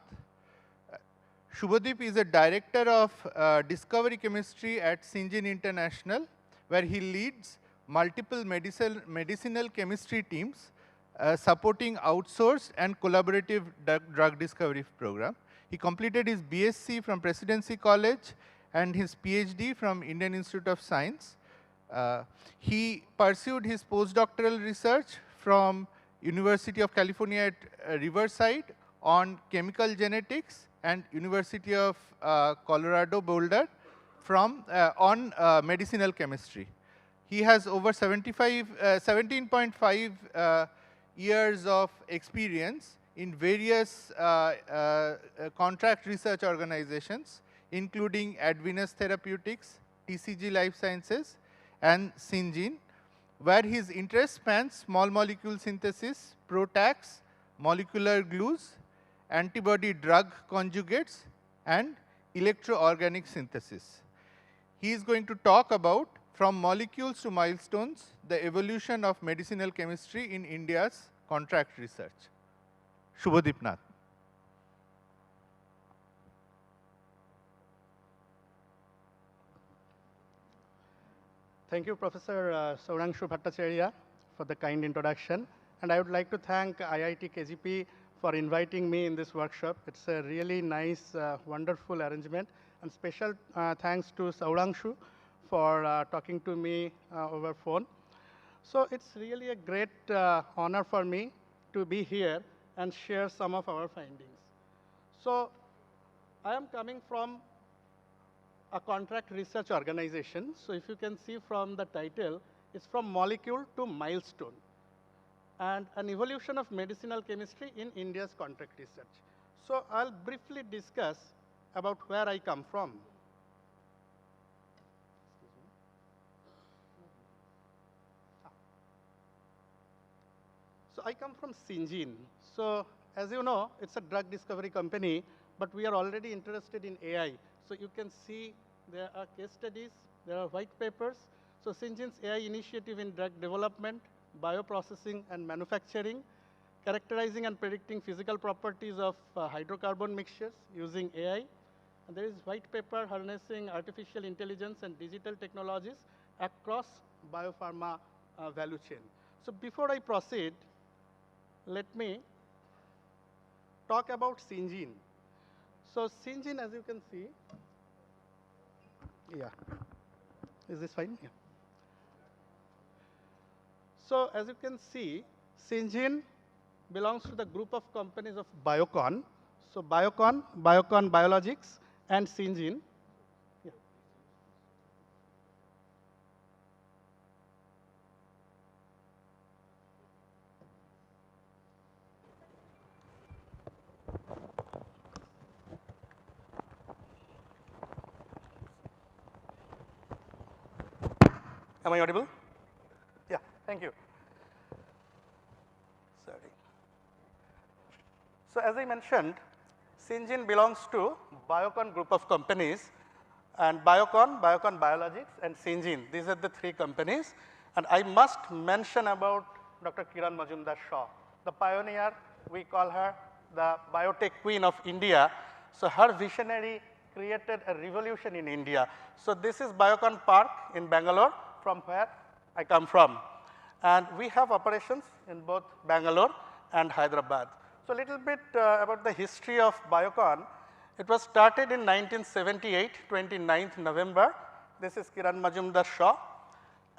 Shubhadeep is a director of discovery chemistry at Syngene International, where he leads multiple medicinal chemistry teams supporting outsourced and collaborative drug discovery program. He completed his BSc from Presidency College and his PhD from Indian Institute of Science. He pursued his postdoctoral research from University of California at Riverside on chemical genetics and University of Colorado Boulder on medicinal chemistry. He has over 17.5 years of experience in various contract research organizations, including Advenus Therapeutics, TCG Life Sciences, and Syngene, where his interest spans small molecule synthesis, PROTACs, molecular glues, antibody drug conjugates, and electroorganic synthesis. He is going to talk about from molecules to milestones, the evolution of medicinal chemistry in India's contract research. Shubhadeep Nath. Thank you, Professor Saurangshu Bhattacharya, for the kind introduction. And I would like to thank IIT KGP for inviting me in this workshop. It's a really nice, wonderful arrangement. And special thanks to Saurangshu for talking to me over phone. So it's really a great honor for me to be here and share some of our findings. So I am coming from a contract research organization. So if you can see from the title, it's from molecule to milestone, and an evolution of medicinal chemistry in India's contract research. So I'll briefly discuss about where I come from. So I come from Syngene. So as you know, it's a drug discovery company, but we are already interested in AI. So you can see there are case studies, there are white papers. So Syngene's AI initiative in drug development, bioprocessing and manufacturing, characterizing and predicting physical properties of hydrocarbon mixtures using AI. And there is white paper harnessing artificial intelligence and digital technologies across biopharma value chain. So before I proceed, let me talk about Syngene. So Syngene, as you can see, yeah, is this fine? Yeah. So as you can see, Syngene belongs to the group of companies of Biocon. So Biocon Biologics, and Syngene. Yeah. Am I audible? Yeah, thank you. Sorry. So as I mentioned, Syngene belongs to Biocon group of companies, and Biocon Biologics, and Syngene. These are the three companies. And I must mention about Dr. Kiran Majumdar-Shaw, the pioneer. We call her the biotech queen of India. So her visionary created a revolution in India. So this is Biocon Park in Bangalore, from where I come from. And we have operations in both Bangalore and Hyderabad. So a little bit about the history of Biocon. It was started in 1978, 29th November. This is Kiran Majumdar-Shaw.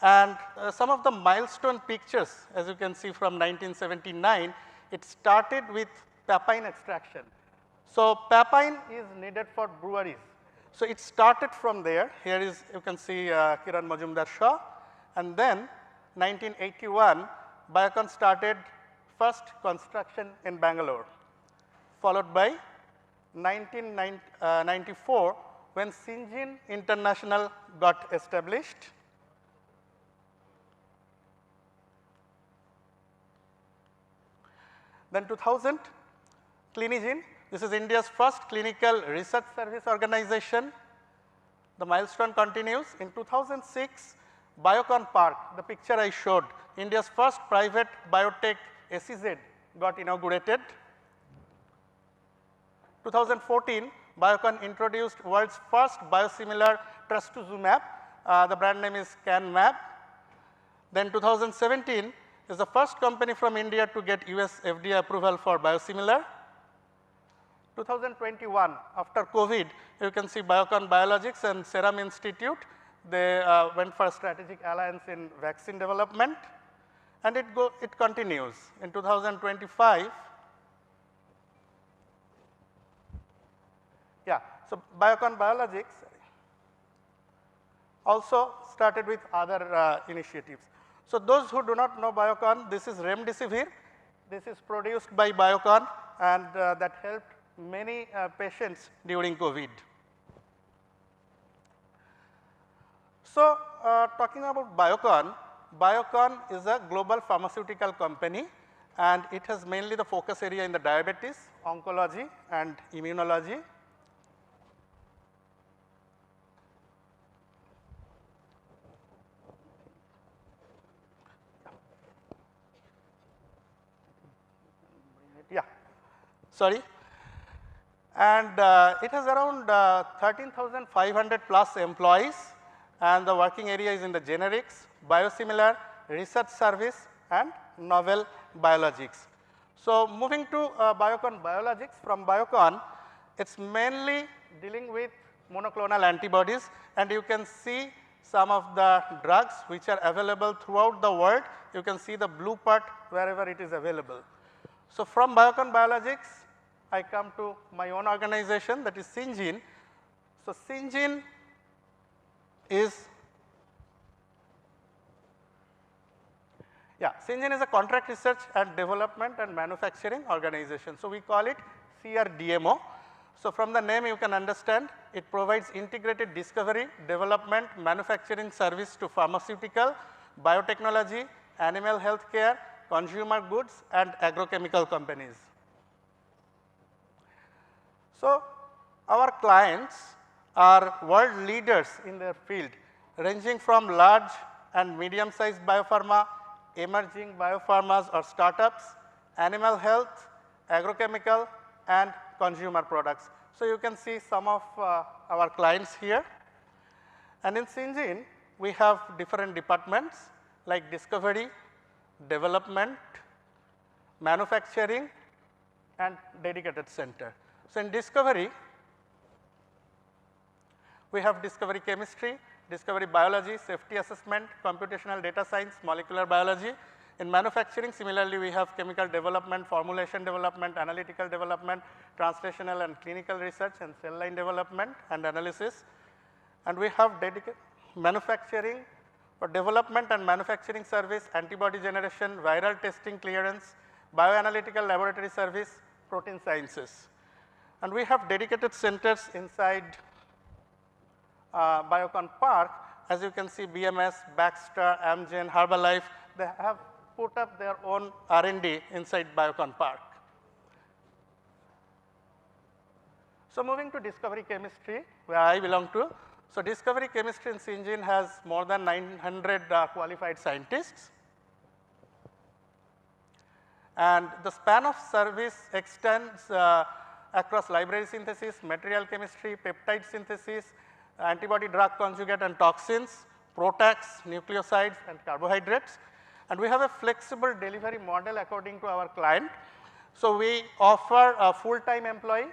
And some of the milestone pictures, as you can see from 1979, it started with papain extraction. So papain is needed for breweries. So it started from there. Here is, you can see Kiran Majumdar-Shaw. And then 1981, Biocon started first construction in Bangalore, followed by 1994 when Syngene International got established. Then 2000, Clinigene. This is India's first clinical research service organization. The milestone continues. In 2006, Biocon Park, the picture I showed, India's first private biotech SEZ got inaugurated. 2014, Biocon introduced world's first biosimilar trastuzumab. The brand name is CanMab. Then 2017 is the first company from India to get US FDA approval for biosimilar. 2021, after COVID, you can see Biocon Biologics and Serum Institute, they went for a strategic alliance in vaccine development, and it continues. In 2025, so Biocon Biologics also started with other initiatives. So those who do not know Biocon, this is Remdesivir. This is produced by Biocon, and that helped many patients during COVID. So talking about Biocon, Biocon is a global pharmaceutical company, and it has mainly the focus area in the diabetes, oncology, and immunology. Sorry. And it has around 13,500 plus employees, and the working area is in the generics, biosimilar, research service, and novel biologics. So moving to Biocon Biologics, from Biocon, it's mainly dealing with monoclonal antibodies, and you can see some of the drugs which are available throughout the world. You can see the blue part wherever it is available. So from Biocon Biologics, I come to my own organization, that is Syngene. So Syngene is, Syngene is a contract research and development and manufacturing organization. So we call it CRDMO. So from the name you can understand, it provides integrated discovery, development, manufacturing service to pharmaceutical, biotechnology, animal health care, consumer goods, and agrochemical companies. So our clients are world leaders in their field, ranging from large and medium sized biopharma, emerging biopharmas or startups, animal health, agrochemical, and consumer products. So you can see some of our clients here. And in Syngene, we have different departments like discovery, development, manufacturing, and dedicated center. So in discovery, we have discovery chemistry, discovery biology, safety assessment, computational data science, molecular biology. In manufacturing, similarly, we have chemical development, formulation development, analytical development, translational and clinical research, and cell line development and analysis. And we have dedicated manufacturing for development and manufacturing service, antibody generation, viral testing clearance, bioanalytical laboratory service, protein sciences. And we have dedicated centers inside Biocon Park. As you can see, BMS, Baxter, Amgen, Herbalife, they have put up their own R&D inside Biocon Park. So moving to discovery chemistry, where I belong to. So discovery chemistry in Syngene has more than 900 qualified scientists. And the span of service extends across library synthesis, material chemistry, peptide synthesis, antibody drug conjugate and toxins, proteins, nucleosides, and carbohydrates. And we have a flexible delivery model according to our client. So we offer a full-time employee,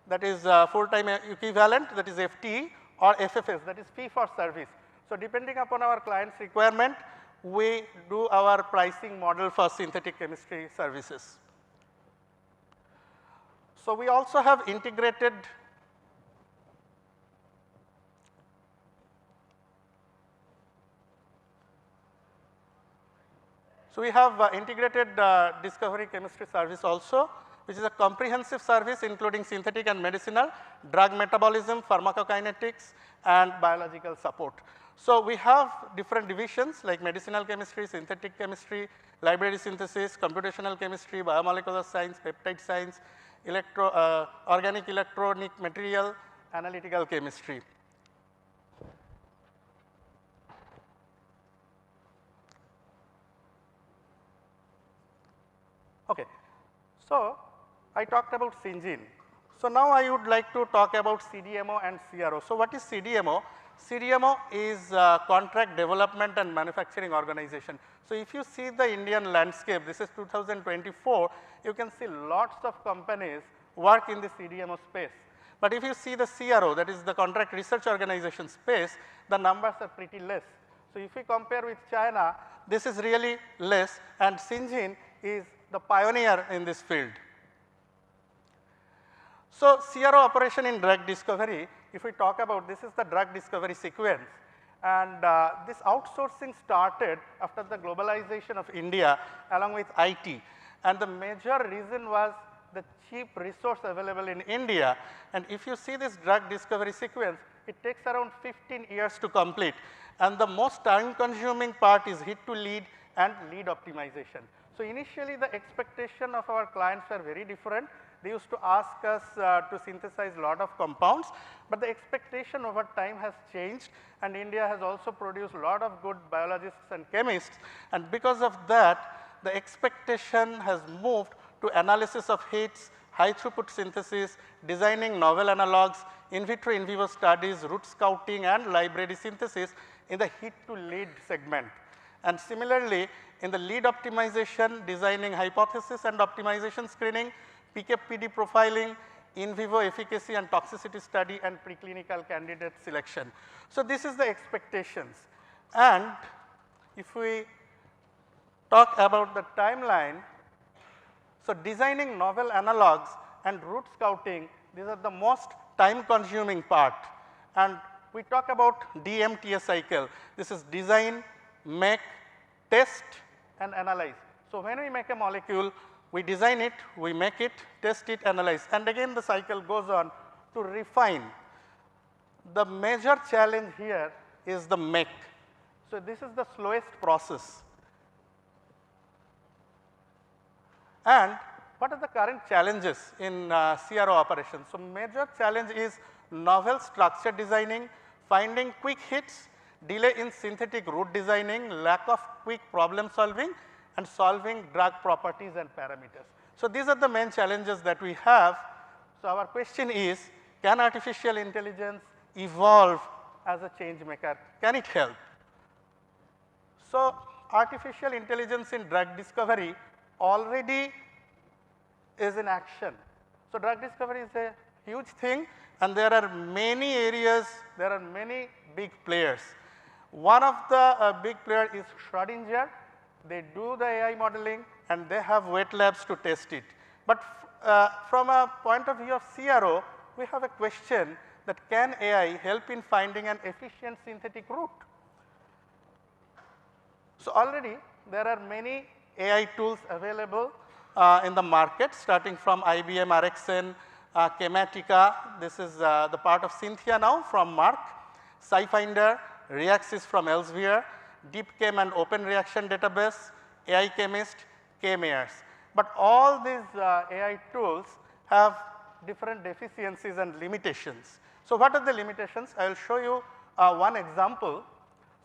that is full-time equivalent, that is FTE, or FFS, that is fee for service. So depending upon our client's requirement, we do our pricing model for synthetic chemistry services. So we also have integrated integrated discovery chemistry service also, which is a comprehensive service including synthetic and medicinal, drug metabolism, pharmacokinetics, and biological support. So we have different divisions like medicinal chemistry, synthetic chemistry, library synthesis, computational chemistry, biomolecular science, peptide science, organic electronic material, analytical chemistry. Okay, so I talked about Syngene. So now I would like to talk about CDMO and CRO. So what is CDMO? CDMO is Contract Development and Manufacturing Organization. So if you see the Indian landscape, this is 2024, you can see lots of companies work in the CDMO space. But if you see the CRO, that is the Contract Research Organization space, the numbers are pretty less. So if we compare with China, this is really less, and Syngene is the pioneer in this field. So CRO operation in drug discovery, if we talk about, this is the drug discovery sequence, and this outsourcing started after the globalization of India along with IT, and the major reason was the cheap resource available in India. And if you see this drug discovery sequence, it takes around 15 years to complete, and the most time consuming part is hit to lead and lead optimization. So initially the expectation of our clients were very different. They used to ask us to synthesize lot of compounds, but the expectation over time has changed, and India has also produced lot of good biologists and chemists, and because of that the expectation has moved to analysis of hits, high throughput synthesis, designing novel analogs, in vitro in vivo studies, route scouting and library synthesis in the hit to lead segment. And similarly in the lead optimization, designing hypothesis and optimization screening, PK/PD profiling, in vivo efficacy and toxicity study, and preclinical candidate selection. So this is the expectations. And if we talk about the timeline, so designing novel analogs and route scouting, these are the most time consuming part. And we talk about DMTA cycle. This is design, make, test and analyze. So when we make a molecule, we design it, we make it, test it, analyze, and again the cycle goes on to refine. The major challenge here is the make. So this is the slowest process. And what are the current challenges in CRO operations? So major challenge is novel structure designing, finding quick hits, delay in synthetic route designing, lack of quick problem solving, and solving drug properties and parameters. So these are the main challenges that we have. So our question is, can artificial intelligence evolve as a change maker? Can it help? So artificial intelligence in drug discovery already is in action. So drug discovery is a huge thing, and there are many areas, there are many big players. One of the big player is Schrodinger. They do the AI modeling and they have wet labs to test it. But from a point of view of CRO, we have a question that can AI help in finding an efficient synthetic route? So already there are many AI tools available in the market, starting from IBM RxN, Chematica, this is the part of Cynthia now from Merck, SciFinder, Reaxys from Elsevier, DeepChem and Open Reaction Database, AI Chemist, K-Mayers. But all these AI tools have different deficiencies and limitations. So what are the limitations? I will show you one example.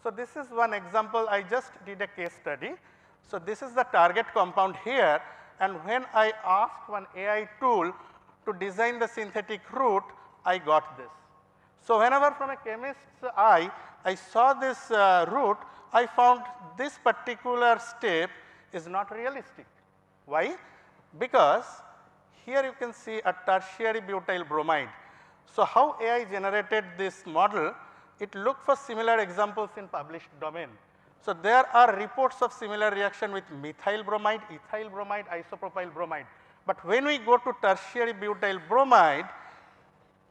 So this is one example, I just did a case study. So this is the target compound here, and when I asked one AI tool to design the synthetic route, I got this. So whenever from a chemist's eye, I saw this route, I found this particular step is not realistic. Why? Because here you can see a tertiary butyl bromide. So how AI generated this model? It looked for similar examples in published domain. So there are reports of similar reaction with methyl bromide, ethyl bromide, isopropyl bromide. But when we go to tertiary butyl bromide,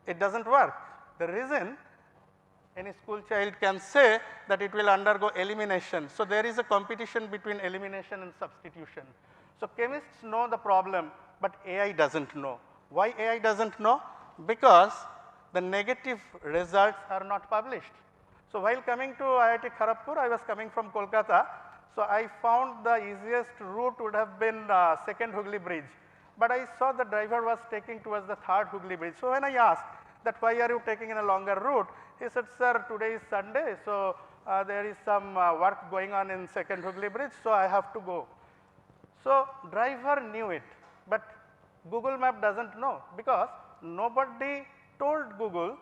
it does not work. The reason, any school child can say that it will undergo elimination. So there is a competition between elimination and substitution. So chemists know the problem, but AI does not know. Why AI does not know? Because the negative results are not published. So while coming to IIT Kharagpur, I was coming from Kolkata. So I found the easiest route would have been second Hooghly Bridge. But I saw the driver was taking towards the third Hooghly Bridge. So when I asked that why are you taking in a longer route, he said, sir, today is Sunday, so there is some work going on in second Hooghly Bridge, so I have to go. So driver knew it, but Google Map does not know, because nobody told Google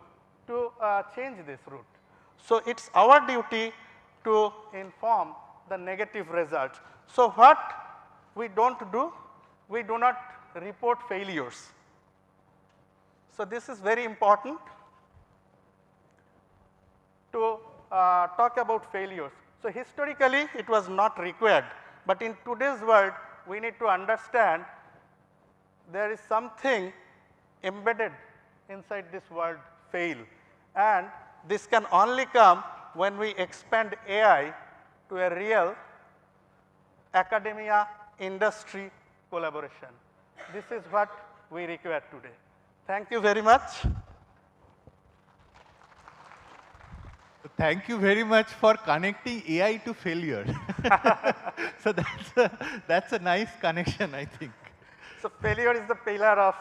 to change this route. So, it is our duty to inform the negative results. So, what we do not do? We do not report failures. So, this is very important to talk about failures. So, historically it was not required, but in today's world we need to understand there is something embedded inside this word fail, and this can only come when we expand AI to a real academia industry collaboration. This is what we require today. Thank you very much. Thank you very much for connecting AI to failure. So that's a nice connection, I think. So failure is the pillar of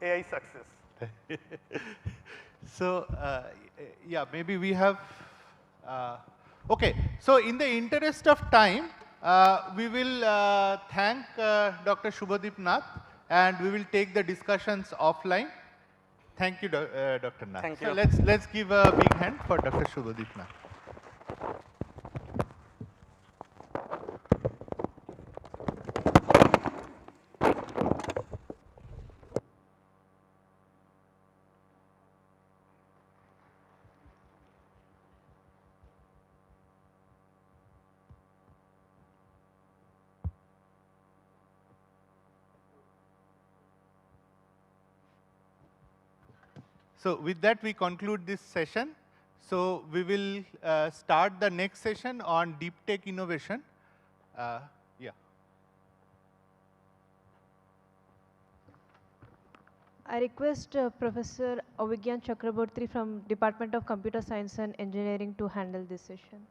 AI success. So yeah, maybe we have. Okay, so in the interest of time, we will thank Dr. Shubhadeep Nath, and we will take the discussions offline. Thank you, Dr. Nath. Thank so you. let's give a big hand for Dr. Shubhadeep Nath. So with that, we conclude this session. So we will start the next session on deep tech innovation. Yeah. I request Professor Avigyan Chakraborty from Department of Computer Science and Engineering to handle this session.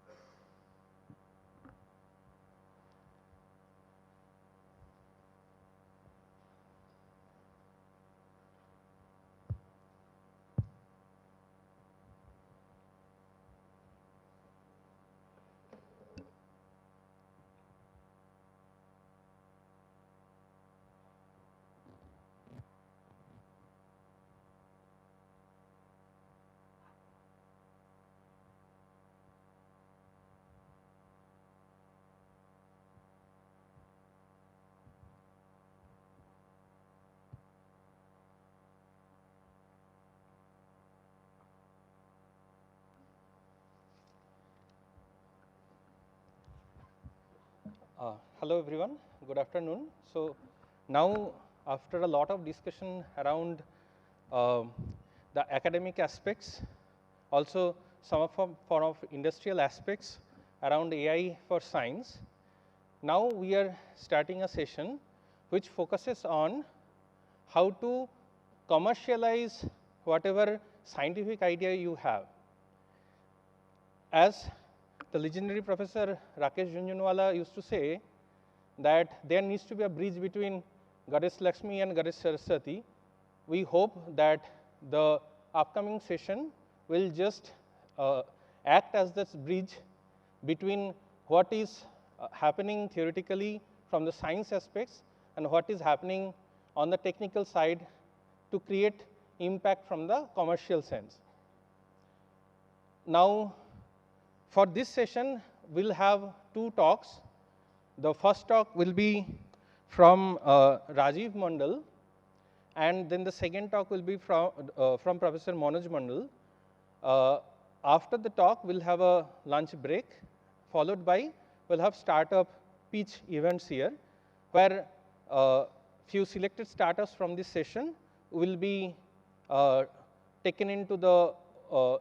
Hello everyone, good afternoon. So now after a lot of discussion around the academic aspects, also some of industrial aspects around AI for science, now we are starting a session which focuses on how to commercialize whatever scientific idea you have. As the legendary Professor Rakesh Jhunjhunwala used to say that there needs to be a bridge between Goddess Lakshmi and Goddess Saraswati. We hope that the upcoming session will just act as this bridge between what is happening theoretically from the science aspects and what is happening on the technical side to create impact from the commercial sense. Now, for this session, we'll have two talks. The first talk will be from Rajiv Mandal, and then the second talk will be from Professor Manoj Mandal. After the talk, we'll have a lunch break, followed by we'll have startup pitch events here, where few selected startups from this session will be taken into the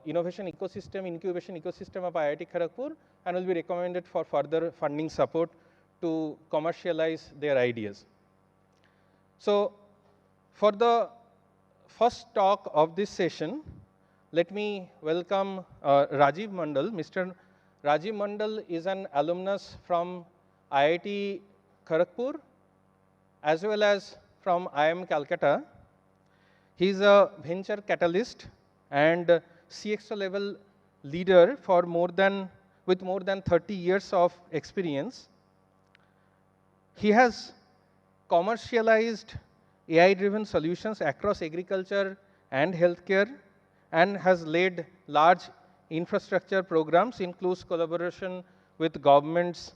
innovation ecosystem, incubation ecosystem of IIT Kharagpur, and will be recommended for further funding support to commercialize their ideas. So for the first talk of this session, let me welcome Rajiv Mandal. Mr. Rajiv Mandal is an alumnus from IIT Kharagpur as well as from IIM Calcutta. He is a venture catalyst and CXO level leader for with more than 30 years of experience. He has commercialized AI-driven solutions across agriculture and healthcare, and has led large infrastructure programs in close collaboration with governments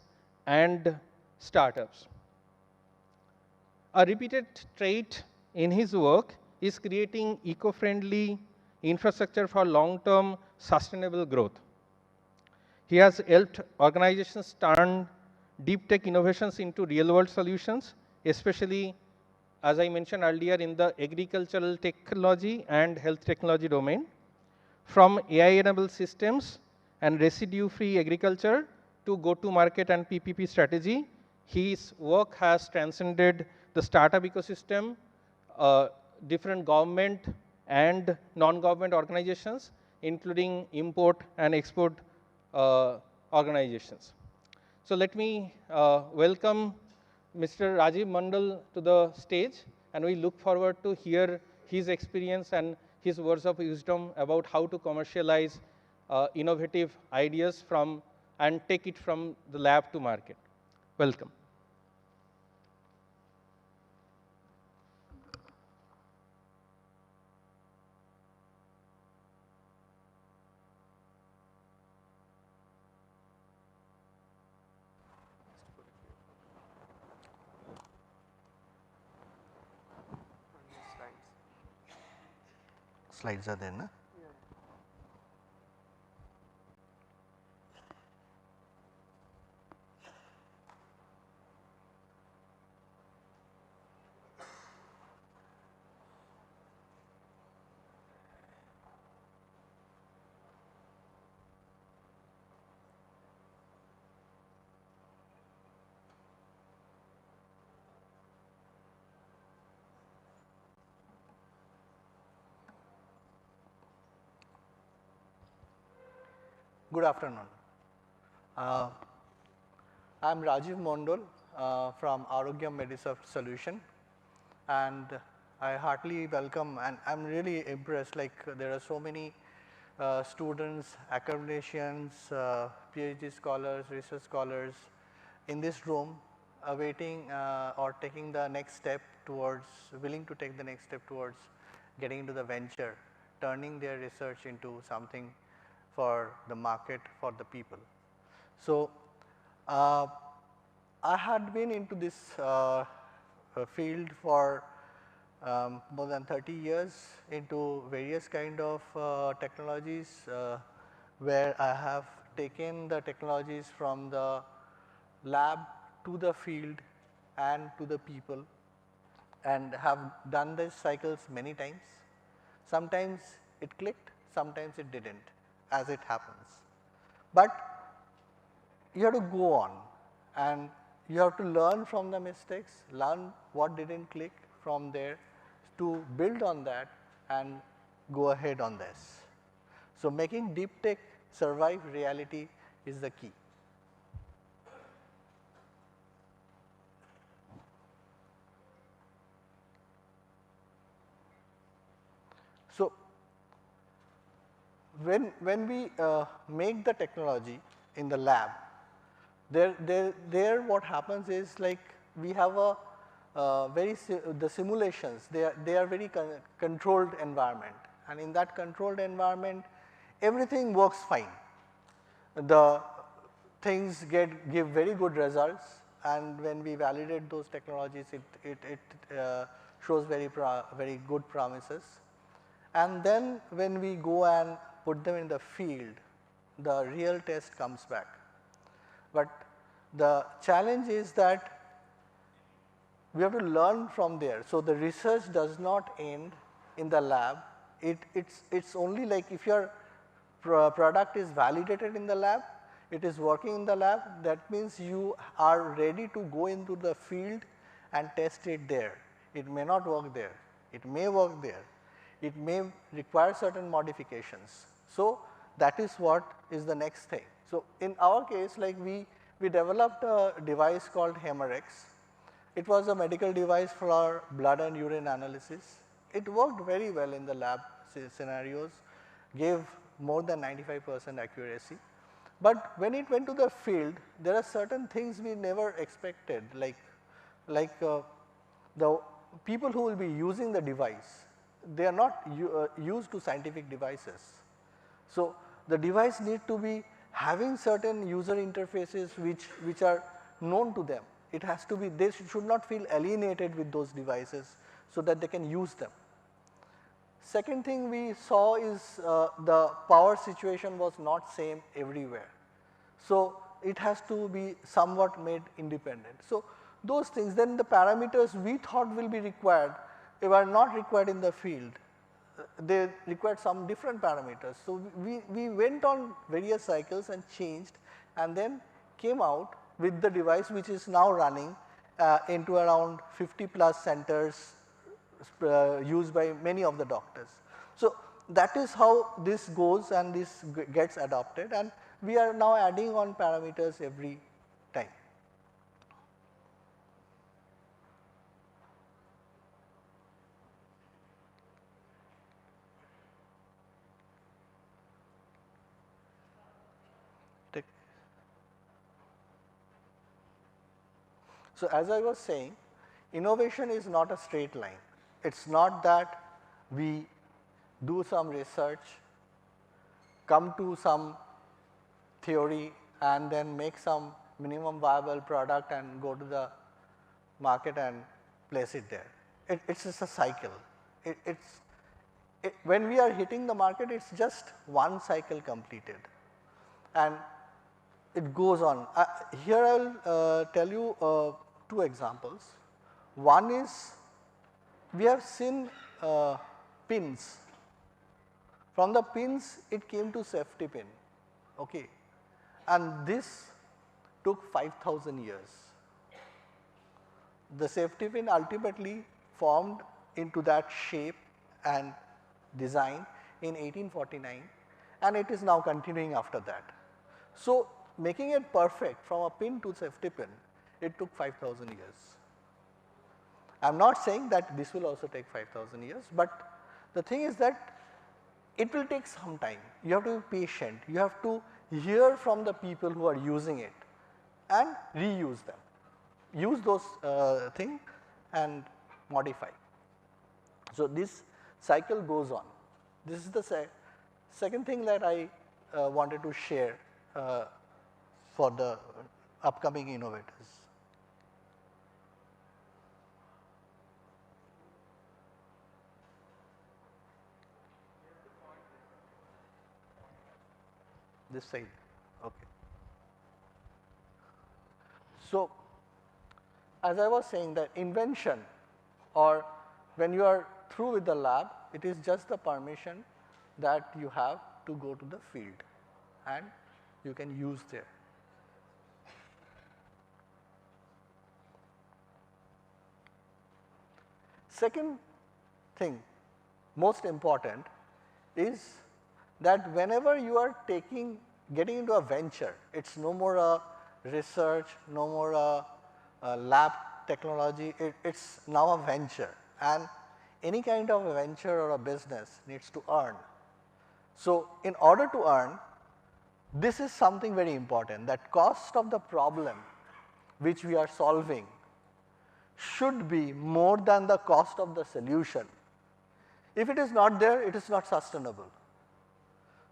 and startups. A repeated trait in his work is creating eco-friendly infrastructure for long-term sustainable growth. He has helped organizations turn deep tech innovations into real-world solutions, especially, as I mentioned earlier, in the agricultural technology and health technology domain. From AI-enabled systems and residue-free agriculture to go-to-market and PPP strategy, his work has transcended the startup ecosystem, different government and non-government organizations, including import and export organizations. So let me welcome Mr. Rajiv Mandal to the stage, and we look forward to hear his experience and his words of wisdom about how to commercialize innovative ideas from and take it from the lab to market. Welcome. Slides are there, na? Good afternoon. I am Rajiv Mondal from Arogyam Medisoft Solution, and I heartily welcome, and I am really impressed, like there are so many students, academicians, PhD scholars, research scholars in this room awaiting or taking the next step towards, willing to take the next step towards getting into the venture, turning their research into something for the market, for the people. So, I had been into this field for more than 30 years into various kind of technologies where I have taken the technologies from the lab to the field and to the people, and have done these cycles many times. Sometimes it clicked, sometimes it didn't, as it happens. But you have to go on, and you have to learn from the mistakes, learn what didn't click from there to build on that and go ahead on this. So, making deep tech survive reality is the key. So, when we make the technology in the lab, there what happens is, like we have a the simulations, they are very controlled environment, and in that controlled environment everything works fine. The things give very good results, and when we validate those technologies, it shows very good promises. And then when we go and put them in the field, the real test comes back. But the challenge is that we have to learn from there. So, the research does not end in the lab. It's only like if your product is validated in the lab, it is working in the lab, that means you are ready to go into the field and test it there. It may not work there, it may work there, it may require certain modifications. So, that is what is the next thing. So, in our case, like we developed a device called HemorX. It was a medical device for our blood and urine analysis. It worked very well in the lab scenarios, gave more than 95% accuracy. But when it went to the field, there are certain things we never expected, like the people who will be using the device, they are not used to scientific devices. So, the device need to be having certain user interfaces which are known to them. It has to be, they should not feel alienated with those devices so that they can use them. Second thing we saw is the power situation was not same everywhere. So, it has to be somewhat made independent. So, those things, then the parameters we thought will be required, they were not required in the field. They required some different parameters. So, we went on various cycles and changed, and then came out with the device which is now running into around 50 plus centers used by many of the doctors. So, that is how this goes and this gets adopted, and we are now adding on parameters every time. So, as I was saying, innovation is not a straight line. It is not that we do some research, come to some theory and then make some minimum viable product and go to the market and place it there. It's just a cycle. When we are hitting the market, it's just one cycle completed, and it goes on. Here I will tell you 2 examples. One is, we have seen pins. From the pins it came to safety pin, okay, and this took 5,000 years. The safety pin ultimately formed into that shape and design in 1849, and it is now continuing after that. So, making it perfect from a pin to safety pin, it took 5,000 years. I am not saying that this will also take 5,000 years, but the thing is that it will take some time. You have to be patient, you have to hear from the people who are using it and reuse them. Use those things and modify. So, this cycle goes on. This is the second thing that I wanted to share for the upcoming innovators. This side, okay. So, as I was saying, that invention, or when you are through with the lab, it is just the permission that you have to go to the field and you can use there. Second thing, most important, is that whenever you are getting into a venture, it is no more a research, no more a lab technology, it is now a venture, and any kind of a venture or a business needs to earn. So, in order to earn, this is something very important, that cost of the problem which we are solving should be more than the cost of the solution. If it is not there, it is not sustainable.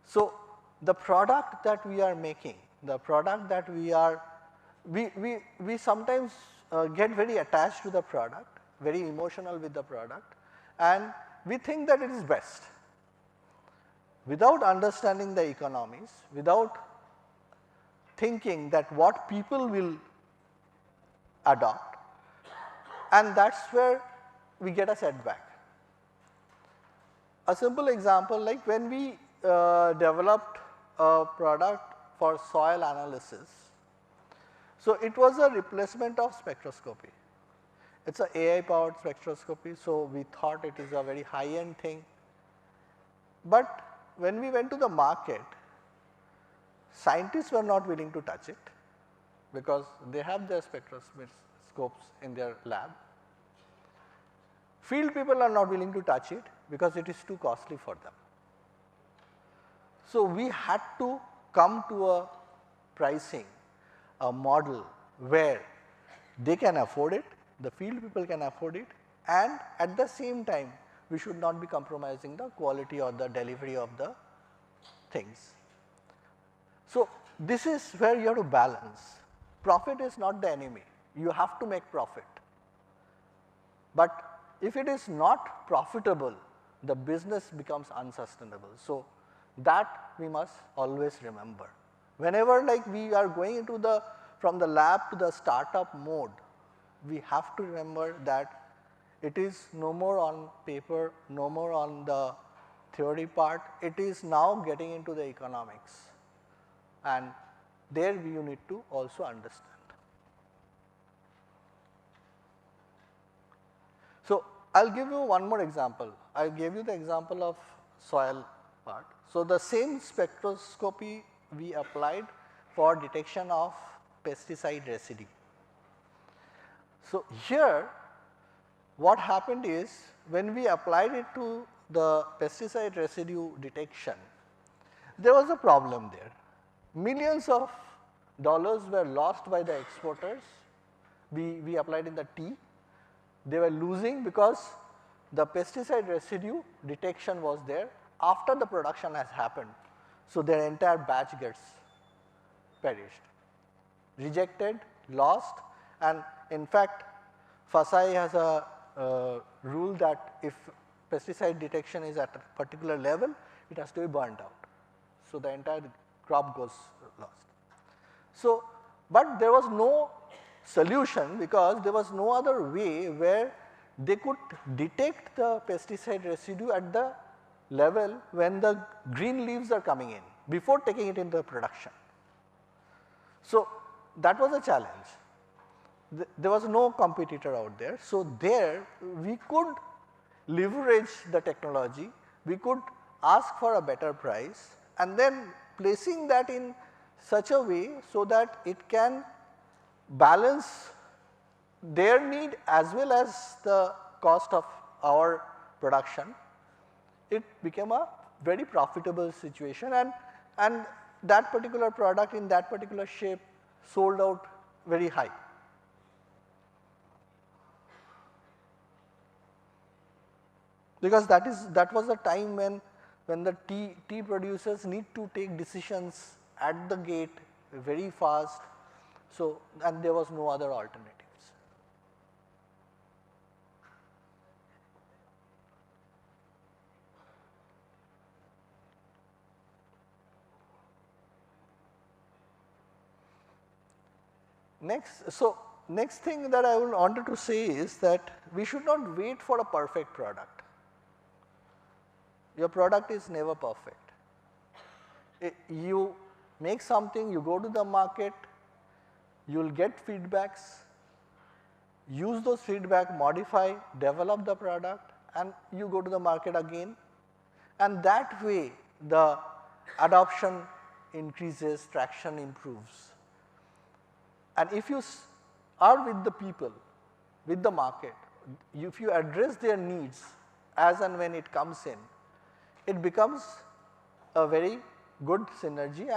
So, the product that we are making, the product that we sometimes get very attached to the product, very emotional with the product, and we think that it is best. Without understanding the economies, without thinking that what people will adopt, and that is where we get a setback. A simple example, like when we developed a product for soil analysis. So, it was a replacement of spectroscopy. It is a AI powered spectroscopy, so we thought it is a very high end thing. But when we went to the market, scientists were not willing to touch it because they have their spectroscopes in their lab. Field people are not willing to touch it because it is too costly for them. So, we had to come to a pricing, a model where they can afford it, the field people can afford it, and at the same time we should not be compromising the quality or the delivery of the things. So, this is where you have to balance. Profit is not the enemy, you have to make profit. But if it is not profitable, the business becomes unsustainable. So, that we must always remember. Whenever like we are going into the from the lab to the startup mode, we have to remember that it is no more on paper, no more on the theory part, it is now getting into the economics, and there you need to also understand. So, I will give you one more example. I gave you the example of soil part. So, the same spectroscopy we applied for detection of pesticide residue. So, here what happened is when we applied it to the pesticide residue detection, there was a problem there. Millions of dollars were lost by the exporters. We applied in the tea. They were losing because the pesticide residue detection was there after the production has happened. So, their entire batch gets perished, rejected, lost, and in fact, FSSAI has a rule that if pesticide detection is at a particular level, it has to be burnt out. So, the entire crop goes lost. So, but there was no solution because there was no other way where they could detect the pesticide residue at the level when the green leaves are coming in before taking it into production. So, that was a challenge. There was no competitor out there. So, there we could leverage the technology, we could ask for a better price and then placing that in such a way so that it can balance their need as well as the cost of our production. It became a very profitable situation, and that particular product in that particular shape sold out very high. Because that was a time when the tea producers need to take decisions at the gate very fast. So, and there was no other alternatives. Next thing that I wanted to say is that we should not wait for a perfect product. Your product is never perfect. You make something, you go to the market, you will get feedbacks, use those feedback, modify, develop the product, and you go to the market again, and that way the adoption increases, traction improves. And if you are with the people, with the market, if you address their needs as and when it comes in, it becomes a very good synergy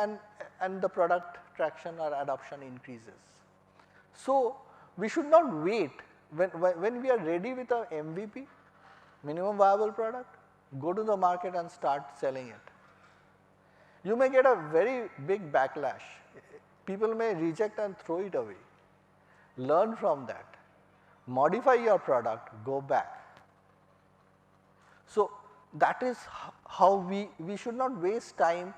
and the product traction or adoption increases. So, we should not wait when we are ready with our MVP, minimum viable product, go to the market and start selling it. You may get a very big backlash, people may reject and throw it away. Learn from that, modify your product, go back. So, that is how we should not waste time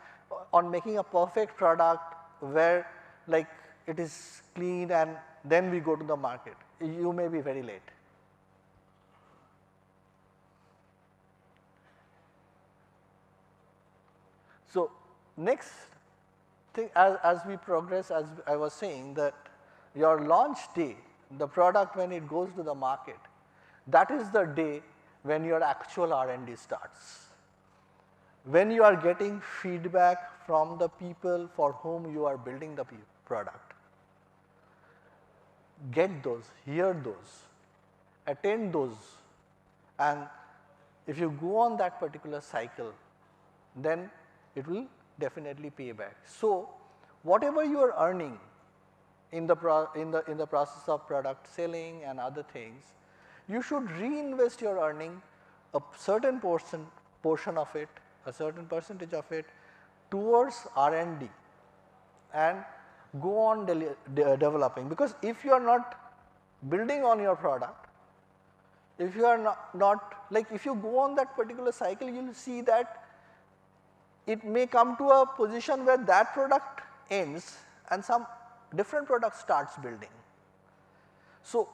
on making a perfect product where like it is clean and then we go to the market. You may be very late. So, next thing as we progress, as I was saying, that your launch day, the product when it goes to the market, that is the day when your actual R&D starts. When you are getting feedback from the people for whom you are building the product. Get those, hear those, attend those, and if you go on that particular cycle, then it will definitely pay back. So, whatever you are earning in the process of product selling and other things, you should reinvest your earning, a certain portion of it, a certain percentage of it towards R&D and go on developing. Because if you are not building on your product, if you are not like if you go on that particular cycle, you will see that it may come to a position where that product ends and some different product starts building. So,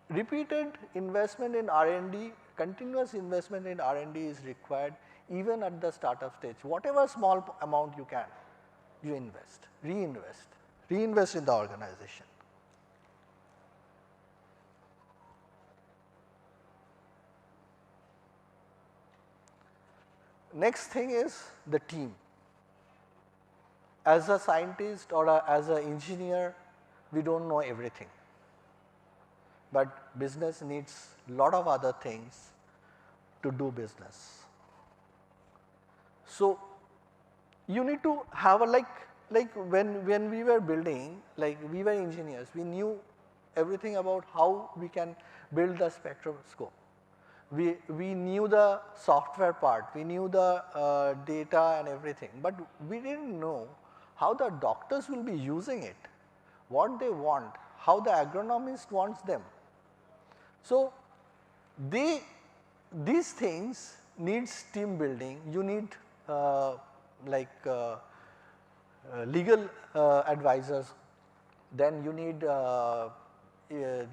repeated investment in R&D, continuous investment in R&D is required even at the startup stage. Whatever small amount you can, you invest, reinvest in the organization. Next thing is the team. As a scientist or as an engineer, we do not know everything, but business needs a lot of other things to do business. So, you need to have a like when we were building, like we were engineers, we knew everything about how we can build the spectroscope. We knew the software part, we knew the data and everything, but we did not know how the doctors will be using it, what they want, how the agronomist wants them. So, these things needs team building, you need legal advisors, then you need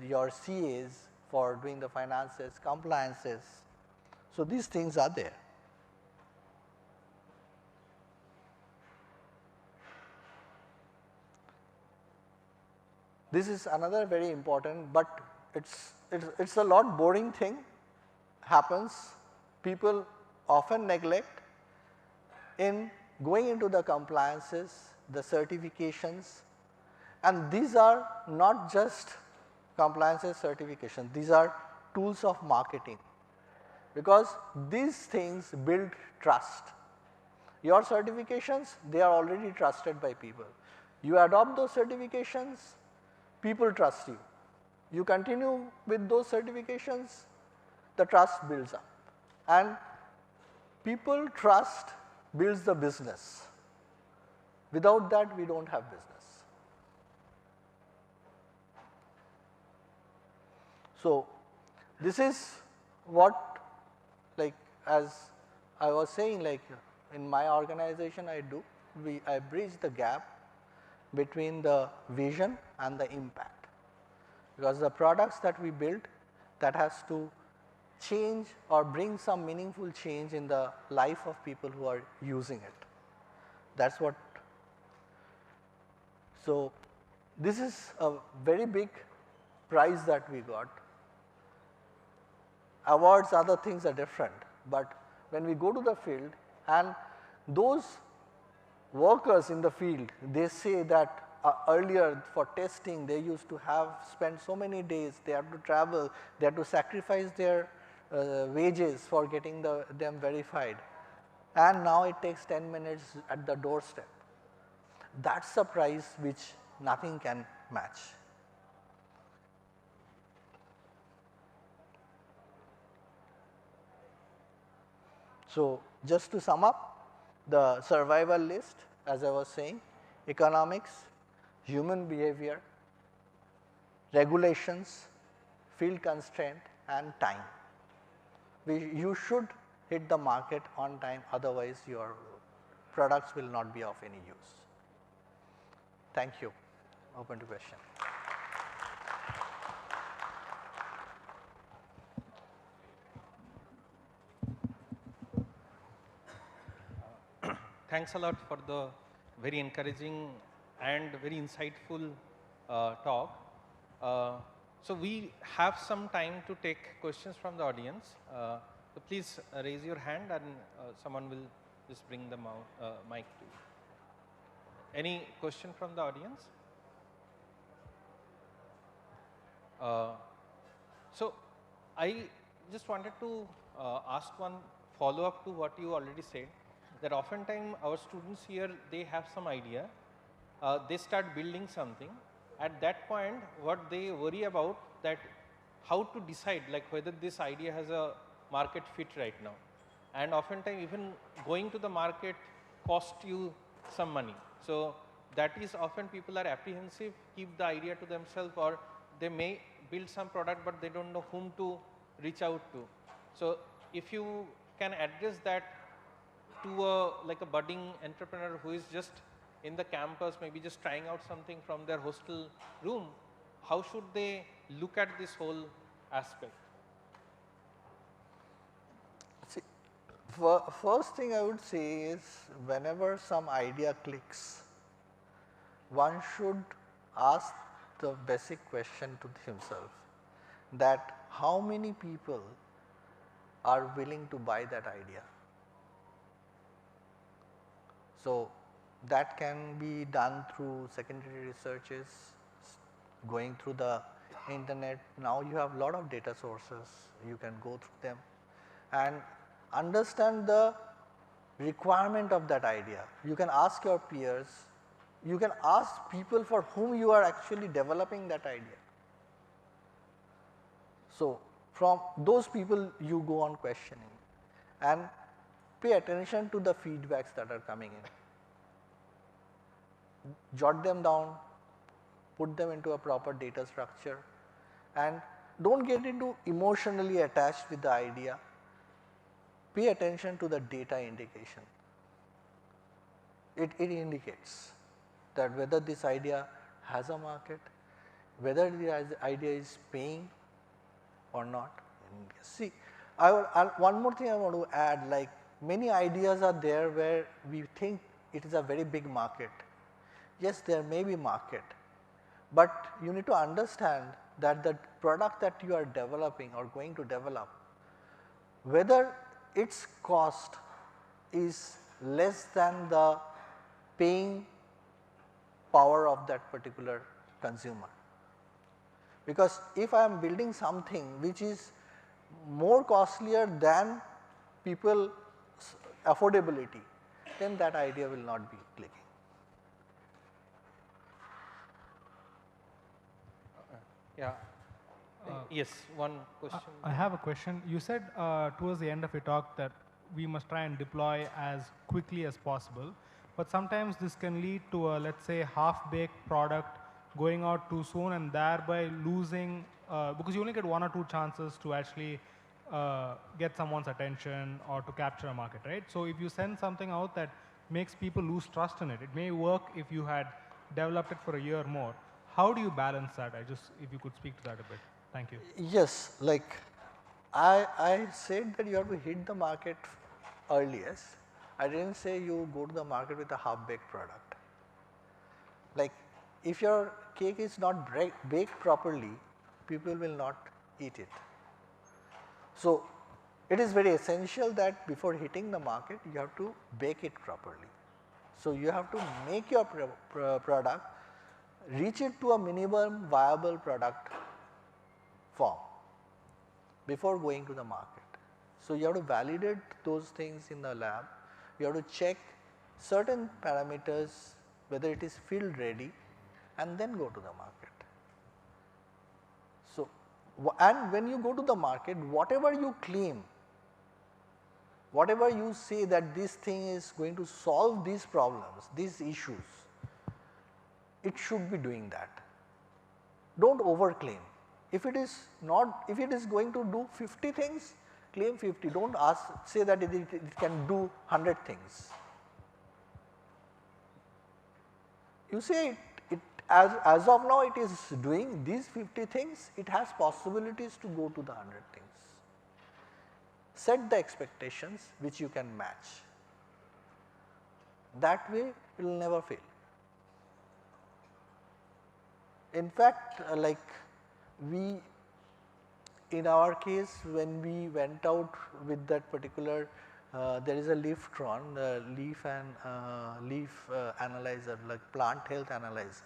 your CAs for doing the finances, compliances. So, these things are there. This is another very important, but it's a lot boring thing happens. People often neglect in going into the compliances, the certifications, and these are not just compliances certification, these are tools of marketing, because these things build trust. Your certifications, they are already trusted by people. You adopt those certifications, people trust you. You continue with those certifications, the trust builds up, and people trust builds the business. Without that, we do not have business. So, this is what, like as I was saying, like in my organization I do, I bridge the gap between the vision and the impact, because the products that we build, that has to change or bring some meaningful change in the life of people who are using it. That is what. So, this is a very big prize that we got. Awards, other things are different, but when we go to the field and those workers in the field, they say that earlier for testing they used to have spent so many days, they have to travel, they have to sacrifice their wages for getting them verified, and now it takes 10 minutes at the doorstep. That is a price which nothing can match. So, just to sum up the survival list, as I was saying, economics, human behavior, regulations, field constraint and time. You should hit the market on time, otherwise your products will not be of any use. Thank you. Open to question. Thanks a lot for the very encouraging and very insightful talk. So we have some time to take questions from the audience. So please raise your hand and someone will just bring the mic to you. Any question from the audience? So I just wanted to ask one follow-up to what you already said, that oftentimes our students here, they have some idea, they start building something. At that point, what they worry about, that how to decide like whether this idea has a market fit right now. And oftentimes even going to the market cost you some money. So that is often people are apprehensive, keep the idea to themselves, or they may build some product but they don't know whom to reach out to. So if you can address that to like a budding entrepreneur who is just in the campus, maybe just trying out something from their hostel room, how should they look at this whole aspect? See, first thing I would say is whenever some idea clicks, one should ask the basic question to himself that how many people are willing to buy that idea. So that can be done through secondary researches, going through the internet. Now you have lot of data sources, you can go through them and understand the requirement of that idea. You can ask your peers, you can ask people for whom you are actually developing that idea. So from those people you go on questioning and pay attention to the feedbacks that are coming in. Jot them down, put them into a proper data structure and don't get into emotionally attached with the idea. Pay attention to the data indication. It indicates that whether this idea has a market, whether the idea is paying or not. See, one more thing I want to add, like many ideas are there where we think it is a very big market. Yes, there may be market, but you need to understand that the product that you are developing or going to develop, whether its cost is less than the paying power of that particular consumer. Because if I am building something which is more costlier than people's affordability, then that idea will not be clicking. Yeah. Yes, one question. I have a question. You said towards the end of your talk that we must try and deploy as quickly as possible, but sometimes this can lead to a, let's say, half-baked product going out too soon and thereby losing, because you only get one or two chances to actually get someone's attention or to capture a market, right? So if you send something out that makes people lose trust in it, it may work if you had developed it for a year more. How do you balance that? If you could speak to that a bit. Thank you. Yes, like I said that you have to hit the market earliest. I didn't say you go to the market with a half-baked product. Like if your cake is not baked properly, people will not eat it. So it is very essential that before hitting the market, you have to bake it properly. So you have to make your product, reach it to a minimum viable product form before going to the market. So you have to validate those things in the lab. You have to check certain parameters, whether it is field ready, and then go to the market. So, and when you go to the market, whatever you claim, whatever you say that this thing is going to solve these problems, these issues, it should be doing that. Don't overclaim. If it is going to do 50 things, claim 50. Don't say that it can do 100 things. You say as of now it is doing these 50 things, it has possibilities to go to the 100 things. Set the expectations which you can match. That way it will never fail. In fact, like in our case, when we went out with that particular, there is a Leaftron, leaf analyzer, like plant health analyzer.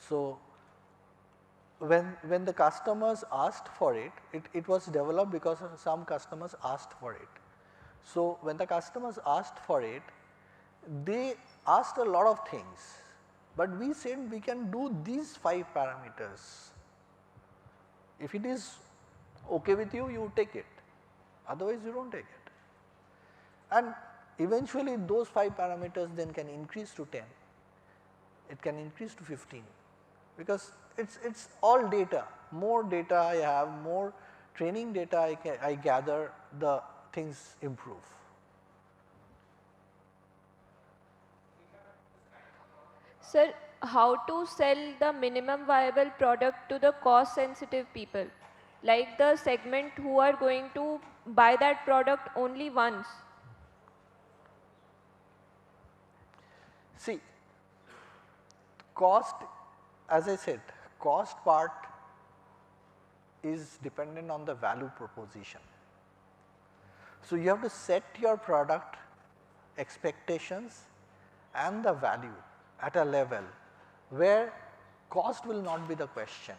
So when the customers asked for it, it was developed because some customers asked for it. So when the customers asked for it, they asked a lot of things, but we said we can do these 5 parameters. If it is okay with you, you take it, otherwise you do not take it. And eventually those 5 parameters then can increase to 10, it can increase to 15, because it is all data. More data I have, more training data I gather, the things improve. Sir, how to sell the minimum viable product to the cost sensitive people, like the segment who are going to buy that product only once? See, cost, as I said, cost part is dependent on the value proposition. So you have to set your product expectations and the value at a level where cost will not be the question.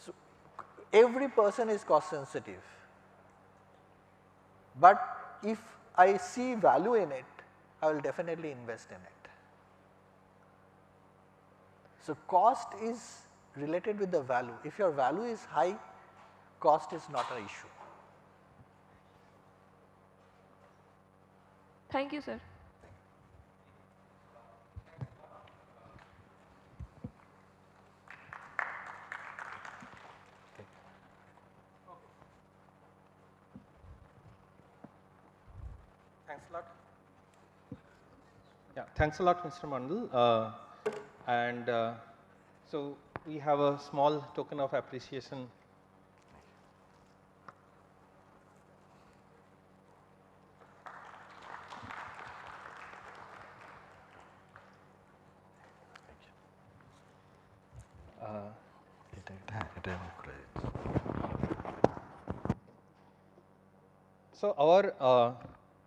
So every person is cost sensitive, but if I see value in it, I will definitely invest in it. So cost is related with the value. If your value is high, cost is not an issue. Thank you, sir. Thanks a lot. Yeah, thanks a lot, Mr. Mandal. So we have a small token of appreciation. So our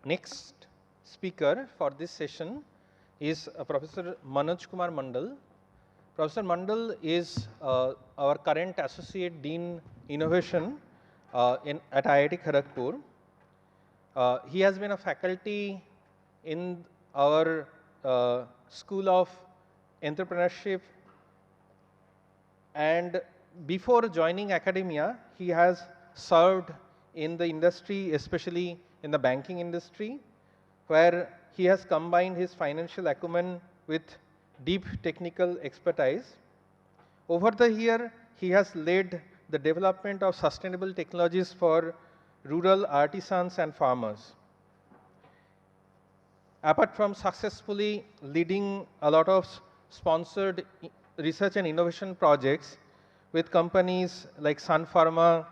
next speaker for this session is Professor Manoj Kumar Mandal. Professor Mandal is our current Associate Dean Innovation at IIT Kharagpur. He has been a faculty in our School of Entrepreneurship, and before joining academia, he has served in the industry, especially in the banking industry, where he has combined his financial acumen with deep technical expertise. Over the year, he has led the development of sustainable technologies for rural artisans and farmers. Apart from successfully leading a lot of sponsored research and innovation projects with companies like Sun Pharma,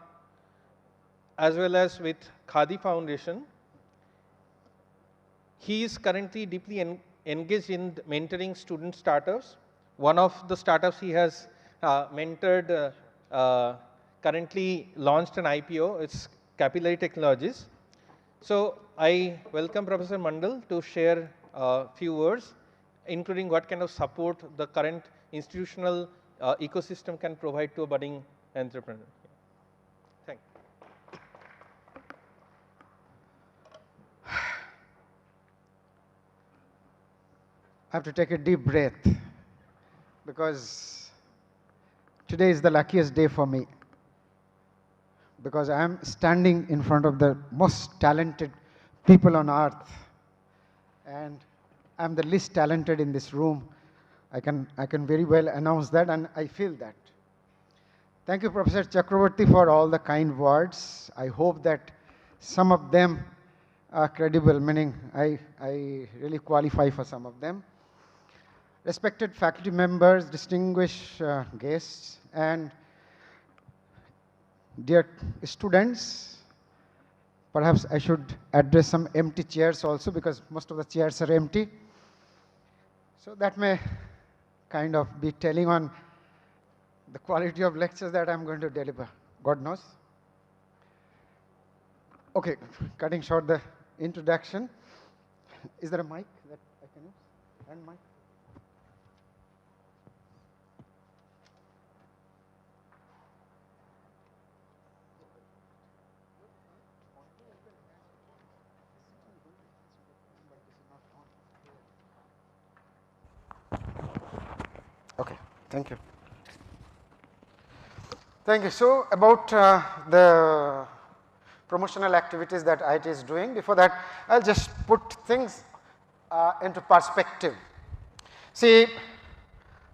as well as with Khadi Foundation, he is currently deeply engaged in mentoring student startups. One of the startups he has mentored currently launched an IPO, it's Capillary Technologies. So I welcome Professor Mandal to share a few words, including what kind of support the current institutional ecosystem can provide to a budding entrepreneur. Thank you. I have to take a deep breath because today is the luckiest day for me, because I am standing in front of the most talented people on earth, and I am the least talented in this room. I can very well announce that, and I feel that. Thank you, Professor Chakraborty, for all the kind words. I hope that some of them are credible, meaning I really qualify for some of them. Respected faculty members, distinguished guests, and dear students, perhaps I should address some empty chairs also, because most of the chairs are empty. So that may kind of be telling on the quality of lectures that I'm going to deliver, God knows. Okay, cutting short the introduction. Is there a mic that I can use? Hand mic? Okay, thank you. Thank you. So, about the promotional activities that IT is doing, before that I will just put things into perspective. See,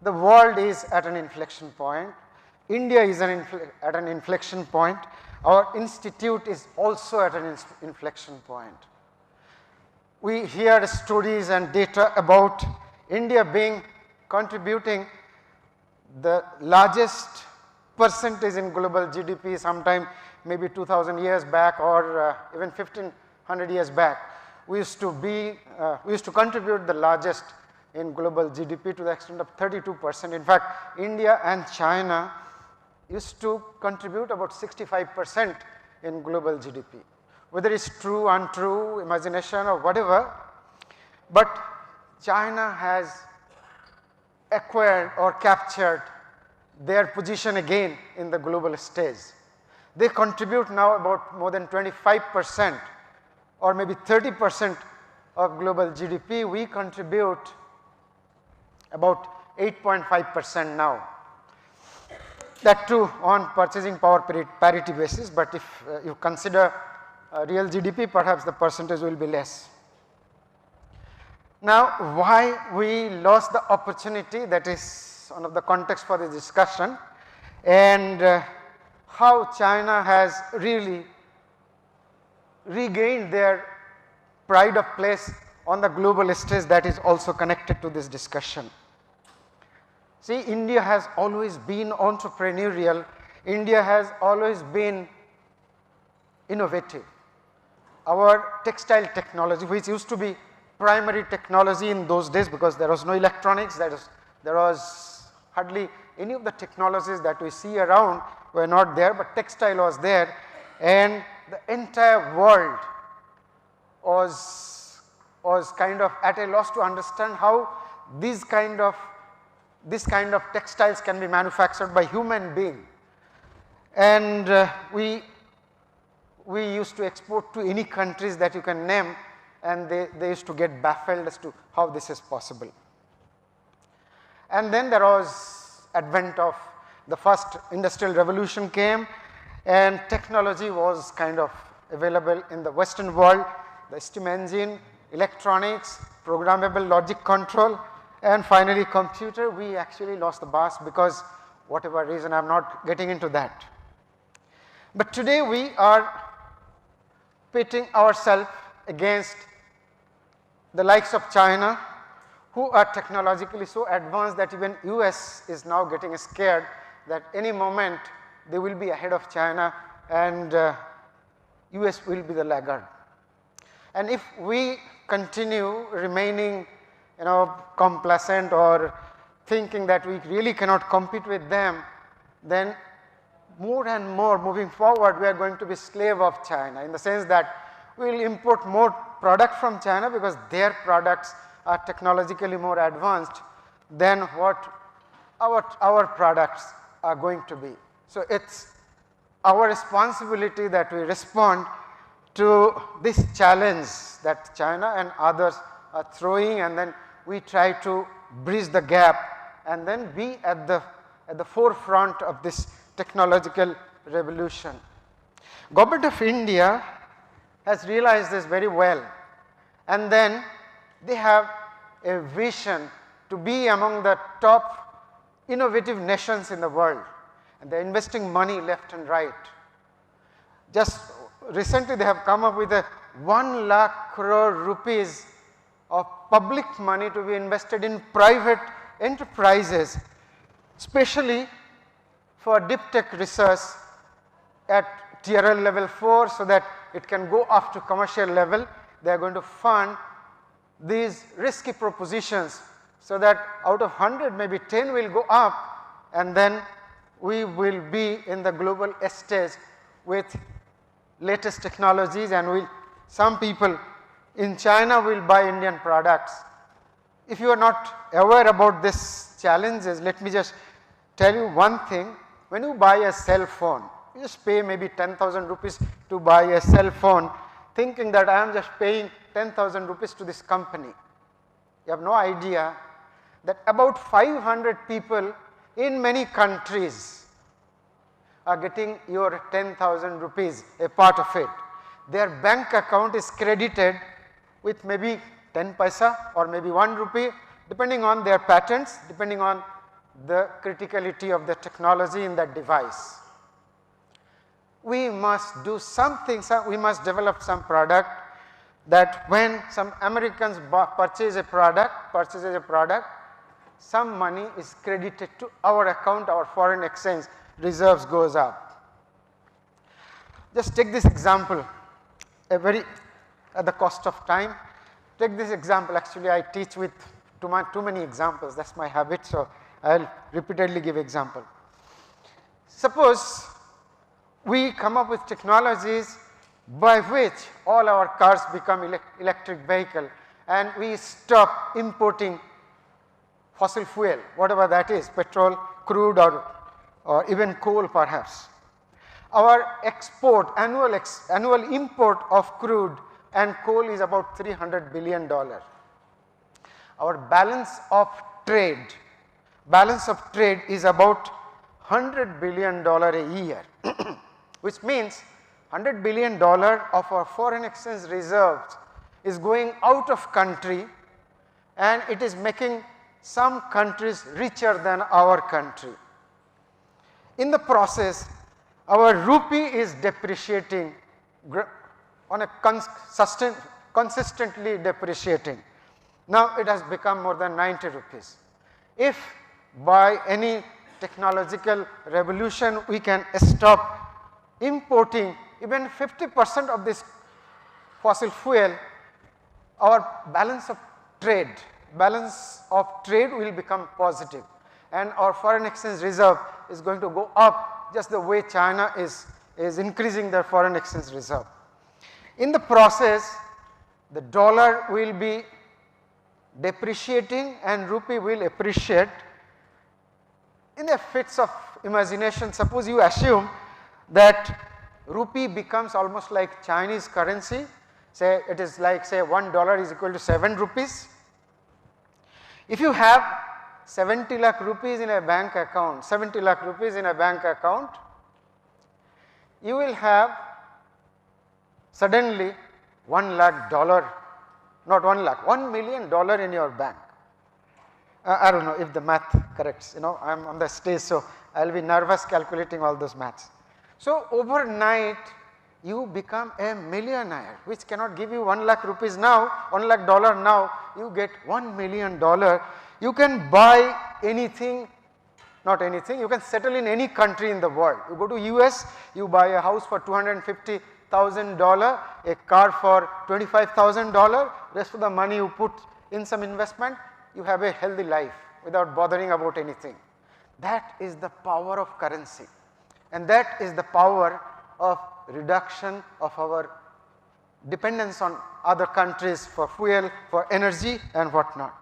the world is at an inflection point, India is at an inflection point, our institute is also at an inflection point. We hear stories and data about India contributing the largest percentage in global GDP sometime maybe 2000 years back or even 1500 years back. We used to contribute the largest in global GDP to the extent of 32%. In fact, India and China used to contribute about 65% in global GDP. Whether it's true, untrue, imagination or whatever, but China has acquired or captured their position again in the global stage. They contribute now about more than 25% or maybe 30% of global GDP. We contribute about 8.5% now. That too on purchasing power parity basis, but if you consider real GDP, perhaps the percentage will be less. Now, why we lost the opportunity, that is one of the context for the discussion, and how China has really regained their pride of place on the global stage, that is also connected to this discussion. See, India has always been entrepreneurial, India has always been innovative. Our textile technology, which used to be primary technology in those days because there was no electronics, there was hardly any of the technologies that we see around were not there, but textile was there, and the entire world was kind of at a loss to understand how this kind of textiles can be manufactured by human being. And we used to export to any countries that you can name, and they used to get baffled as to how this is possible. And then there was advent of the first industrial revolution came, and technology was kind of available in the Western world, the steam engine, electronics, programmable logic control, and finally computer. We actually lost the bus because whatever reason, I am not getting into that. But today we are pitting ourselves against the likes of China, who are technologically so advanced that even US is now getting scared that any moment they will be ahead of China and US will be the laggard. And if we continue remaining complacent or thinking that we really cannot compete with them, then more and more moving forward we are going to be slave of China, in the sense that we will import more product from China because their products are technologically more advanced than what our products are going to be. So it's our responsibility that we respond to this challenge that China and others are throwing, and then we try to bridge the gap and then be at the forefront of this technological revolution. Government of India has realized this very well, and then they have a vision to be among the top innovative nations in the world, and they are investing money left and right. Just recently they have come up with a 1 lakh crore rupees of public money to be invested in private enterprises, especially for deep tech research at TRL level 4, so that it can go up to commercial level. They are going to fund these risky propositions, so that out of 100 maybe 10 will go up, and then we will be in the global stage with latest technologies, and some people in China will buy Indian products. If you are not aware about these challenges, let me just tell you one thing. When you buy a cell phone, you just pay maybe 10,000 rupees to buy a cell phone, thinking that I am just paying 10,000 rupees to this company. You have no idea that about 500 people in many countries are getting your 10,000 rupees, a part of it. Their bank account is credited with maybe 10 paisa or maybe 1 rupee, depending on their patents, depending on the criticality of the technology in that device. We must do something, we must develop some product that when some Americans purchase a product, some money is credited to our account, our foreign exchange reserves goes up. Just take this example, at the cost of time. Take this example, actually I teach with too many examples, that is my habit, so I will repeatedly give example. Suppose we come up with technologies by which all our cars become electric vehicle and we stop importing fossil fuel, whatever that is, petrol, crude or even coal perhaps. Our export, annual import of crude and coal is about $300 billion. Our balance of trade is about $100 billion a year, which means $100 billion of our foreign exchange reserves is going out of country and it is making some countries richer than our country. In the process, our rupee is depreciating on a consistently depreciating. Now it has become more than 90 rupees. If by any technological revolution we can stop importing even 50% of this fossil fuel, our balance of trade will become positive and our foreign exchange reserve is going to go up just the way China is increasing their foreign exchange reserve. In the process, the dollar will be depreciating and rupee will appreciate. In a fits of imagination, suppose you assume that rupee becomes almost like Chinese currency, say it is like say $1 is equal to 7 rupees. If you have 70 lakh rupees in a bank account, you will have suddenly $1 lakh, not 1 lakh, $1 million in your bank. I do not know if the math corrects, I am on the stage, so I will be nervous calculating all those maths. So overnight you become a millionaire, which cannot give you 1 lakh rupees now, $1 lakh now, you get $1 million. You can buy anything, not anything, you can settle in any country in the world. You go to US, you buy a house for $250,000, a car for $25,000, rest of the money you put in some investment, you have a healthy life without bothering about anything. That is the power of currency, and that is the power of reduction of our dependence on other countries for fuel, for energy and whatnot.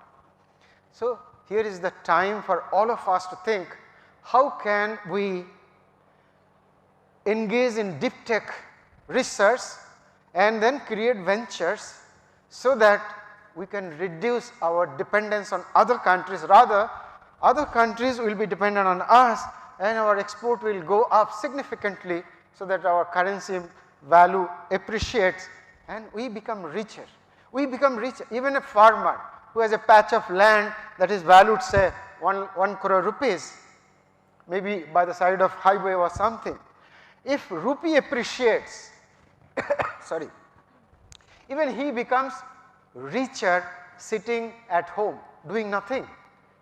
So here is the time for all of us to think, how can we engage in deep tech research and then create ventures so that we can reduce our dependence on other countries, rather other countries will be dependent on us and our export will go up significantly so that our currency value appreciates and we become richer. We become richer. Even a farmer who has a patch of land that is valued say 1 crore rupees, maybe by the side of highway or something, if rupee appreciates, sorry, even he becomes richer sitting at home doing nothing,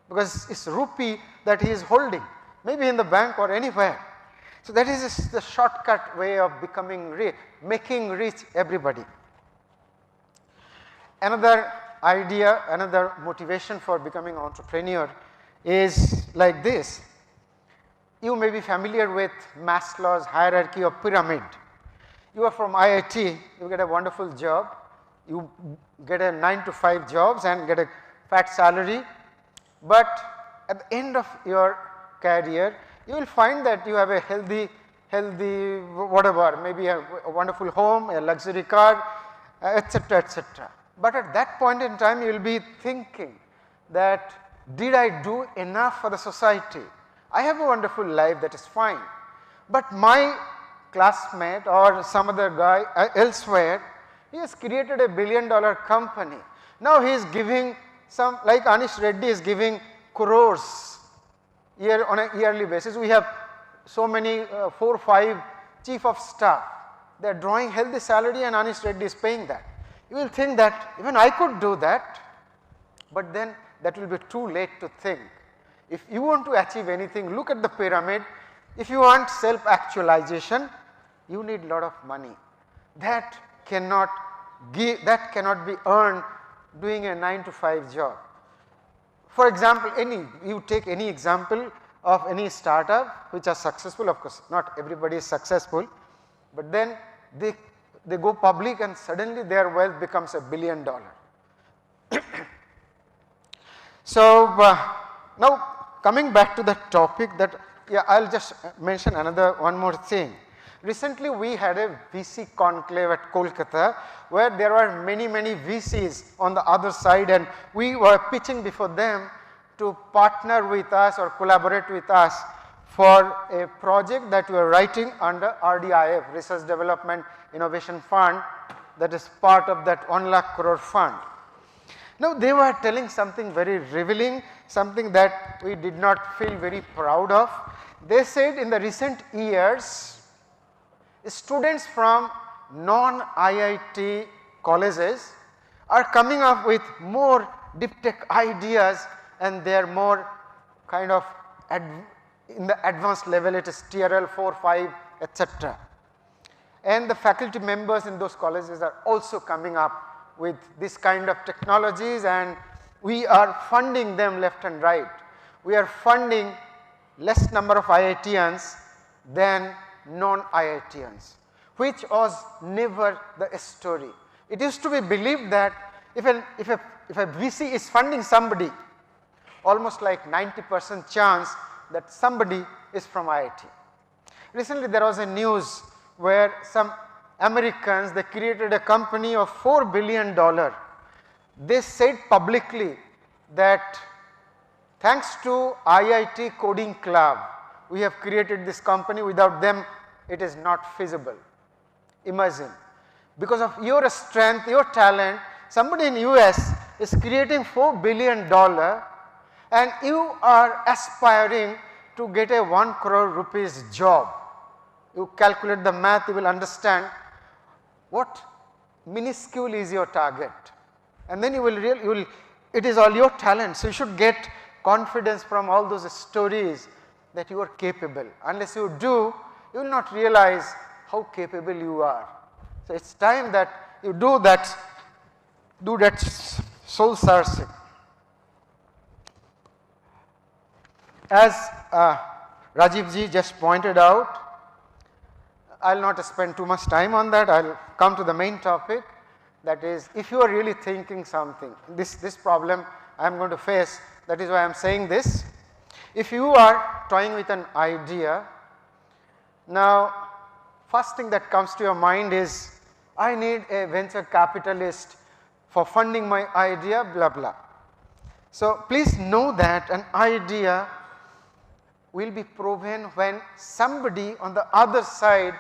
because it is rupee that he is holding, maybe in the bank or anywhere. So that is the shortcut way of becoming rich, making rich everybody. Another idea, another motivation for becoming an entrepreneur is like this. You may be familiar with Maslow's hierarchy of pyramid. You are from IIT, you get a wonderful job, you get a 9 to 5 jobs and get a fat salary, but at the end of your career you will find that you have a healthy whatever, maybe a wonderful home, a luxury car, etc., etc. But at that point in time you will be thinking that, did I do enough for the society? I have a wonderful life, that is fine, But my classmate or some other guy elsewhere, he has created $1 billion company. Now he is giving some, like Anish Reddy is giving crores on a yearly basis. We have so many 4 or 5 chief of staff. They are drawing healthy salary and Anish Reddy is paying that. You will think that even I could do that, but then that will be too late to think. If you want to achieve anything, look at the pyramid. If you want self-actualization, you need a lot of money. That cannot be earned doing a 9-to-5 job. For example, you take any example of any startup which are successful, of course not everybody is successful, but then they go public and suddenly their wealth becomes $1 billion. So now coming back to the topic, that I will just mention one more thing. Recently we had a VC conclave at Kolkata where there were many VCs on the other side, and we were pitching before them to partner with us or collaborate with us for a project that we are writing under RDIF, Research Development Innovation Fund, that is part of that 1 lakh crore fund. Now they were telling something very revealing, something that we did not feel very proud of. They said in the recent years, students from non-IIT colleges are coming up with more deep tech ideas, and they are more kind of in the advanced level, it is TRL 4, 5, etc. And the faculty members in those colleges are also coming up with this kind of technologies, and we are funding them left and right. We are funding less number of IITians than non-IITians, which was never the story. It used to be believed that if a VC is funding somebody, almost like 90% chance that somebody is from IIT. Recently there was a news where some Americans, they created a company of $4 billion. They said publicly that thanks to IIT Coding Club, we have created this company, without them it is not feasible. Imagine, because of your strength, your talent, somebody in US is creating $4 billion and you are aspiring to get a 1 crore rupees job. You calculate the math, you will understand what minuscule is your target, and then it is all your talent. So you should get confidence from all those stories that you are capable. Unless you do, you will not realize how capable you are. So it is time that you do that soul searching. As Rajiv ji just pointed out, I will not spend too much time on that. I will come to the main topic, that is, if you are really thinking something, this problem I am going to face, that is why I am saying this. If you are toying with an idea, now first thing that comes to your mind is, I need a venture capitalist for funding my idea, blah blah. So please know that an idea will be proven when somebody on the other side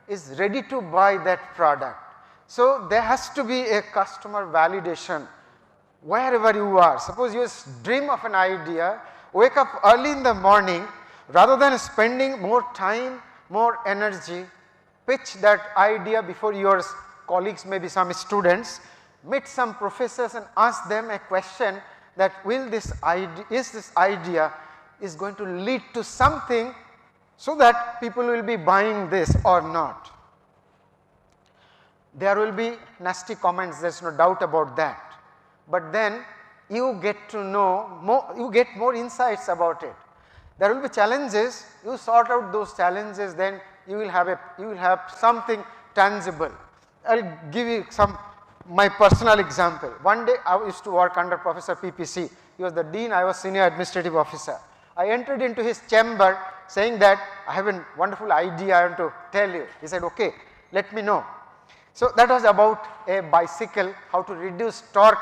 is ready to buy that product. So there has to be a customer validation wherever you are. Suppose you dream of an idea, wake up early in the morning, rather than spending more time, more energy, pitch that idea before your colleagues, maybe some students, meet some professors and ask them a question that is this idea is going to lead to something, so that people will be buying this or not. There will be nasty comments, there is no doubt about that, but then you get to know more, you get more insights about it. There will be challenges, you sort out those challenges, then you will have something tangible. I will give you my personal example. One day I used to work under Professor PPC, he was the dean, I was senior administrative officer. I entered into his chamber saying that I have a wonderful idea I want to tell you. He said, okay, let me know. So that was about a bicycle, how to reduce torque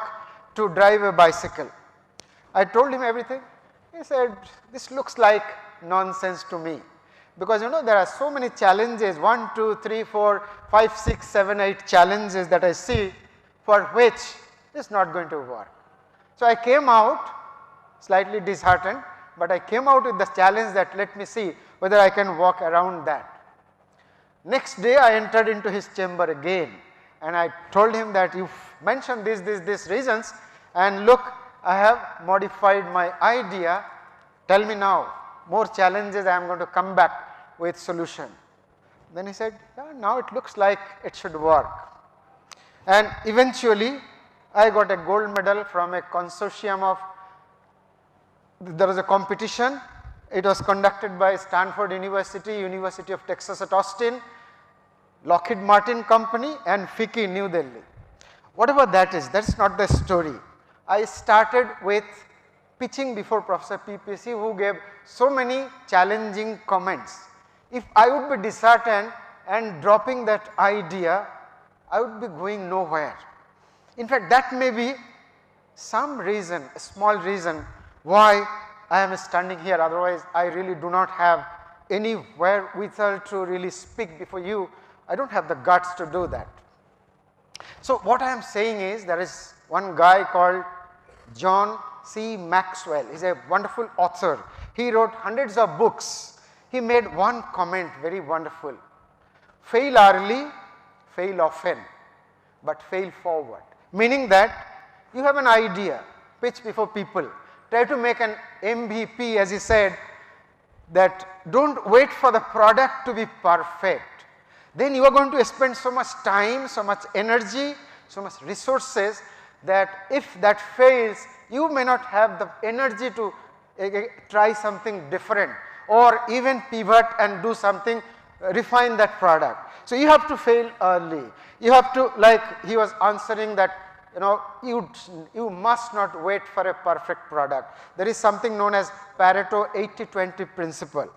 to drive a bicycle. I told him everything. He said, this looks like nonsense to me. because you know there are so many challenges, 1, 2, 3, 4, 5, 6, 7, 8 challenges that I see for which it's not going to work. So I came out slightly disheartened, but I came out with the challenge that let me see whether I can walk around that. Next day I entered into his chamber again and I told him that you mentioned these reasons, and look, I have modified my idea, tell me now more challenges, I am going to come back with solution. Then he said, yeah, now it looks like it should work. And eventually I got a gold medal from a consortium of, there was a competition, it was conducted by Stanford University, University of Texas at Austin, Lockheed Martin Company and FICCI New Delhi. Whatever that is not the story. I started with pitching before Professor PPC, who gave so many challenging comments. If I would be disheartened and dropping that idea, I would be going nowhere. In fact, that may be some reason, a small reason why I am standing here, otherwise I really do not have any wherewithal to really speak before you. I do not have the guts to do that. So what I am saying is, there is one guy called John C. Maxwell, he is a wonderful author. He wrote hundreds of books. He made one comment very wonderful: fail early, fail often, but fail forward. Meaning that you have an idea, pitch before people, try to make an MVP, as he said, that do not wait for the product to be perfect. Then you are going to spend so much time, so much energy, so much resources that if that fails, you may not have the energy to try something different or even pivot and do something, refine that product. So you have to fail early. You have to, like he was answering that, you know, you must not wait for a perfect product. There is something known as Pareto 80-20 principle.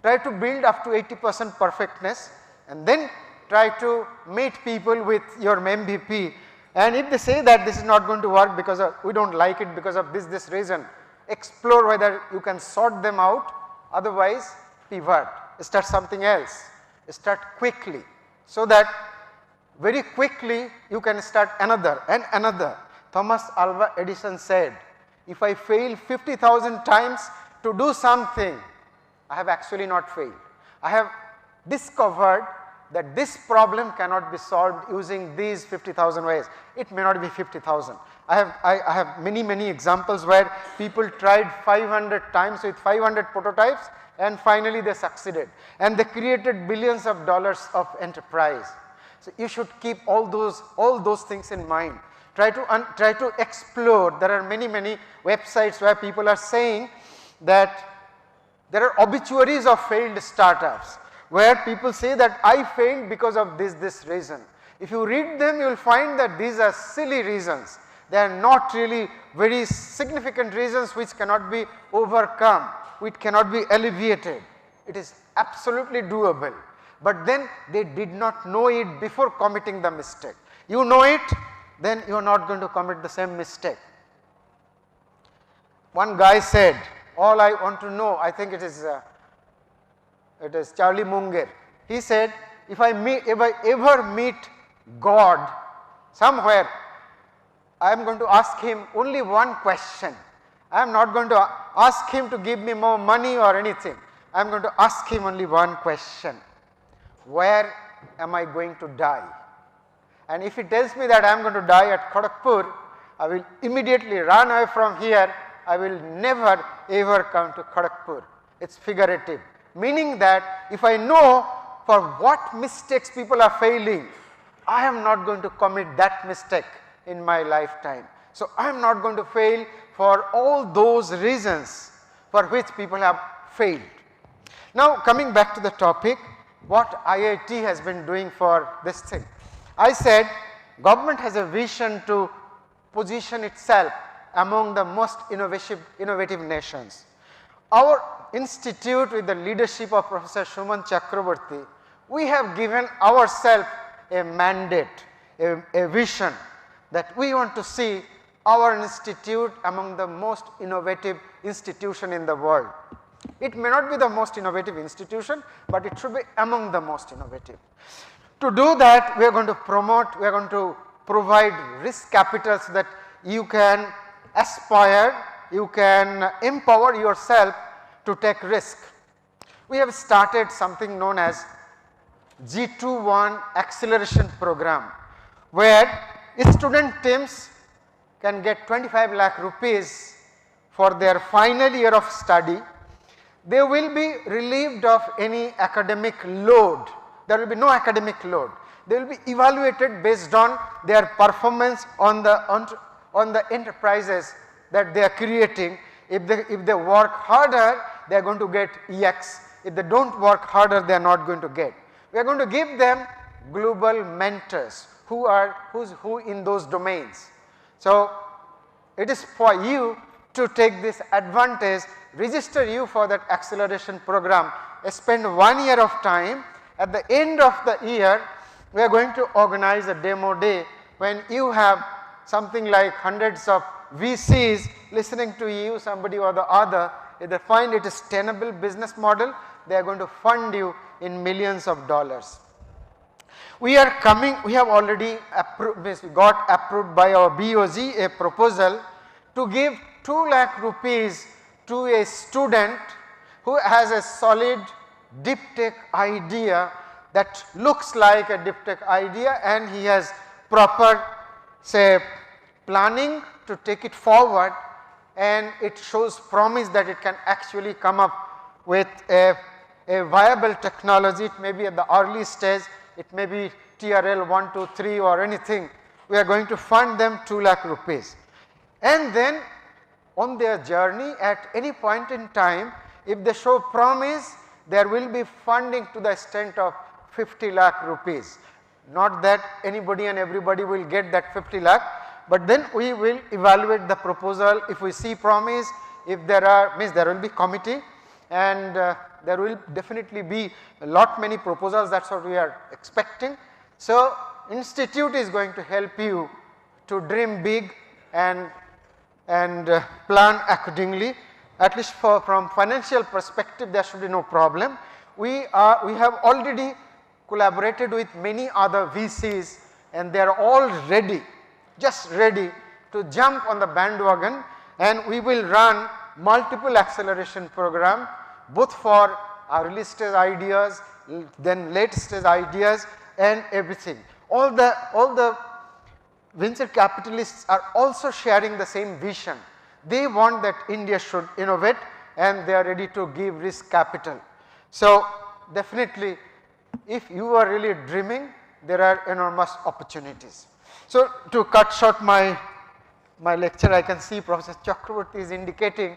Try to build up to 80% perfectness and then try to meet people with your MVP, and if they say that this is not going to work because of, we do not like it because of this reason, explore whether you can sort them out, otherwise pivot, start something else, start quickly, so that very quickly you can start another and another. Thomas Alva Edison said, if I fail 50,000 times to do something, I have actually not failed. I have discovered that this problem cannot be solved using these 50,000 ways. It may not be 50,000. I have many examples where people tried 500 times with 500 prototypes and finally they succeeded, and they created billions of dollars of enterprise. So you should keep all those things in mind. Try to explore. There are many websites where people are saying that there are obituaries of failed startups, where people say that I failed because of this reason. If you read them, you will find that these are silly reasons. They are not really very significant reasons which cannot be overcome, which cannot be alleviated. It is absolutely doable. But then they did not know it before committing the mistake. You know it, then you are not going to commit the same mistake. One guy said, all I want to know, I think it is Charlie Munger. He said, if I ever meet God somewhere, I am going to ask him only one question. I am not going to ask him to give me more money or anything. I am going to ask him only one question: where am I going to die? And if he tells me that I am going to die at Kharagpur, I will immediately run away from here. I will never ever come to Kharagpur. It is figurative, meaning that if I know for what mistakes people are failing, I am not going to commit that mistake in my lifetime. So I am not going to fail for all those reasons for which people have failed. Now coming back to the topic, what IIT has been doing for this thing. I said government has a vision to position itself among the most innovative nations. Our institute, with the leadership of Professor Suman Chakraborty, we have given ourselves a mandate, a vision, that we want to see our institute among the most innovative institution in the world. It may not be the most innovative institution, but it should be among the most innovative. To do that, we are going to promote, we are going to provide risk capital so that you can aspire, you can empower yourself to take risk. We have started something known as G21 acceleration program, where student teams can get 25 lakh rupees for their final year of study. They will be relieved of any academic load. There will be no academic load. They will be evaluated based on their performance on the enterprises that they are creating. If they work harder, they are going to get EX. If they do not work harder, they are not going to get. We are going to give them global mentors who in those domains. So it is for you to take this advantage, register you for that acceleration program, spend 1 year of time. At the end of the year, we are going to organize a demo day when you have something like hundreds of VCs listening to you, somebody or the other. If they find it is tenable business model, they are going to fund you in millions of dollars. We have already got approved by our BOG a proposal to give 2 lakh rupees to a student who has a solid deep tech idea that looks like a deep tech idea, and he has proper say planning to take it forward, and it shows promise that it can actually come up with a viable technology. It may be at the early stage, it may be TRL 1, 2, 3 or anything. We are going to fund them 2 lakh rupees. And then on their journey at any point in time, if they show promise, there will be funding to the extent of 50 lakh rupees. Not that anybody and everybody will get that 50 lakh, but then we will evaluate the proposal. If we see promise, if there are, there will be committee, and there will definitely be a lot many proposals, that is what we are expecting. So institute is going to help you to dream big and plan accordingly. At least from financial perspective, there should be no problem. We have already collaborated with many other VCs, and they are all ready, just ready to jump on the bandwagon, and we will run multiple acceleration program, both for early stage ideas, then late stage ideas and everything. All the venture capitalists are also sharing the same vision. They want that India should innovate, and they are ready to give risk capital. So definitely, if you are really dreaming, there are enormous opportunities. So to cut short my lecture, I can see Professor Chakraborty is indicating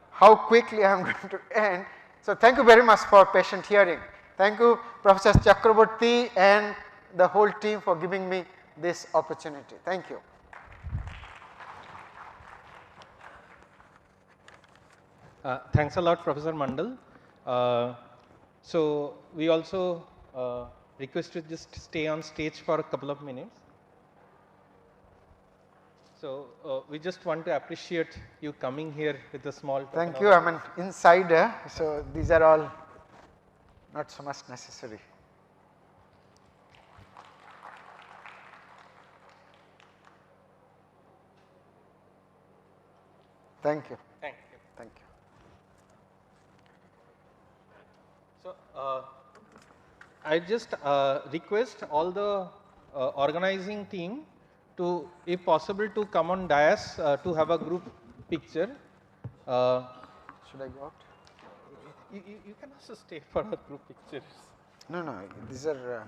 how quickly I am going to end. So thank you very much for patient hearing. Thank you Professor Chakraborty and the whole team for giving me this opportunity. Thank you. Thanks a lot, Professor Mandal. So we also request you just stay on stage for a couple of minutes. So we just want to appreciate you coming here with a small. Thank you. I'm an insider, so these are all not so much necessary. Thank you. Thank you. Thank you. So I just request all the organizing team to, if possible, to come on dais to have a group picture. Should I go out? You can also stay for a group pictures. No, these are.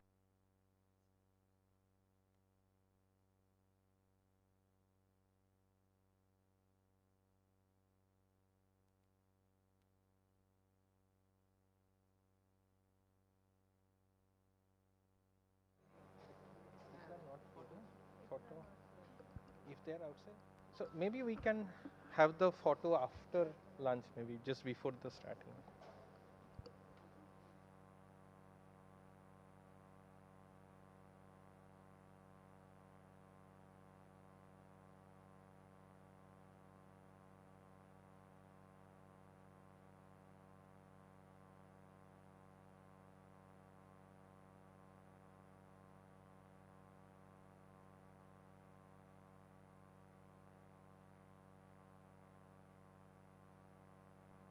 If they are outside, so maybe we can have the photo after lunch, maybe just before the starting.